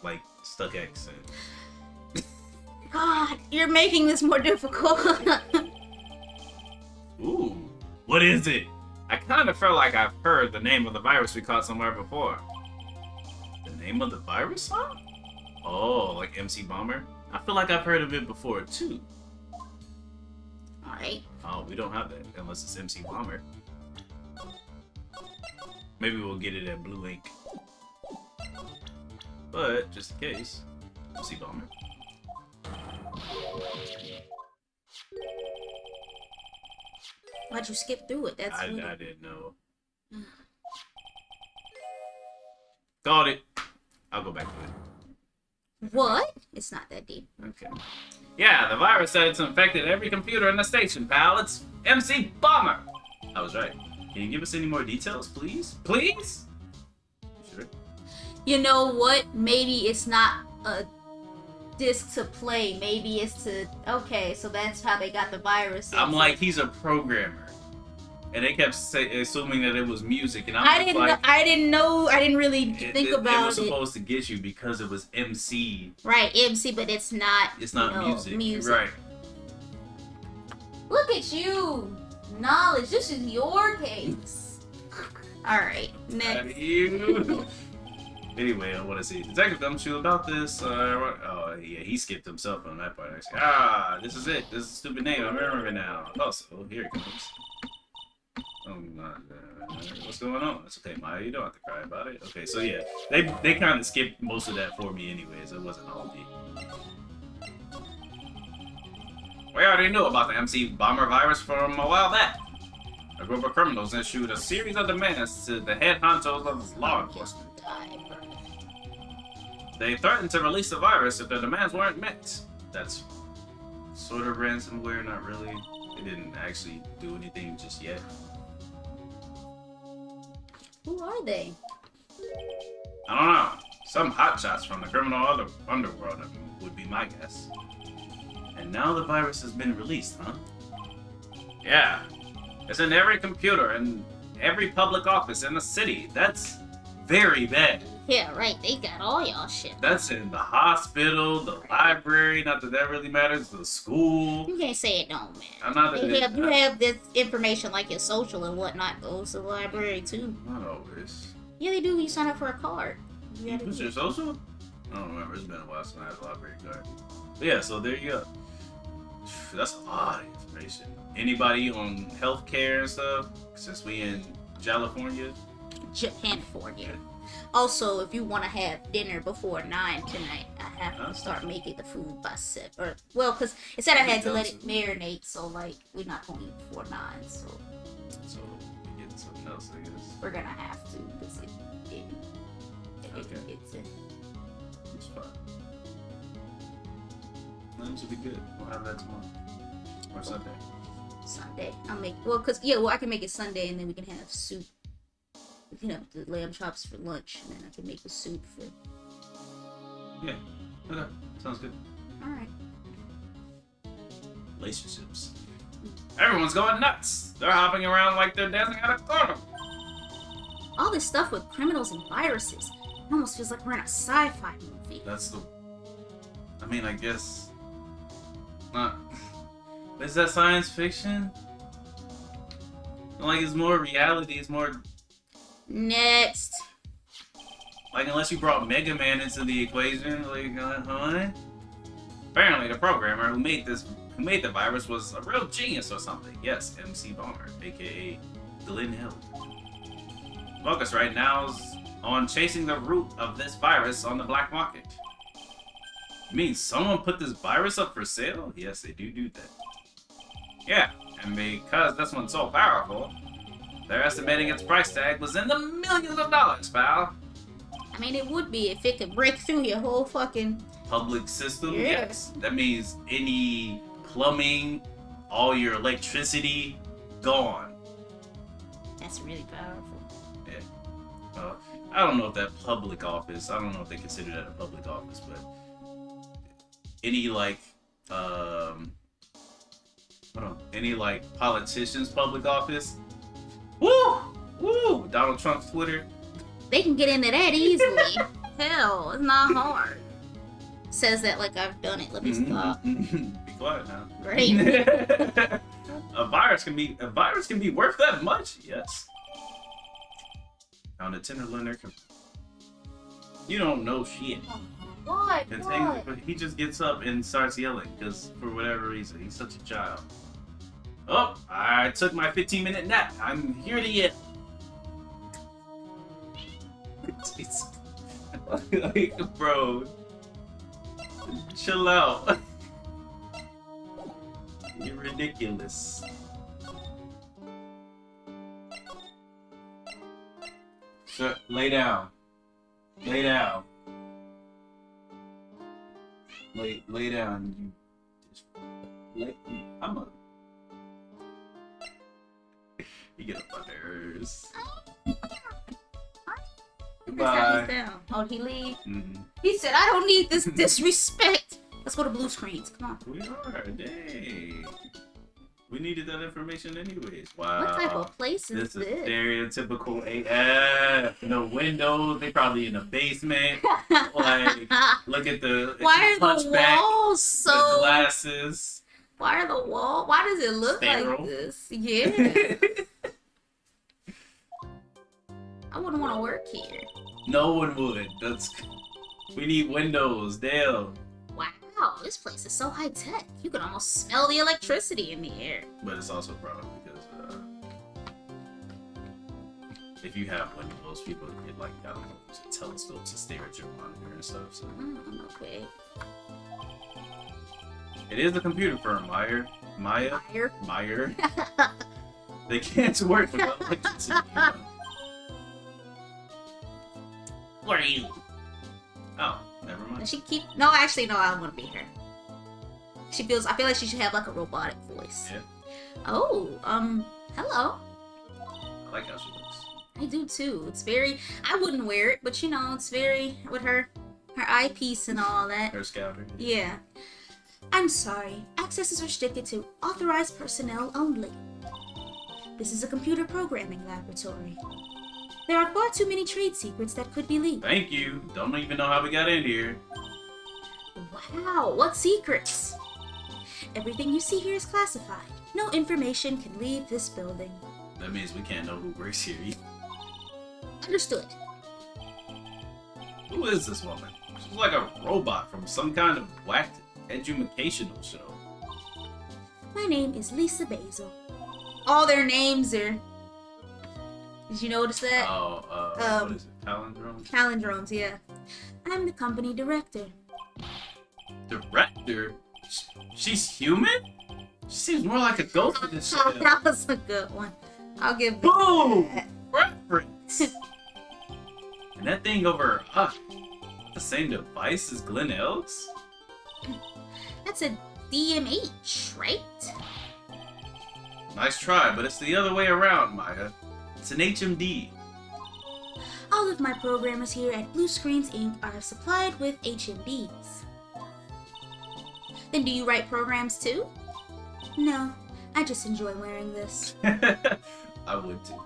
Like StuckX and... God, you're making this more difficult. Ooh, what is it? I kind of felt like I've heard the name of the virus we caught somewhere before. The name of the virus, huh? Oh, like MC Bomber? I feel like I've heard of it before, too. Alright. Oh, we don't have that, unless it's MC Bomber. Maybe we'll get it at Blue Ink. But, just in case, MC Bomber. Why'd you skip through it? That's I really... didn't know. Got it. I'll go back to it. What? It's not that deep. Okay. Yeah, the virus said it's infected every computer in the station, pal. It's MC Bomber. I was right. Can you give us any more details, please? Please? Sure. You know what? Maybe it's not a disc to play. Maybe it's to... Okay, so that's how they got the virus. I'm like, he's a programmer. And they kept assuming that it was music, and I didn't really think about it was it. supposed to get you because it was MC. Right, MC, but it's not. It's not music. Right. Look at you, knowledge. This is your case. All right, next. You. Anyway, I want to see Detective Gumshoe about this. Oh yeah, he skipped himself on that part. Actually. This is it. This is a stupid name. I remember it now. Also, here it comes. Oh my god. What's going on? That's okay, Maya. You don't have to cry about it. Okay, so yeah, they kind of skipped most of that for me anyways. It wasn't all me. We already knew about the MC Bomber virus from a while back. A group of criminals issued a series of demands to the head honchos of law enforcement. They threatened to release the virus if the demands weren't met. That's sort of ransomware, not really. They didn't actually do anything just yet. Who are they? I don't know. Some hotshots from the criminal underworld would be my guess. And now the virus has been released, huh? Yeah. It's in every computer and every public office in the city. That's very bad. Yeah, right. They got all y'all shit. That's in the hospital, the library, not that that really matters, the school. You can't say it don't, man. I'm not You have this information like your social and whatnot goes to the library too. Not always. Yeah, they do. You sign up for a card. What's your social? I don't remember. It's been a while since I had a library card. But yeah, so there you go. That's a lot of information. Anybody on healthcare and stuff? Since we in California? Japanifornia. Also, if you want to have dinner before 9 tonight, I have to start making the food by 7. Or, well, because it said I had to let it marinate, so, like, we're not going to eat before 9, so. So, we get something else, I guess. We're going to have to, because it Okay. It's in. It's fine. That should be good. We'll have that tomorrow. Or Sunday. Sunday. I'll make, well, because, yeah, well, I can make it Sunday, and then we can have soup. You know, the lamb chops for lunch, and then I can make the soup for. Yeah. Okay. Sounds good. Alright. Relationships. Everyone's going nuts. They're hopping around like they're dancing at a carnival. All this stuff with criminals and viruses. It almost feels like we're in a sci-fi movie. That's the. I mean, I guess. Is that science fiction? Like, it's more reality. It's more. Next. Like, unless you brought Mega Man into the equation, like, huh? Apparently, the programmer who made the virus was a real genius or something. Yes, MC Bonner, aka Glenn Hill. Focus right now is on chasing the root of this virus on the black market. You mean someone put this virus up for sale? Yes, they do that. Yeah, and because this one's so powerful, they're estimating its price tag was in the millions of dollars, pal. I mean, it would be if it could break through your whole fucking Public system? Yeah. Yes. That means any plumbing, all your electricity, gone. That's really powerful. Yeah. I don't know if that public office, I don't know if they consider that a public office, but any like, any like politician's public office? Woo! Woo! Donald Trump's Twitter. They can get into that easily. Hell, it's not hard. Says that like I've done it. Let me stop. Be quiet now. Right. A virus can be worth that much? Yes. On the Tinderlander. You don't know shit. What? But he just gets up and starts yelling because for whatever reason he's such a child. Oh, I took my 15-minute nap. I'm here to yell. Like, bro, chill out. You're ridiculous. So, lay down. Lay down. Lay down. I'm a. You get up my nerves. Goodbye. Oh, he leave? Mm-hmm. He said, I don't need this disrespect. Let's go to blue screens. Come on. We are. Dang. We needed that information anyways. Wow. What type of place is This is stereotypical AF. No windows. They probably in the basement. Like, look at the. Why are the walls so? The glasses. Why are the walls? Why does it look Sterile. like this? Yeah. I wouldn't want to work here. No one would. We need windows. Damn. Wow, this place is so high tech. You can almost smell the electricity in the air. But it's also probably because if you have windows, people get like, I don't know, use a telescope to stare at your monitor and stuff. So Okay. it is a computer firm, Meyer. Fire. They can't work without electricity. Who are you? Oh, never mind. Does she keep? No, actually, no. I don't want to be her. I feel like she should have like a robotic voice. Yeah. Oh, hello. I like how she looks. I do too. It's very. I wouldn't wear it, but you know, it's very with her eyepiece and all that. Her scouter. Yeah. I'm sorry. Access is restricted to authorized personnel only. This is a computer programming laboratory. There are far too many trade secrets that could be leaked. Thank you. Don't even know how we got in here. Wow, what secrets? Everything you see here is classified. No information can leave this building. That means we can't know who works here either. Understood. Who is this woman? She's like a robot from some kind of whacked educational show. My name is Lisa Basil. All their names are... Did you notice that? What is it? Palindromes? Palindromes, yeah. I'm the company director. Director? She's human? She seems more like a ghost in this show. That was a good one. I'll give Boom! that. Reference! And that thing over her eye. The same device as Glen Elks? That's a DMH, right? Nice try, but it's the other way around, Maya. It's an HMD. All of my programmers here at Blue Screens Inc. are supplied with HMDs. Then do you write programs too? No, I just enjoy wearing this. I would too.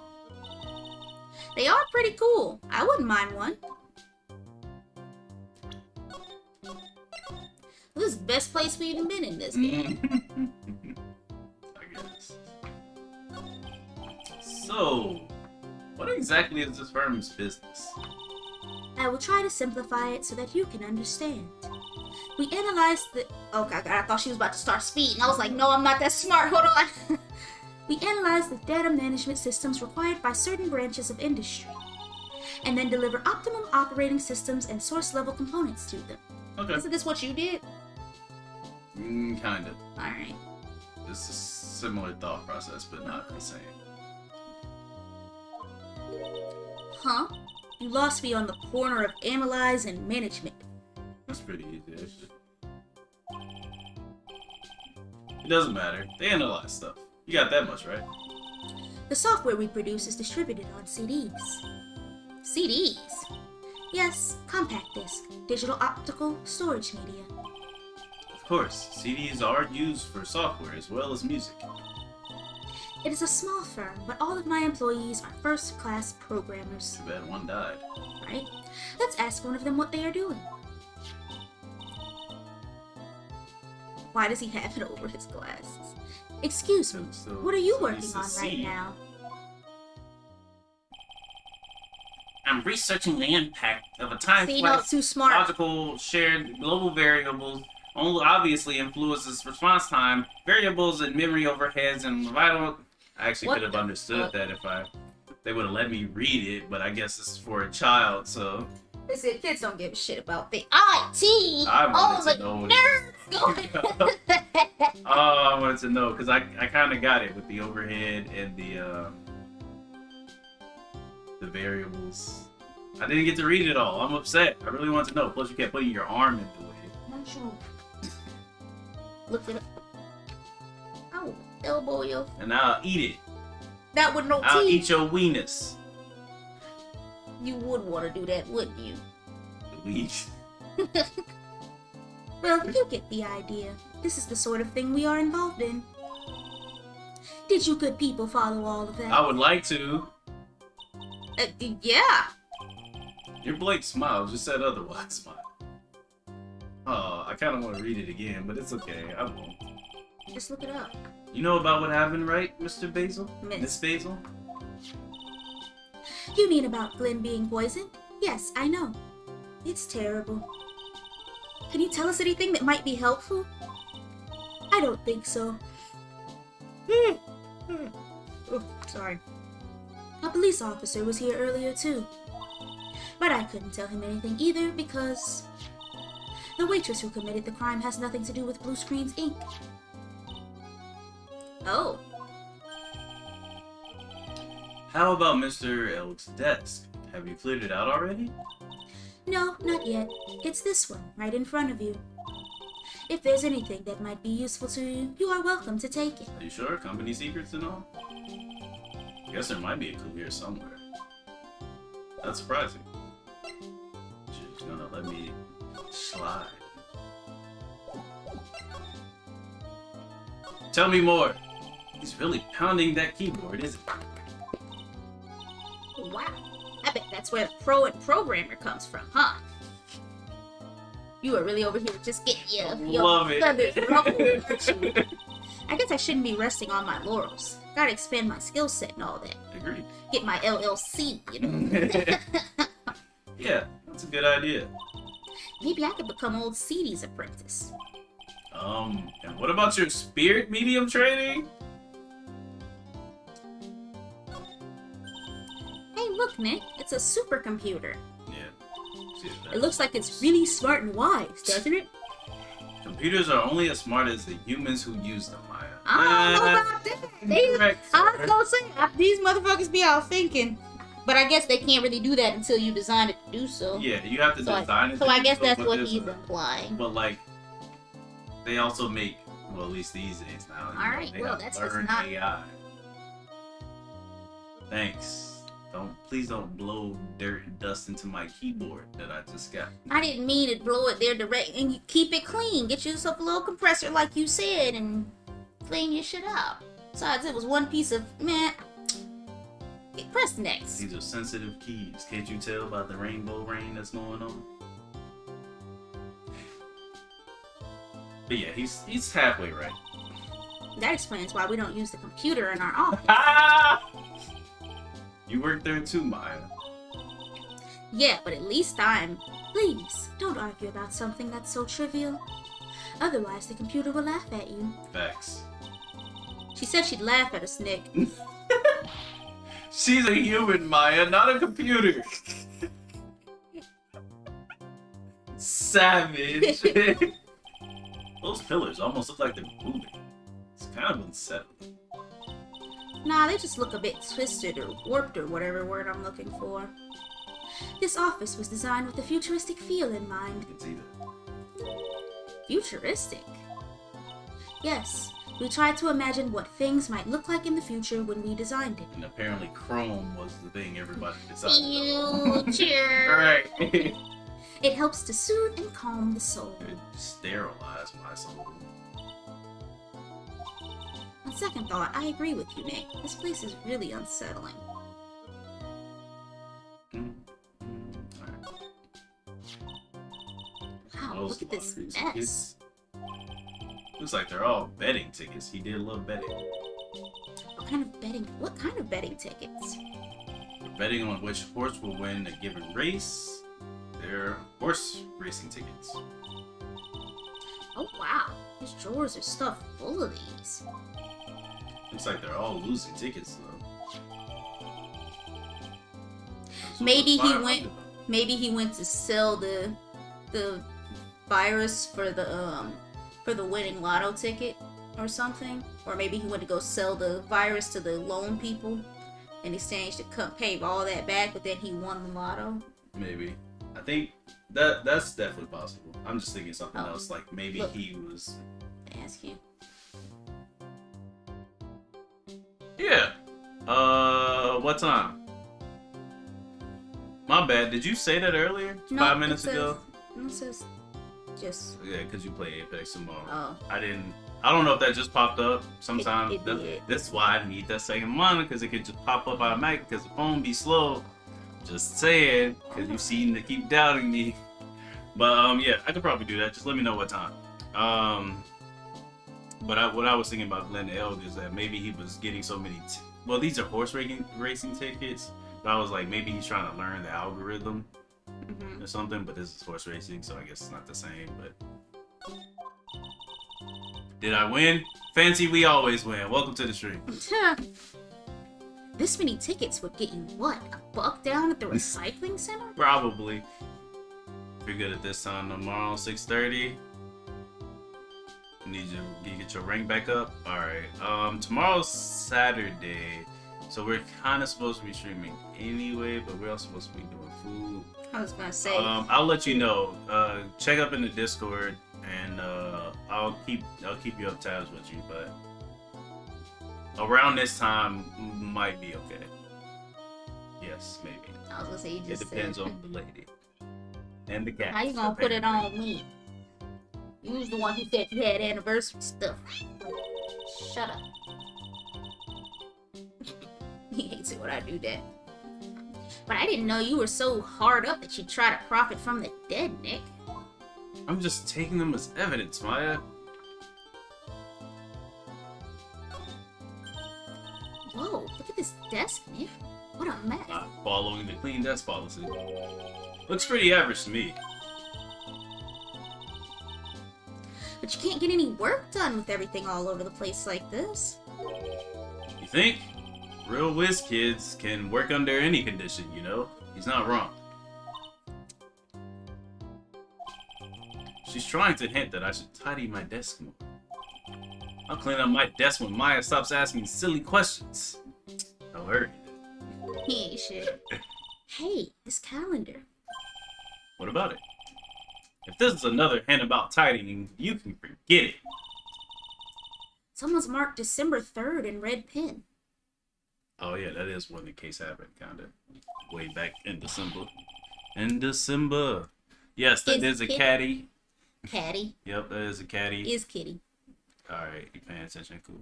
They are pretty cool. I wouldn't mind one. This is the best place we've even been in this game. I guess. So, what exactly is this firm's business? I will try to simplify it so that you can understand. We analyzed the... Oh god, I thought she was about to start speeding. I was like, no, I'm not that smart. Hold on. We analyze the data management systems required by certain branches of industry, and then deliver optimum operating systems and source-level components to them. Okay. Isn't this what you did? Kind of. Alright. It's a similar thought process, but not the same. Huh? You lost me on the corner of analyze and management. That's pretty easy, actually. It doesn't matter. They analyze stuff. You got that much, right? The software we produce is distributed on CDs. CDs? Yes, compact disc, digital optical storage media. Of course, CDs are used for software as well as music. It is a small firm, but all of my employees are first-class programmers. Too bad one died. Right? Let's ask one of them what they are doing. Why does he have it over his glasses? Excuse me, what are you working on right now? I'm researching the impact of a time See, no, too smart. logical shared global variables only obviously influences response time, variables and memory overheads, and vital. I actually could have understood that if they would have let me read it, but I guess this is for a child, so. They said kids don't give a shit about the IT. I wanted to the know. nerds. Oh, I wanted to know because I kind of got it with the overhead and the variables. I didn't get to read it all. I'm upset. I really want to know. Plus, you kept putting your arm in the way. Not sure. Look it up. Ow, elbow you. And I'll eat it. That would no I'll teeth. eat your weenus. You would want to do that, wouldn't you? Weenus. Well, you get the idea. This is the sort of thing we are involved in. Did you good people follow all of that? I would like to. Yeah. Your blank smile just said otherwise. Smile. Oh, I kind of want to read it again, but it's okay. I won't. Just look it up. You know about what happened, right, Mr. Basil? Miss. Miss Basil? You mean about Glenn being poisoned? Yes, I know. It's terrible. Can you tell us anything that might be helpful? I don't think so. Oh, sorry. A police officer was here earlier too. But I couldn't tell him anything either because the waitress who committed the crime has nothing to do with Blue Screens Inc. Oh. How about Mr. Elk's desk? Have you cleared it out already? No, not yet. It's this one, right in front of you. If there's anything that might be useful to you, you are welcome to take it. Are you sure? Company secrets and all? I guess there might be a clue here somewhere. That's surprising. She's gonna let me slide. Tell me more. He's really pounding that keyboard, isn't he? Wow. I bet that's where the pro and programmer comes from, huh? You are really over here just getting your Love it. feathers ruffled, aren't you? I guess I shouldn't be resting on my laurels. Gotta expand my skill set and all that. Agreed. Get my LLC, you know? Yeah, that's a good idea. Maybe I could become old CD's apprentice. And what about your spirit medium training? Hey, look, Nick. It's a supercomputer. Yeah. See that? It looks like it's really smart and wise, doesn't it? Computers are only as smart as the humans who use them, Maya. I don't know about that. I was gonna say, these motherfuckers be out thinking. But I guess they can't really do that until you design it to do so. Yeah, you have to design it. So I guess that's what he's he's implying. But like, they also make, well, at least these days now. Alright, well, that's just learn not... AI. Thanks. Please don't blow dirt and dust into my keyboard that I just got. I didn't mean to blow it there direct, and you keep it clean. Get yourself a little compressor like you said, and clean your shit out. Besides, it was one piece of, man. Press next. These are sensitive keys. Can't you tell by the rainbow rain that's going on? But yeah, he's halfway right. That explains why we don't use the computer in our office. You work there too, Maya. Yeah, but at least I'm... Please, don't argue about something that's so trivial. Otherwise, the computer will laugh at you. Facts. She said she'd laugh at us, Nick. She's a human, Maya, not a computer. Savage. Those pillars almost look like they're moving. It's kind of unsettling. Nah, they just look a bit twisted or warped or whatever word I'm looking for. This office was designed with a futuristic feel in mind. You can see that. Futuristic? Yes, we tried to imagine what things might look like in the future when we designed it. And apparently Chrome was the thing everybody decided. Future! Right. It helps to soothe and calm the soul. It sterilized my soul. On second thought, I agree with you, Nick. This place is really unsettling. Wow, look at this mess. Looks like they're all betting tickets. He did love betting. What kind of betting tickets? Betting on which horse will win a given race. They're horse racing tickets. Oh wow, his drawers are stuffed full of these. Looks like they're all losing tickets though. Maybe he went to sell the virus for the winning lotto ticket or something, or maybe he went to go sell the virus to the loan people in exchange to pay all that back, but then he won the lotto. Maybe. I think that's definitely possible. I'm just thinking something else, like maybe he was. Ask you. Yeah. What time? My bad. Did you say that earlier? No, 5 minutes ago? No, it says just... Yeah, because you play Apex tomorrow. Oh. I don't know if that just popped up sometime. It did. That's why I need that second monitor, because it could just pop up automatically, because the phone be slow. Just saying, because you seem to keep doubting me. But, yeah, I could probably do that. Just let me know what time. But what I was thinking about Glenn Elg is that maybe he was getting so many... well, these are horse racing tickets. But I was like, maybe he's trying to learn the algorithm or something. But this is horse racing, so I guess it's not the same. But did I win? Fancy, we always win. Welcome to the stream. This many tickets would get you what? $1 down at the recycling center? Probably. If you're good at this time tomorrow, 6:30. You get your rank back up. All right. Tomorrow's Saturday, so we're kind of supposed to be streaming anyway, but we're also supposed to be doing food. I was gonna say. I'll let you know. Check up in the Discord, and I'll keep you up tabs with you. But around this time might be okay. Yes, maybe. I was gonna say you just. It depends on the lady and the cat. How you gonna put it on me? You was the one who said you had anniversary stuff. Shut up. He hates it when I do that. But I didn't know you were so hard up that you'd try to profit from the dead, Nick. I'm just taking them as evidence, Maya. Whoa, look at this desk, Nick. What a mess. Not following the clean desk policy. Looks pretty average to me. But you can't get any work done with everything all over the place like this. You think? real whiz kids can work under any condition, you know? He's not wrong. She's trying to hint that I should tidy my desk more. I'll clean up my desk when Maya stops asking silly questions. I'll hurry. He ain't shit. Hey, this calendar. What about it? If this is another hint about tidying, you can forget it. Someone's marked December 3rd in red pen. Oh yeah, that is when the case happened, kinda. Way back in December. In December. Yes, that is a caddy. Caddy. Yep, that is a caddy. Is kitty. Alright, you paying attention? Cool.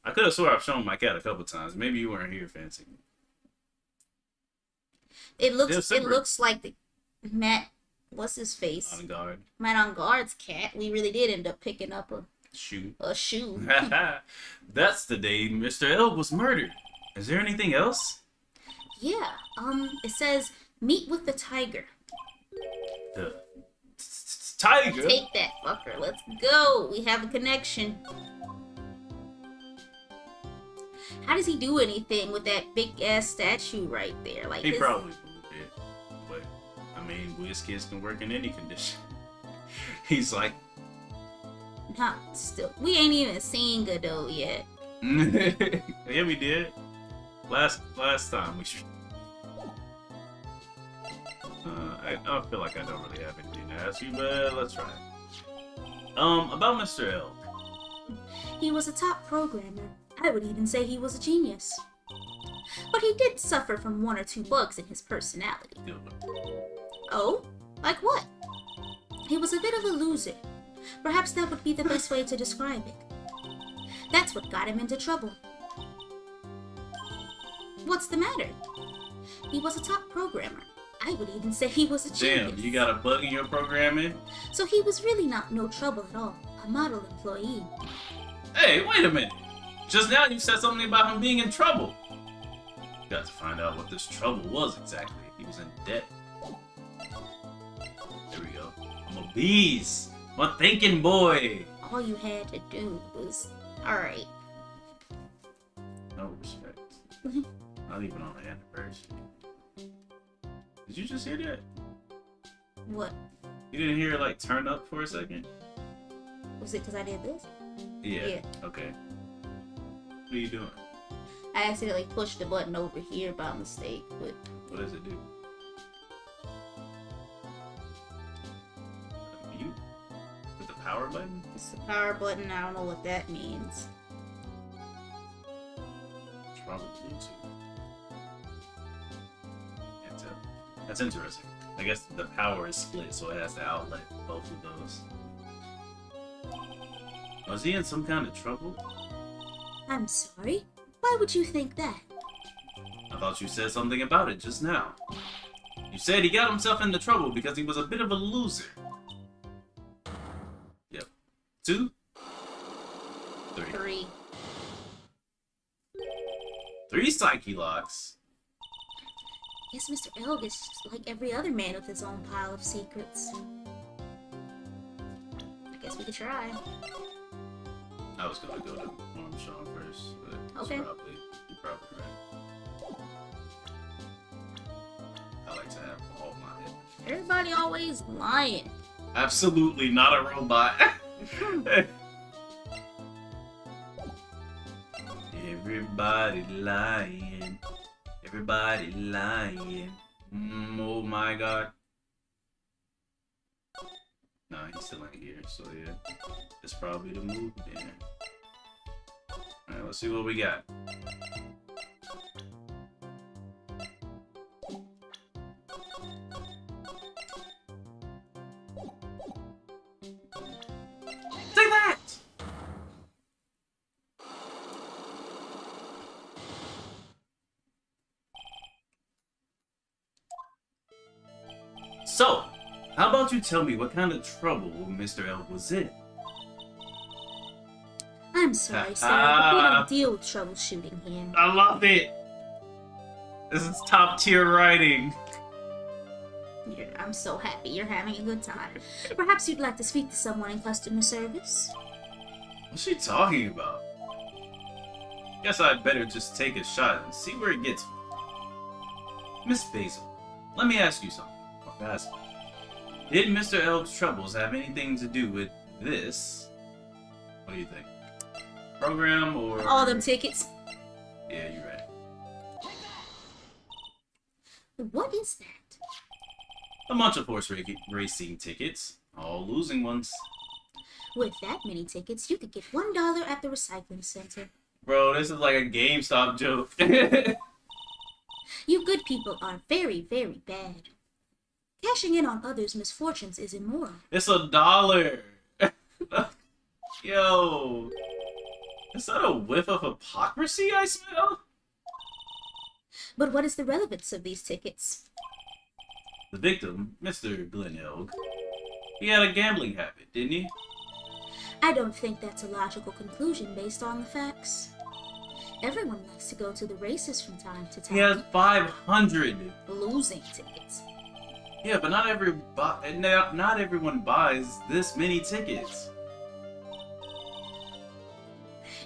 I could have swore I've shown my cat a couple times. Maybe you weren't here, Fancy. It looks like the Matt, what's his face? On guard. Matt on guard's cat. We really did end up picking up Shoot. a shoe. That's the day Mr. L was murdered. Is there anything else? Yeah. It says meet with the tiger. The tiger? Take that fucker. Let's go. We have a connection. How does he do anything with that big ass statue right there? Like he probably moved it. But I mean, whiz kids can work in any condition. He's like, not still. We ain't even seen Godot yet. yeah, we did. Last time we. I feel like I don't really have anything to ask you, but let's try it. About Mr. L. He was a top programmer. I would even say he was a genius. But he did suffer from one or two bugs in his personality. Oh? Like what? He was a bit of a loser. Perhaps that would be the best way to describe it. That's what got him into trouble. What's the matter? He was a top programmer. I would even say he was a genius. Damn, you got a bug in your programming? So he was really not no trouble at all. A model employee. Hey, wait a minute. Just now you said something about him being in trouble. Got to find out what this trouble was exactly. He was in debt. There we go. I'm a beast. I'm a thinking boy. All you had to do was... Alright. No respect. Not even on the anniversary. Did you just hear that? What? You didn't hear it like turn up for a second? Was it because I did this? Yeah. Okay. What are you doing? I accidentally pushed the button over here by mistake, but... What does it do? Mute? With the power button? It's the power button. I don't know what that means. What's wrong with YouTube? Can't tell. That's interesting. I guess the power is split, so it has to outlet both of those. Was he in some kind of trouble? I'm sorry? Why would you think that? I thought you said something about it just now. You said he got himself into trouble because he was a bit of a loser. Yep. 2? 3. 3 psyche locks. Guess Mr. Elg is just like every other man with his own pile of secrets. I guess we could try. I was gonna go to Armstrong first, but okay. You're probably right. I like to have all my head. Everybody always lying. Absolutely not a robot. Everybody lying. Everybody lying. Oh my god. Nah, he's still ain't here, so yeah. It's probably the move then. Alright, let's see what we got. Take that! So, how about you tell me what kind of trouble Mr. L was in? I'm sorry, sir, but we don't deal with troubleshooting here. I love it! This is top tier writing. I'm so happy you're having a good time. Perhaps you'd like to speak to someone in customer service? What's she talking about? Guess I'd better just take a shot and see where it gets me. Miss Basil, let me ask you something. Or ask you. Did Mr. Elk's troubles have anything to do with this? What do you think? Program or... All them tickets. Yeah, you're right. What is that? A bunch of horse racing tickets. All losing ones. With that many tickets, you could get $1 at the recycling center. Bro, this is like a GameStop joke. You good people are very, very bad. Cashing in on others' misfortunes is immoral. It's $1. Yo. Is that a whiff of hypocrisy I smell? But what is the relevance of these tickets? The victim, Mr. Glenn Elg, he had a gambling habit, didn't he? I don't think that's a logical conclusion based on the facts. Everyone likes to go to the races from time to time. He has 500. Losing tickets. Yeah, but not everyone buys this many tickets.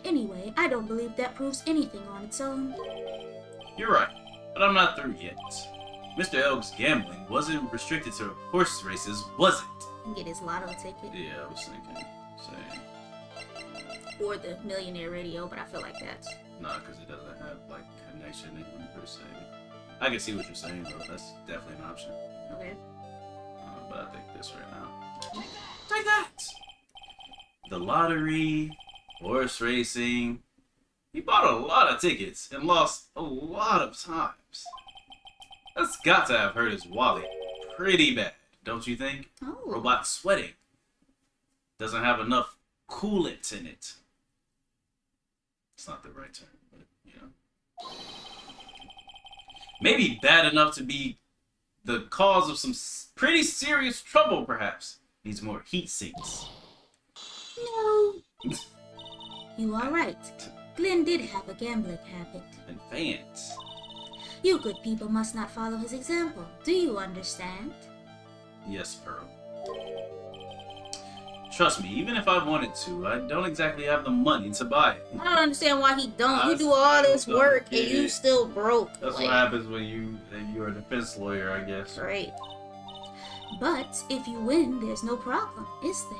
Anyway, I don't believe that proves anything on its own. You're right, but I'm not through yet. Mr. Elg's gambling wasn't restricted to horse races, was it? And get his lotto ticket. Yeah, I was thinking. Same. Or the millionaire radio, but I feel like that's... Nah, because it doesn't have, like, connection per se. I can see what you're saying, though. That's definitely an option. Okay. But I think this right now. Take that! The lottery, horse racing. He bought a lot of tickets and lost a lot of times. That's got to have hurt his wallet pretty bad, don't you think? Oh. Robot sweating. Doesn't have enough coolant in it. It's not the right term, but, you know. Maybe bad enough to be the cause of some pretty serious trouble, perhaps. Needs more heat sinks. No. You are right. Glenn did have a gambling habit. And fans. You good people must not follow his example. Do you understand? Yes, Pearl. Trust me, even if I wanted to, I don't exactly have the money to buy it. I don't understand why he don't. You do all this work and you still broke. That's what happens when you're a defense lawyer, I guess. Right. But if you win, there's no problem, is there?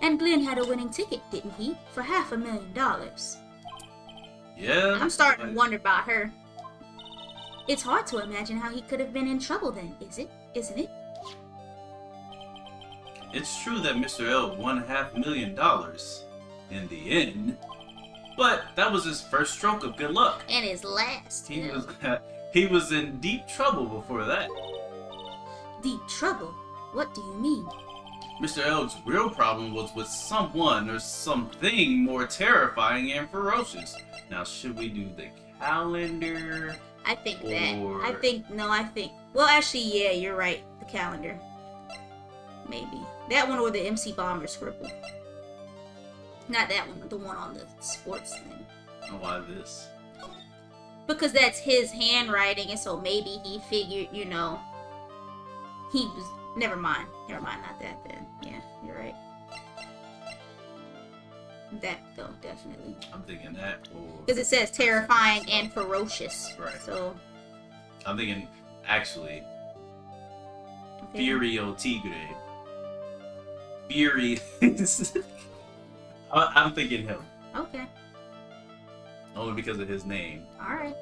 And Glenn had a winning ticket, didn't he? For $500,000. Yeah. I'm starting to wonder about her. It's hard to imagine how he could have been in trouble then, isn't it? It's true that Mr. L won $500,000 in the end, but that was his first stroke of good luck. And his last. He was in deep trouble before that. Deep trouble? What do you mean? Mr. L's real problem was with someone or something more terrifying and ferocious. Now, should we do the calendar? I think well, actually, yeah, you're right. The calendar. Maybe. That one or the MC Bomber scribble. Not that one, the one on the sports thing. And why this? Because that's his handwriting, and so maybe he figured, he was... Never mind, not that then. Yeah, you're right. That, though, definitely. I'm thinking that, or... Because it says terrifying and ferocious. Right. So... I'm thinking, actually... Okay. Furio Tigre. Fury. I'm thinking him. Okay. Only because of his name. Alright.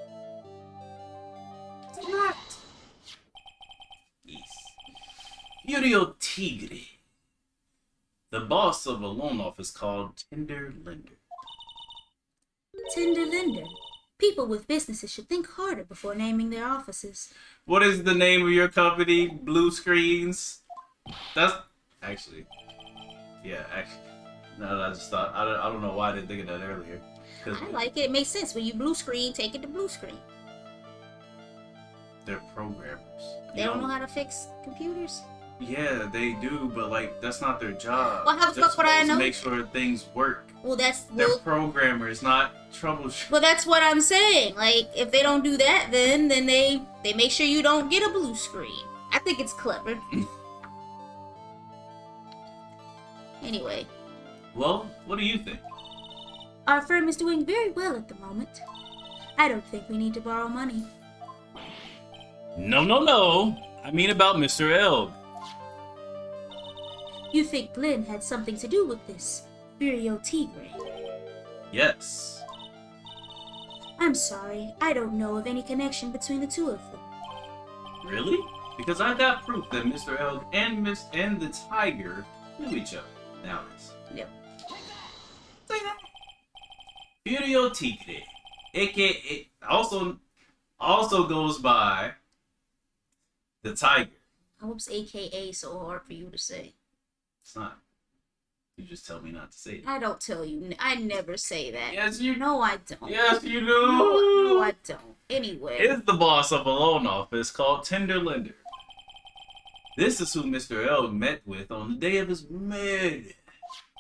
Yes. Furio Tigre. The boss of a loan office called Tender Lender. Tender Lender. People with businesses should think harder before naming their offices. What is the name of your company? Blue Screens? That's... Actually... Yeah, actually... No, I just thought... I don't know why I didn't think of that earlier. I like it. It makes sense. When you blue screen, take it to blue screen. They're programmers. They don't know how to fix computers? Yeah, they do, but like that's not their job. Well, how the fuck would I know? To make sure things work. Well, they're programmers, not troubleshooters. Well, that's what I'm saying. Like, if they don't do that, then they make sure you don't get a blue screen. I think it's clever. Anyway. Well, what do you think? Our firm is doing very well at the moment. I don't think we need to borrow money. No, no, no. I mean about Mr. Elg. You think Glenn had something to do with this, Virio Tigre? Yes. I'm sorry, I don't know of any connection between the two of them. Really? Because I got proof that Mr. Elg and the Tiger knew each other. Nowadays. Yep. Say that. Virio Tigre, aka also goes by the Tiger. I hope's AKA so hard for you to say. It's not. You just tell me not to say it. I don't tell you. I never say that. Yes, you. No, I don't. Yes, you do. No, I don't. Anyway. Is the boss of a loan office called Tender Lender. This is who Mr. Elg met with on the day of his marriage.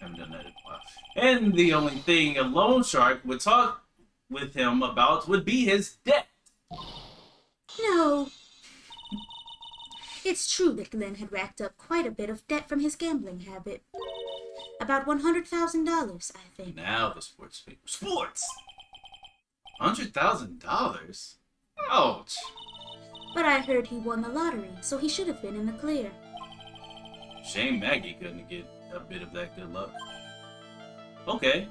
Haven't done that in a while. And the only thing a loan shark would talk with him about would be his debt. No. It's true that Glenn had racked up quite a bit of debt from his gambling habit. About $100,000, I think. Now the sports paper. Sports! $100,000? Ouch! But I heard he won the lottery, so he should have been in the clear. Shame Maggey couldn't get a bit of that good luck. Okay.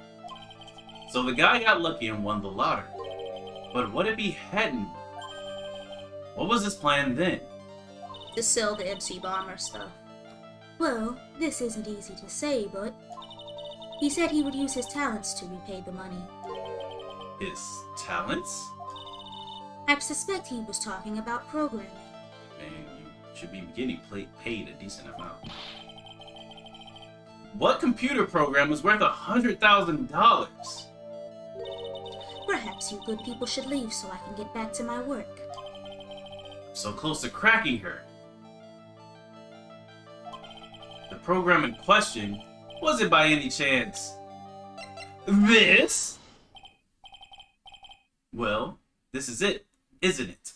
So the guy got lucky and won the lottery. But what if he hadn't? What was his plan then? To sell the MC Bomber stuff. Well, this isn't easy to say, but he said he would use his talents to repay the money. His talents? I suspect he was talking about programming. Man, you should be getting paid a decent amount. What computer program is worth $100,000? Perhaps you good people should leave so I can get back to my work. So close to cracking her. The program in question, was it by any chance this? Well, this is it, isn't it?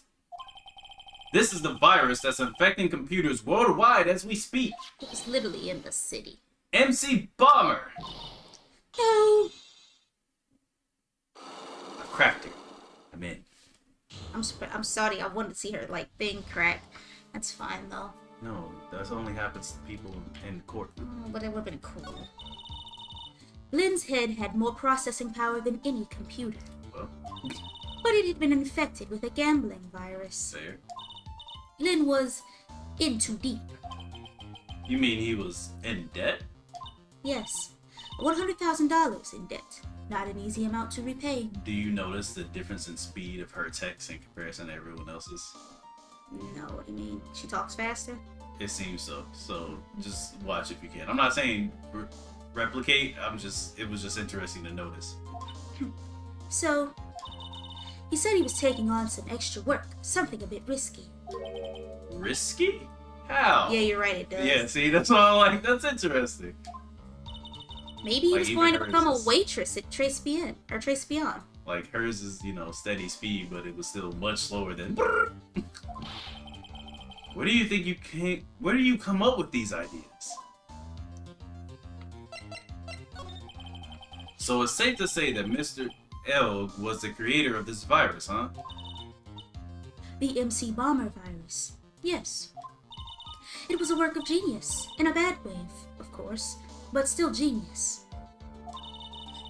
This is the virus that's infecting computers worldwide as we speak. It was literally in the city. MC Bomber! No! I've cracked her. I'm in. I'm sorry, I wanted to see her, like, thing crack. That's fine, though. No, that only happens to people in court. Oh, but it would have been cool. Lynn's head had more processing power than any computer. Well, But it had been infected with a gambling virus. fair. Lynn was in too deep. You mean he was in debt? Yes, $100,000 in debt. Not an easy amount to repay. Do you notice the difference in speed of her text in comparison to everyone else's? No, what do you mean? She talks faster? It seems so. So just watch if you can. I'm not saying replicate. It was just interesting to notice. So, he said he was taking on some extra work, something a bit risky. Risky? How? Yeah, you're right, it does. Yeah, see, that's why I'm like, that's interesting. Maybe he Like, was even going to hers become a is- waitress at Tribulations. Like hers is, steady speed, but it was still much slower than. Where do you think where do you come up with these ideas? So it's safe to say that Mr. Elg was the creator of this virus, huh? The MC Bomber virus. Yes. It was a work of genius, in a bad way, of course, but still genius.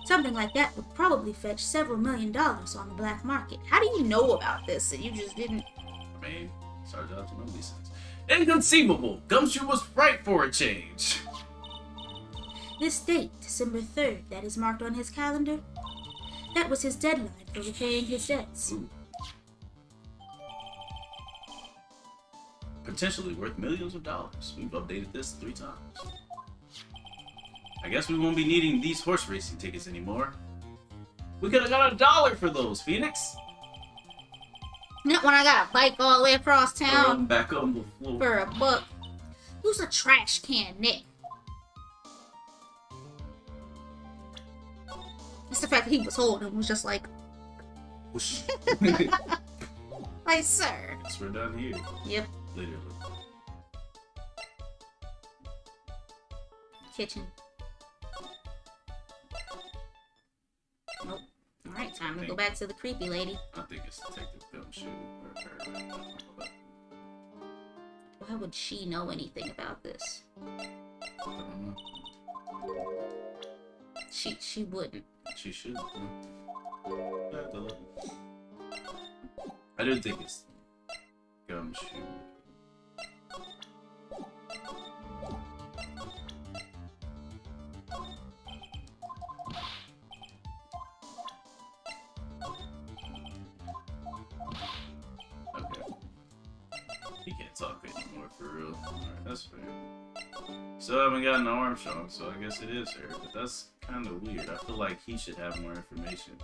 Something like that would probably fetch several $1 million on the black market. How do you know about this and you just didn't? I mean, it's our job to know these things. Inconceivable! Gumshoe was right for a change! This date, December 3rd, that is marked on his calendar, that was his deadline for repaying his debts. Ooh. Potentially worth millions of dollars. We've updated this 3 times. I guess we won't be needing these horse racing tickets anymore. We could have got $1 for those, Phoenix. Not when I got a bike all the way across Run town back on the floor. for $1. Who's a trash can, Nick? It's the fact that he was holding him was just like, Whoosh. like, sir. Guess we're done here. Yep. Literally. Kitchen. Alright, time to go back to the creepy lady. I think it's Detective Gumshoe or her right now, but Why would she know anything about this? I don't know. She wouldn't. She should. I have to look. I didn't think it's Gumshoe. Okay. He can't talk anymore for real. Alright, that's fair. So I haven't gotten Armstrong, so I guess it is her. But that's kind of weird. I feel like he should have more information.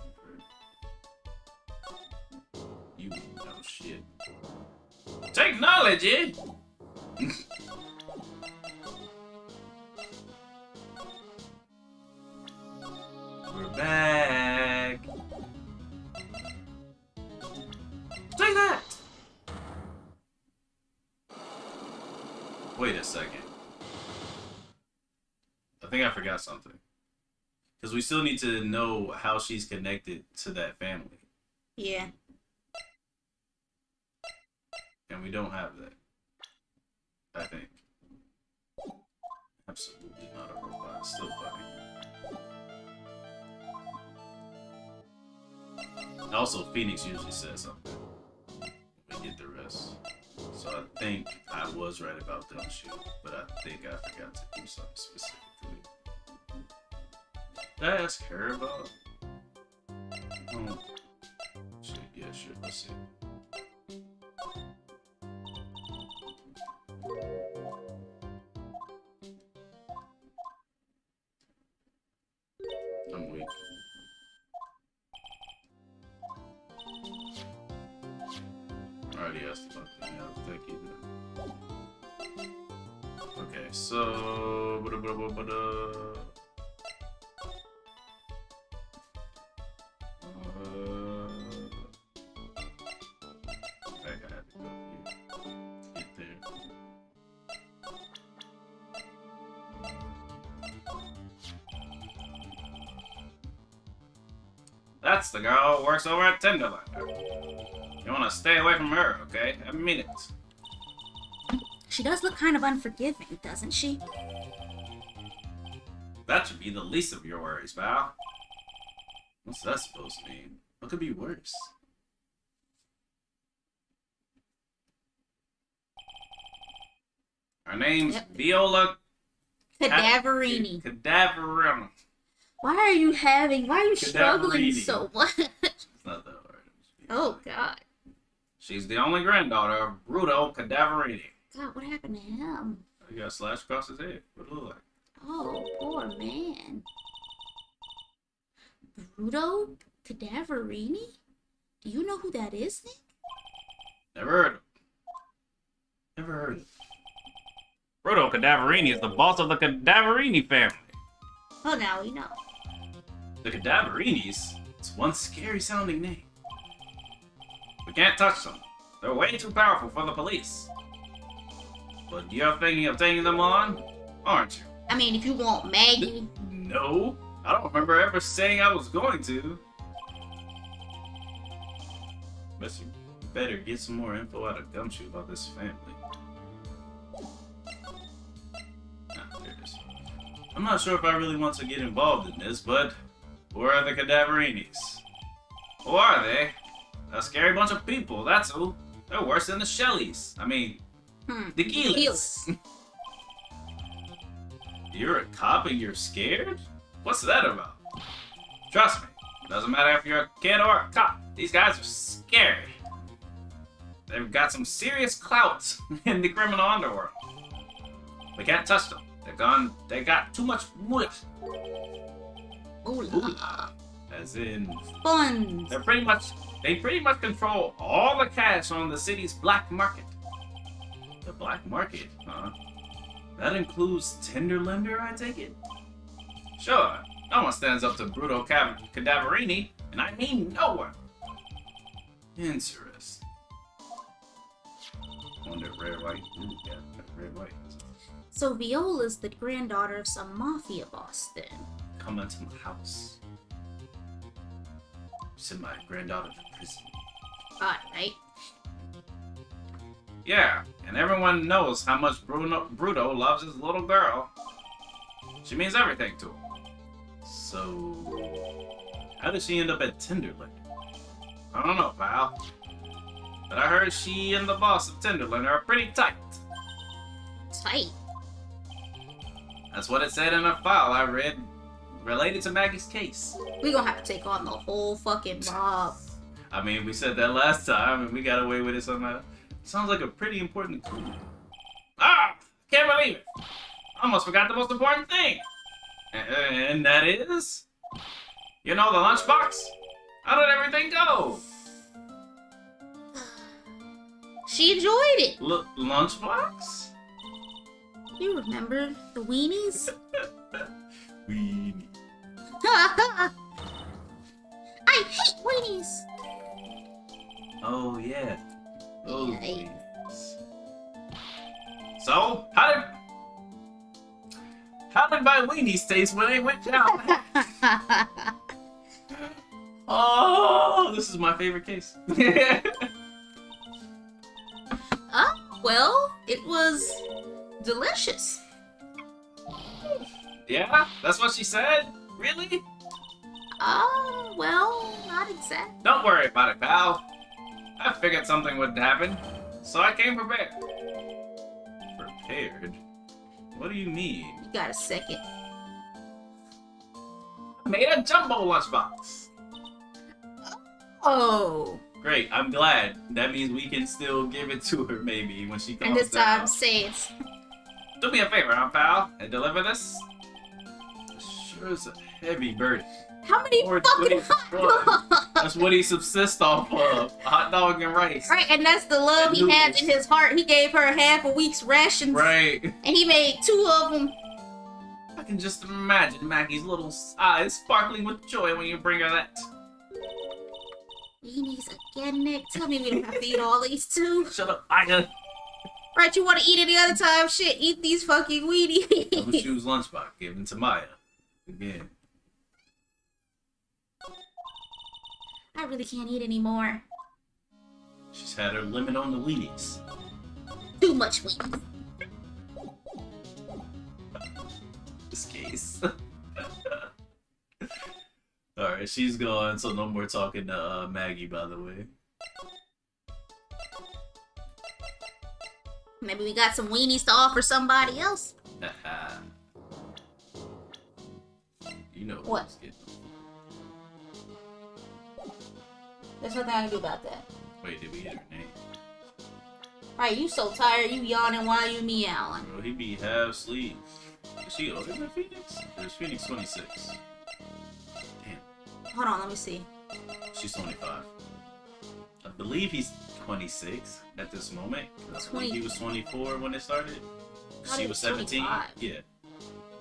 You know shit. Technology! We're back! Take that! Wait a second. I think I forgot something. Because we still need to know how she's connected to that family. Yeah. And we don't have that. I think. Absolutely not a robot. It's still funny. Also, Phoenix usually says something. We get the rest. So I think I was right about Gumshoe, but I think I forgot to do something specifically. Did I ask her about? Oh. Shit, yeah, sure. Let's see. I'm weak. I already asked about that. Yeah, thank you. Okay, so. I had to go here. Get there. That's the girl who works over at Timberland. You want to stay away from her, okay? I mean it. She does look kind of unforgiving, doesn't she? That should be the least of your worries, pal. What's that supposed to mean? What could be worse? Her name's Viola Cadaverini. Cadaverini. Why are you struggling so much? It's not that hard. Oh, God. She's the only granddaughter of Bruto Cadaverini. God, what happened to him? He got slashed across his head. What it look like? Oh, poor man. Bruto Cadaverini? Do you know who that is, Nick? Never heard of him. Never heard of him. Bruto Cadaverini is the boss of the Cadaverini family. Oh, now we know. The Cadaverinis? It's one scary sounding name. We can't touch them. They're way too powerful for the police. But you're thinking of taking them on, aren't you? I mean, if you want Maggey. No, I don't remember ever saying I was going to. But you better get some more info out of Gumshoe about this family. There it is. I'm not sure if I really want to get involved in this, but who are the Cadaverinis? Who are they? A scary bunch of people, that's who. They're worse than the Shelleys. I mean, the Keelers. You're a cop and you're scared? What's that about? Trust me, doesn't matter if you're a kid or a cop. These guys are scary. They've got some serious clout in the criminal underworld. We can't touch them. They're gone. They got too much moolah. Moolah. As in Funds. they pretty much control all the cash on the city's black market. The black market, huh? That includes Tenderlender, I take it? Sure, no one stands up to Bruto Cadaverini, and I mean no one. Interesting. Wonder if red, white, ooh, yeah, red, white. So Viola's the granddaughter of some mafia boss then. Come into my house. send my granddaughter to prison. Right? Yeah, and everyone knows how much Bruto loves his little girl. She means everything to him. So, how did she end up at Tenderland? I don't know, pal. But I heard she and the boss of Tenderland are pretty tight. Tight. That's what it said in a file I read related to Maggie's case. We gonna have to take on the whole fucking mob. I mean, we said that last time and we got away with it somehow. Sounds like a pretty important clue. Ah! Can't believe it! Almost forgot the most important thing! And that is? You know, the lunchbox? How did everything go? She enjoyed it. Lunchbox? You remember the weenies? Weenie. I hate weenies. Oh, yeah. Those Yeah. weenies. So, how did my weenies taste when they went down? Oh, this is my favorite case. Well, it was delicious. Yeah? That's what she said? Really? Well, not exactly. Don't worry about it, pal. I figured something would happen, so I came prepared. Prepared? What do you mean? You got a second. I made a jumbo lunchbox. Oh. Great, I'm glad. That means we can still give it to her, maybe, when she comes And this down. time, say it. Do me a favor, huh, pal, and deliver this. Sure is a heavy burden. How many Or fucking 24. hot dogs? That's what he subsists off of. Hot dog and rice. Right, and that's the love And he has in noodles. his heart. He gave her half a week's rations. Right. And he made 2 of them. I can just imagine Maggie's little eyes sparkling with joy when you bring her that. Weenies again, Nick. Tell me we don't have to eat all these too. Shut up, Ida. Right, you want to eat any other time? Shit, eat these fucking Double weenies. shoes lunchbox given to Maya. Again. I really can't eat anymore. She's had her limit on the weenies. Too much weenies. This case. Alright, she's gone, so no more talking to Maggey, by the way. Maybe we got some weenies to offer somebody else. You know What? who's getting them. There's nothing I can do about that. Wait, did we hit her name? Right, you so tired, you yawning while you meowing. Bro, he be half asleep. Is she older than Phoenix? There's Phoenix 26. Damn, Hold on, let me see. she's 25. I believe he's 26 at this moment. I believe he was 24 when it started. Thought She he was was 17. 25. Yeah.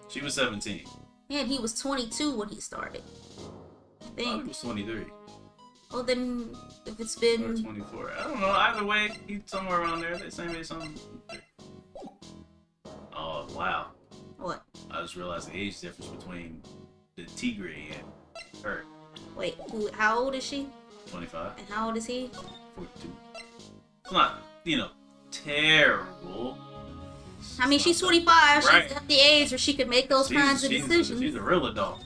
She was 17. And he was 22 when he started. I I thought think. he was 23 Well, then, if it's or been... 24. I don't know. Either way, he's somewhere around there. They same age, something. Oh, wow. What? I just realized the age difference between the Tigre and her. Wait, how old is she? 25, And how old is he? 42. It's not, terrible. I mean, she's 25. Right. She's at the age where she could make those kinds of decisions. She's a real adult.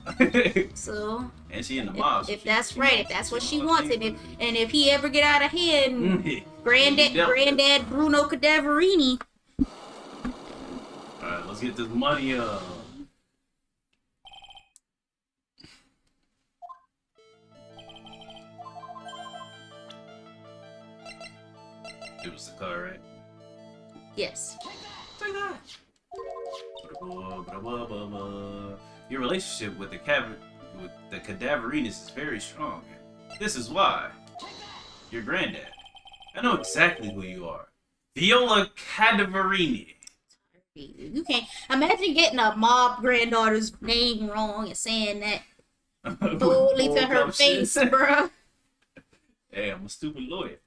So, And she in the mob. if that's right, if that's what she wants, and if he ever get out of hand, Granddad Bruno Cadaverini. Alright, let's get this money up. It was the car, right? Yes. Take that. Your relationship with the Cadaverines is very strong. This is why. Your granddad. I know exactly who you are. Viola Cadaverini. You can't imagine getting a mob granddaughter's name wrong and saying that boldly to her face, bruh. Hey, I'm a stupid lawyer.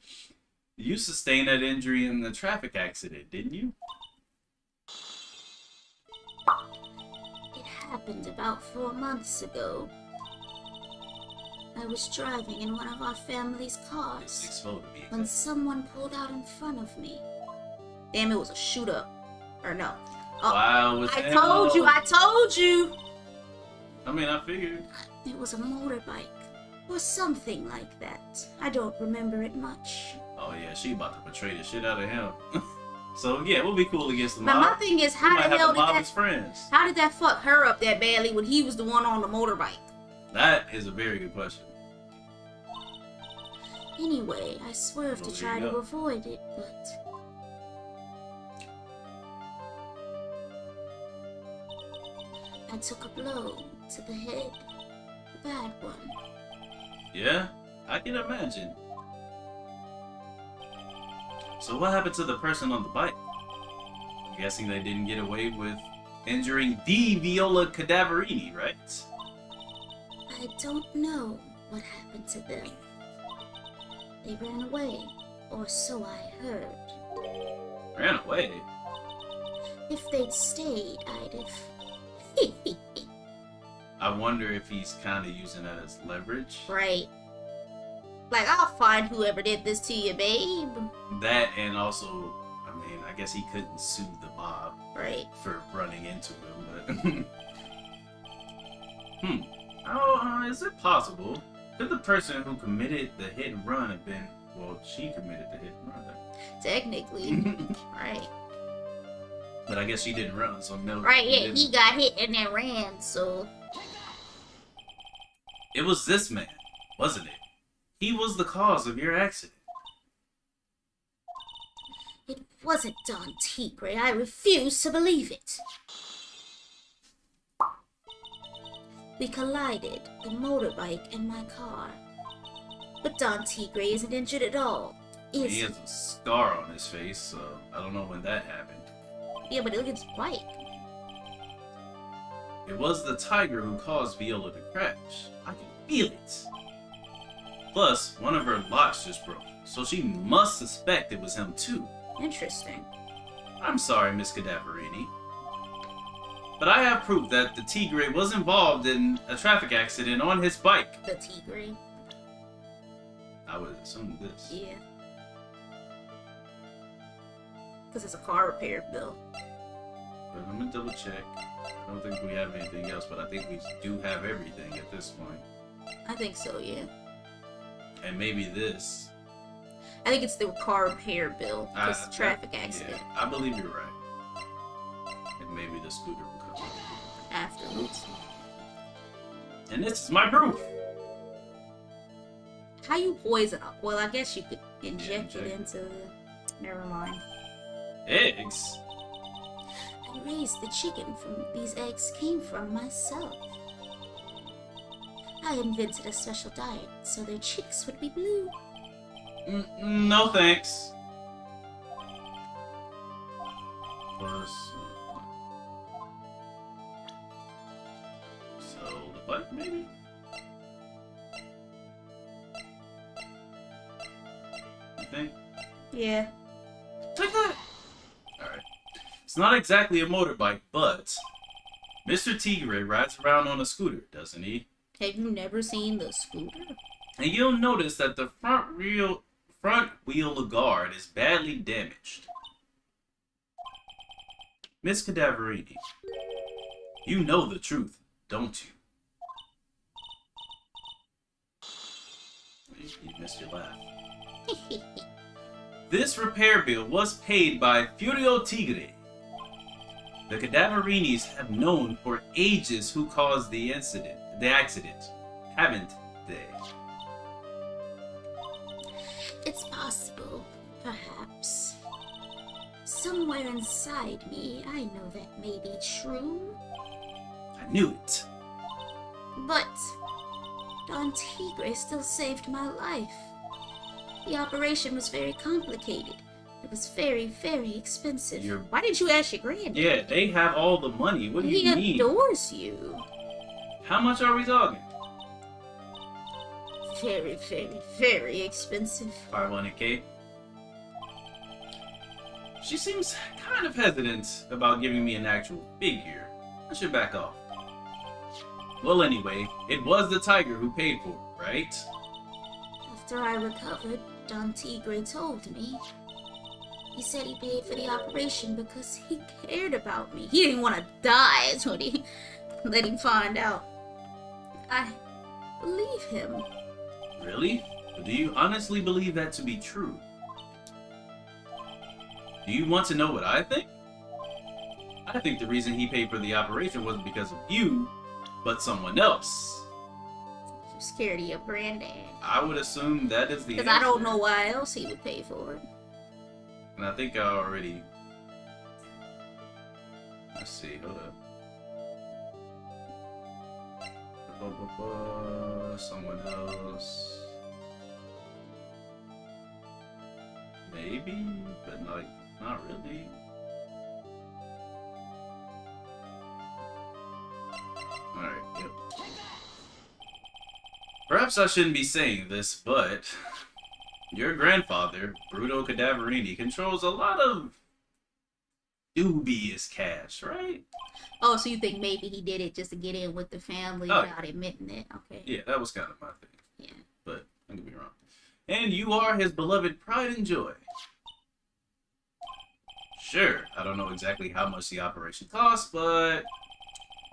You sustained that injury in the traffic accident, didn't you? It happened about 4 months ago. I was driving in one of our family's cars 6'4" to be when exact. someone pulled out in front of me. Damn, it was a shoot-up. Or no. Oh, Wow, was I told you, I told you! I mean, I figured. It was a motorbike. Or something like that. I don't remember it much. Oh yeah, she about to betray the shit out of him. So yeah, we'll be cool against the But mob. my thing is, We how might the have hell the did mob that... as friends. How did that fuck her up that badly when he was the one on the motorbike? That is a very good question. Anyway, I swerved to Well, try there you to go. avoid it, but... I took a blow to the head. A bad one. Yeah, I can imagine. So what happened to the person on the bike? I'm guessing they didn't get away with injuring the Viola Cadaverini, right? I don't know what happened to them. They ran away, or so I heard. Ran away. If they'd stayed, I'd have... I wonder if he's kind of using that as leverage. Right. Like, I'll find whoever did this to you, babe. That, and also, I mean, I guess he couldn't sue the mob Right. for running into him, but... Oh, is it possible? Could the person who committed the hit and run have been... Well, she committed the hit and run. Technically. Right. But I guess she didn't run, so no. Right, he yeah, didn't. he got hit and then ran, so... It was this man, wasn't it? He was the cause of your accident. It wasn't Don Tigre. I refuse to believe it. We collided, the motorbike and my car. But Don Tigre isn't injured at all, is He he? has a scar on his face, so I don't know when that happened. Yeah, but look at his bike. It was the tiger who caused Viola to crash. I can feel it. Plus, one of her locks just broke, so she must suspect it was him too. Interesting. I'm sorry, Miss Cadaverini. But I have proof that the Tigre was involved in a traffic accident on his bike. The Tigre. I would assume this. Yeah. Because it's a car repair bill. But I'm gonna double check. I don't think we have anything else, but I think we do have everything at this point. I think so, yeah. And maybe this. I think it's the car repair bill. Because traffic accident. Yeah, I believe you're right. And maybe the scooter will come Afterwards. And this is my proof. How you poison up? Well, I guess you could inject inject it it. into the... Never mind. Eggs? I raised the chicken from these eggs came from myself. I invented a special diet so their chicks would be blue. No thanks. Plus... So, the butt, maybe? You think? Yeah. Take that! Alright. It's not exactly a motorbike, but... Mr. Tigre rides around on a scooter, doesn't he? Have you never seen the scooter? And you'll notice that the front wheel guard is badly damaged. Miss Cadaverini, you know the truth, don't you? You missed your laugh. This repair bill was paid by Furio Tigre. The Cadaverinis have known for ages who caused the accident, haven't they? It's possible, perhaps. Somewhere inside me, I know that may be true. I knew it. But Don Tigre still saved my life. The operation was very complicated. It was very, very expensive. Why didn't you ask your granddad? Yeah, they have all the money. What do you He mean? adores you. How much are we talking? Very, very, very expensive. 500K? She seems kind of hesitant about giving me an actual figure. I should back off. Well, anyway, it was the tiger who paid for it, right? After I recovered, Don Tigre told me. He said he paid for the operation because he cared about me. He didn't want to die, is what he let him find out. I believe him. Really? But do you honestly believe that to be true? Do you want to know what I think? I think the reason he paid for the operation wasn't because of you, but someone else. I'm scared of your granddad. I would assume that is the answer. Because I don't know why else he would pay for it. And I think I already... Let's see, hold up. Someone else. Maybe, but like, not really. Alright, yep. Perhaps I shouldn't be saying this, but your grandfather, Bruto Cadaverini, controls a lot of dubious cash, right? Oh, so you think maybe he did it just to get in with the family without admitting it? Okay. Yeah, that was kind of my thing. Yeah. But, don't get me wrong. And you are his beloved pride and joy. Sure, I don't know exactly how much the operation cost, but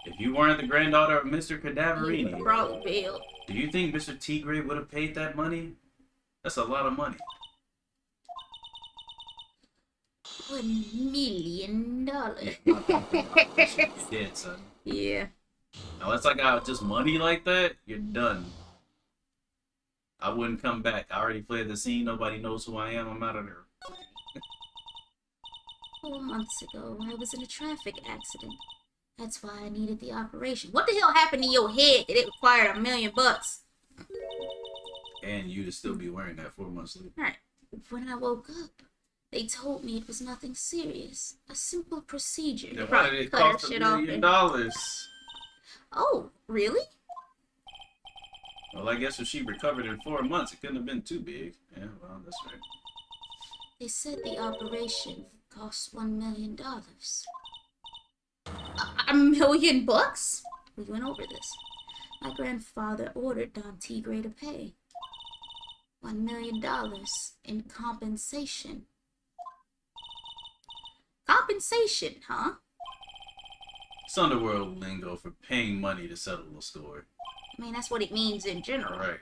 if you weren't the granddaughter of Mr. Cadaverini, probably bailed. do you think Mr. Tigre would have paid that money? That's a lot of money. $1 million. Dead, son. Yeah. Unless I got just money like that, you're done. I wouldn't come back. I already fled the scene. Nobody knows who I am. I'm out of there. 4 months ago, I was in a traffic accident. That's why I needed the operation. What the hell happened to your head that it required $1 million? And you to still be wearing that 4 months later. Right. When I woke up, they told me it was nothing serious. A simple procedure. Then why did it cost $1 million? Oh, really? Well, I guess if she recovered in 4 months, it couldn't have been too big. Yeah, well, that's right. They said the operation cost $1 million. $1 million? We went over this. My grandfather ordered Don Tigre to pay $1 million in compensation. Compensation, huh? It's underworld lingo for paying money to settle a score. I mean, that's what it means in general. Right.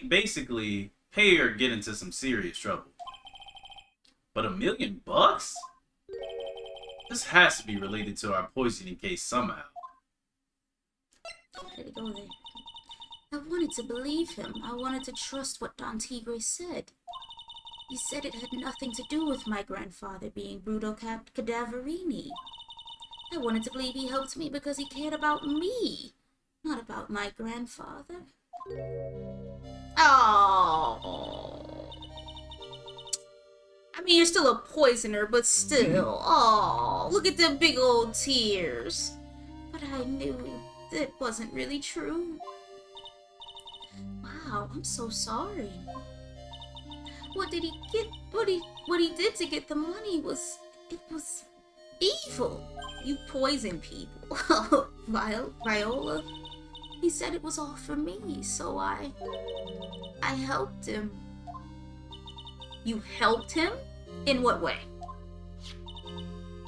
Basically, pay or get into some serious trouble. But $1 million? This has to be related to our poisoning case somehow. How did it go there? I wanted to believe him. I wanted to trust what Don Tigre said. He said it had nothing to do with my grandfather being Bruto Cadaverini. I wanted to believe he helped me because he cared about me, not about my grandfather. Oh. I mean, you're still a poisoner, but still. Oh, look at them big old tears. But I knew that wasn't really true. Wow, I'm so sorry. What did he get? What he did to get the money was evil. You poison people. Viola. He said it was all for me, so I helped him. You helped him? In what way?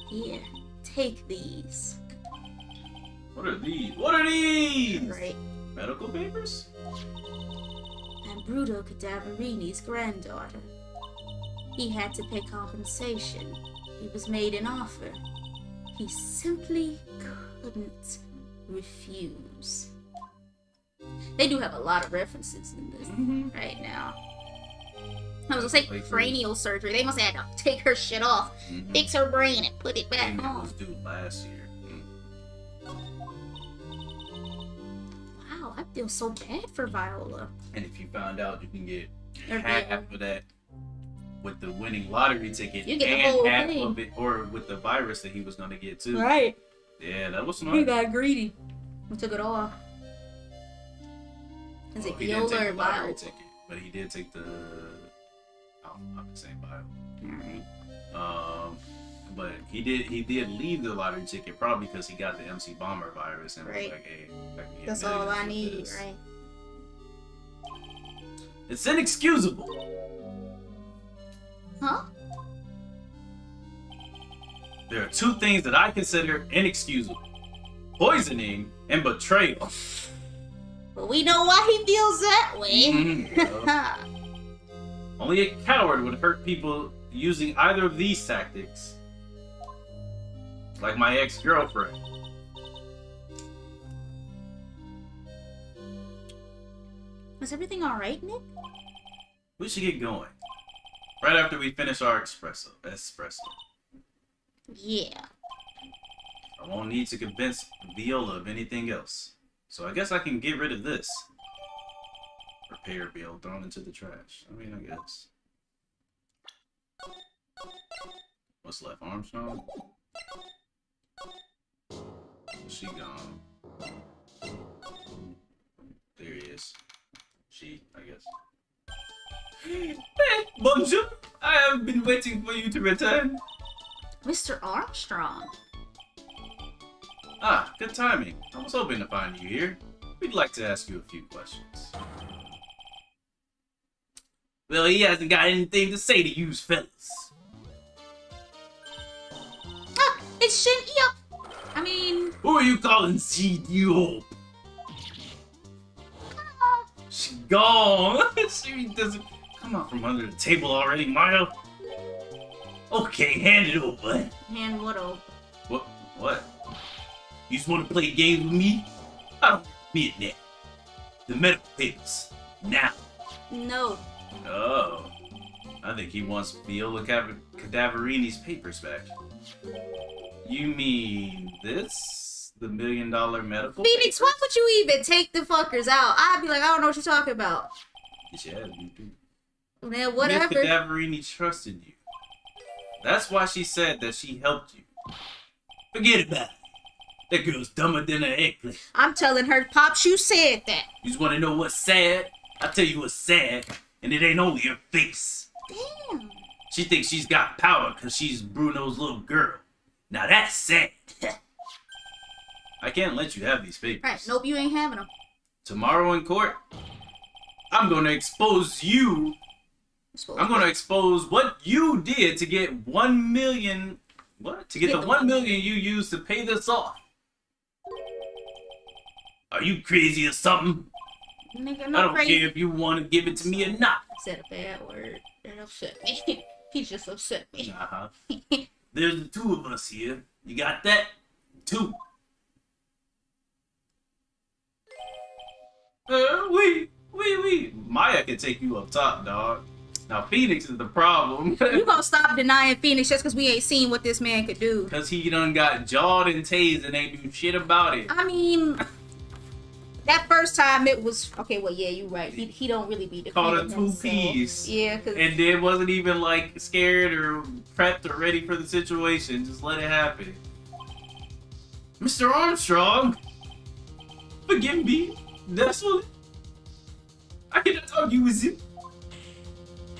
Here, take these. What are these? What are these? Right. Medical papers? I'm Bruto Cadaverini's granddaughter. He had to pay compensation. He was made an offer. He simply couldn't refuse. They do have a lot of references in this right now. I was gonna say cranial surgery. They must have had to take her shit off, fix her brain, and put it back on. It was due last year. Wow, I feel so bad for Viola. And if you found out, you can get half of that with the winning lottery ticket, you get the and whole half thing. of it, or with the virus that he was gonna get too. Right. Yeah, that was smart. He got greedy. We took it all. Is it He didn't Viola take or the lottery Viola? ticket, but he did take the. I'm saying Viola. Alright. But he did leave the lottery ticket probably because he got the MC Bomber virus and was Right. like, hey, I can get That's all I millions with need, this. right? It's inexcusable. Huh? There are two things that I consider inexcusable. Poisoning and betrayal. But we know why he feels that way. Mhm. Only a coward would hurt people using either of these tactics. Like my ex-girlfriend. Is everything alright, Nick? We should get going. Right after we finish our espresso. Yeah. I won't need to convince Viola of anything else. So I guess I can get rid of this. Repair bill thrown into the trash. I mean, I guess. What's left? Armstrong? She gone. There he is. She, I guess. Hey, bonjour! I have been waiting for you to return. Mr. Armstrong. Ah, good timing. I was hoping to find you here. We'd like to ask you a few questions. Well, he hasn't got anything to say to you fellas. Ah, it's Shin Yup. I mean, Who are you calling CDO? She gone. She doesn't come out from under the table already, Maya. Okay, hand it over. hand what over? What? You just want to play games with me? I don't admit that. The medical papers. Now. No. Oh. I think he wants Viola Cadaverini's papers back. You mean this? The $1 million medical Phoenix, papers? why would you even take the fuckers out? I'd be like, I don't know what you're talking about. Yeah, you do. Man, Miss whatever. Cadaverini trusted you. That's why she said that she helped you. Forget about it. That girl's dumber than an eggplant. I'm telling her, Pops, you said that. You just want to know what's sad? I'll tell you what's sad, and it ain't only her face. Damn. She thinks she's got power because she's Bruno's little girl. Now that's sad. I can't let you have these papers. Right, nope, you ain't having them. Tomorrow in court, I'm going to expose you. I'm going to expose what you did to get 1 million. What? To get the 1 million you used to pay this off. Are you crazy or something? Nigga, I no don't crazy. care if you want to give it to me or not. I said a bad word. That upset me. He just upset me. Uh-huh. There's the two of us here. You got that? Two. Wait. Maya can take you up top, dog. Now, Phoenix is the problem. You gonna stop denying Phoenix just because we ain't seen what this man could do. Because he done got jawed and tased and ain't do shit about it. I mean, that first time it was okay. Well, yeah, you're right. He don't really be Called defending a himself. two-piece. Yeah, cause And then wasn't even like scared or prepped or ready for the situation. Just let it happen. Mr. Armstrong, forgive me. That's what I cannot argue with you.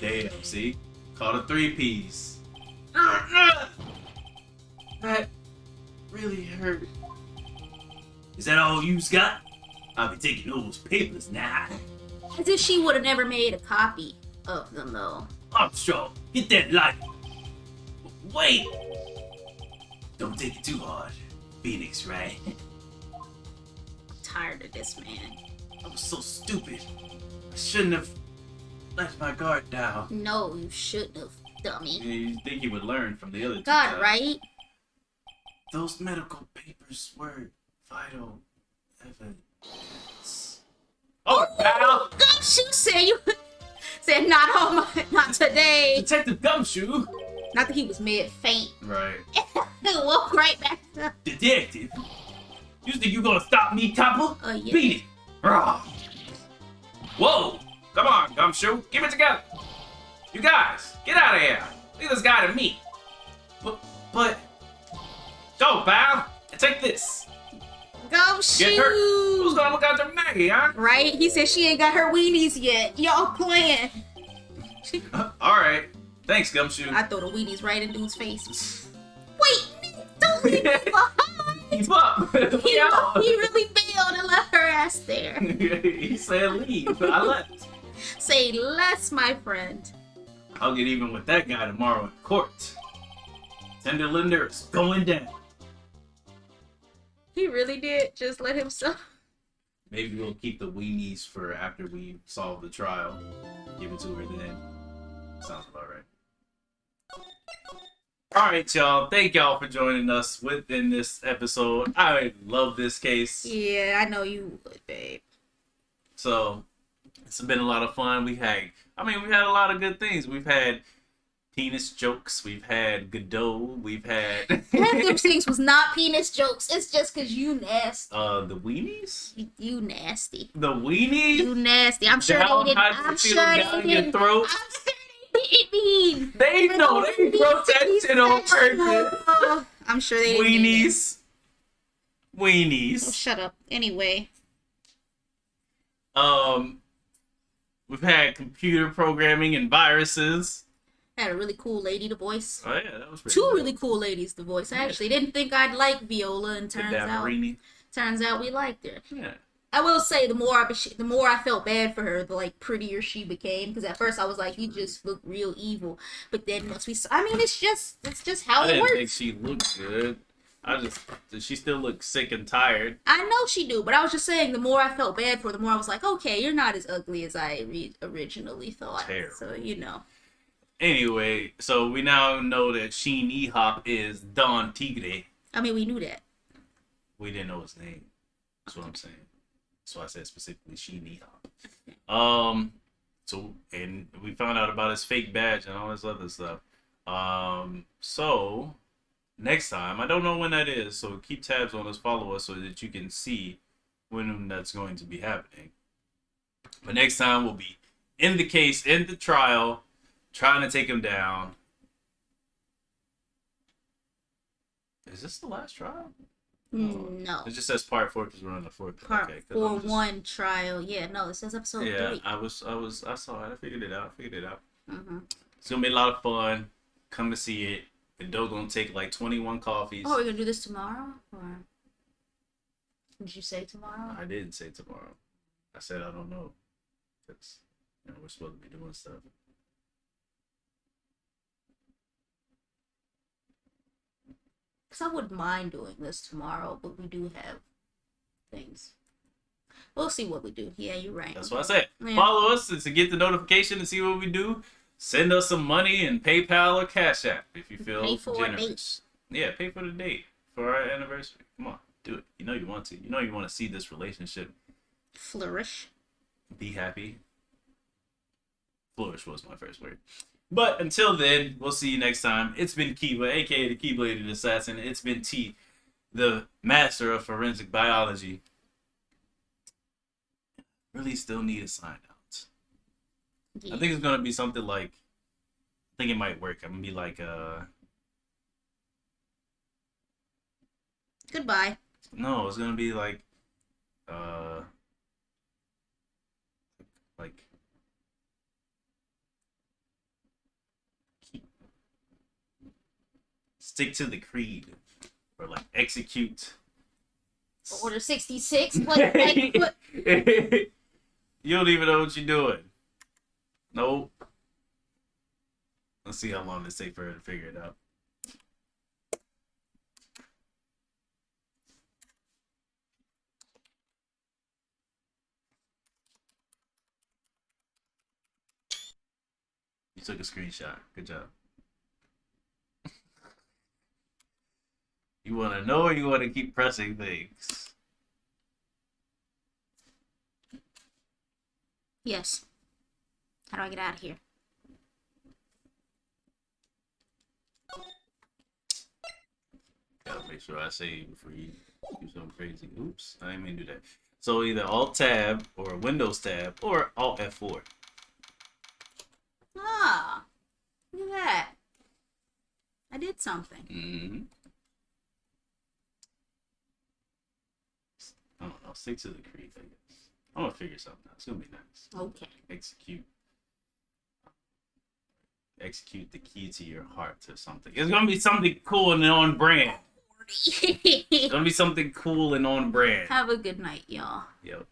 Damn, see? Called a three-piece. That really hurt. Is that all you got? I'll be taking those papers now. as if she would have never made a copy of them, though. Armstrong, get that light. Wait. Don't take it too hard. Phoenix Wright. I'm tired of this man. I was so stupid. I shouldn't have let my guard down. No, you shouldn't have, dummy. You think he would learn from the other two God, times. right? Those medical papers were vital evidence. Oh, pal! Gumshoe said you said not today. Detective Gumshoe! Not that he was mid faint. Right. Walk right back up. Detective. You think you gonna stop me, copper? Yeah. Beat it. Rah. Whoa! Come on, Gumshoe, keep it together. You guys, get out of here. Leave this guy to me. But, go, pal. And take this. Gumshoe. Get hurt. Who's gonna look after Maggey, huh? Right? He said she ain't got her weenies yet. Y'all playing. All right. Thanks, Gumshoe. I throw the weenies right in dude's face. Wait, don't leave me behind. Keep up. He really bailed and left her ass there. He said leave. I left. Say less, my friend. I'll get even with that guy tomorrow in court. Tender Linder is going down. He really did just let himself. Maybe we'll keep the weenies for after we solve the trial. Give it to her then. Sounds about right. Alright, y'all. Thank y'all for joining us within this episode. I love this case. Yeah, I know you would, babe. So, it's been a lot of fun. We've had a lot of good things. We've had penis jokes. We've had Godot. We've had... Half of those things was not penis jokes. It's just because you nasty. The weenies? You nasty. The weenies? You nasty. I'm sure How they didn't. high I'm does it sure feel they down your didn't. throat? I'm sure they didn't mean. They know. They wrote that shit on purpose. I'm sure they didn't mean it. Weenies. Weenies. Oh, shut up. Anyway. We've had computer programming and viruses. Had a really cool lady to voice. Oh yeah, that was pretty Two good. really cool ladies to voice. I actually didn't think I'd like Viola, and turns out we liked her. Yeah. I will say the more I felt bad for her, the like prettier she became. Because at first I was like, you just look real evil. But then once we saw, I mean, it's just how I it didn't works. think she looked good. She still looks sick and tired. I know she do, but I was just saying, the more I felt bad for her, the more I was like, okay, you're not as ugly as I originally thought. Terrible. So, you know. Anyway, so we now know that Sheen E-Hop is Don Tigre. I mean, we knew that. We didn't know his name. That's what I'm saying. That's why I said specifically Sheen E-Hop. So, and we found out about his fake badge and all this other stuff. So, next time, I don't know when that is, so keep tabs on us, follow us so that you can see when that's going to be happening. But next time, we'll be in the case, in the trial, trying to take him down. Is this the last trial? No. It just says part 4 because we're on the 4th. Part okay, 4-1 trial. Yeah, no, it says episode 3. Yeah, I saw it. I figured it out. Mm-hmm. It's gonna be a lot of fun. Come to see it. The dough gonna take like 21 coffees. Oh, we're gonna do this tomorrow? Or did you say tomorrow? I didn't say tomorrow. I said I don't know. Because we're supposed to be doing stuff. Because I wouldn't mind doing this tomorrow, but we do have things. We'll see what we do. Yeah, you're right. That's what I said. Yeah. Follow us to get the notification and see what we do. Send us some money in PayPal or Cash App if you feel Pay for generous. Yeah, pay for the date for our anniversary. Come on, do it. You know you want to. You know you want to see this relationship flourish. Be happy. Flourish was my first word. But until then, we'll see you next time. It's been Kiva, aka the Keyblade Assassin. It's been T, the master of forensic biology. Really still need a sign out. Yeah. I think it's gonna be something like, I think it might work. I'm gonna be like Goodbye. no, it's gonna be like stick to the creed, or like execute. Order 66. What? You don't even know what you're doing. Nope. Let's see how long it takes for her to figure it out. You took a screenshot. Good job. You want to know or you want to keep pressing things? Yes. How do I get out of here? Gotta make sure I save before you do something crazy. Oops, I didn't mean to do that. So either Alt Tab or Windows Tab or Alt F4. Ah. Look at that. I did something. Mm-hmm. I don't know. Stick to the creed, I guess. I'm gonna figure something out. It's gonna be nice. Okay. Execute the key to your heart or something. It's gonna be something cool and on brand. It's gonna be something cool and on brand. Have a good night, y'all. Yep.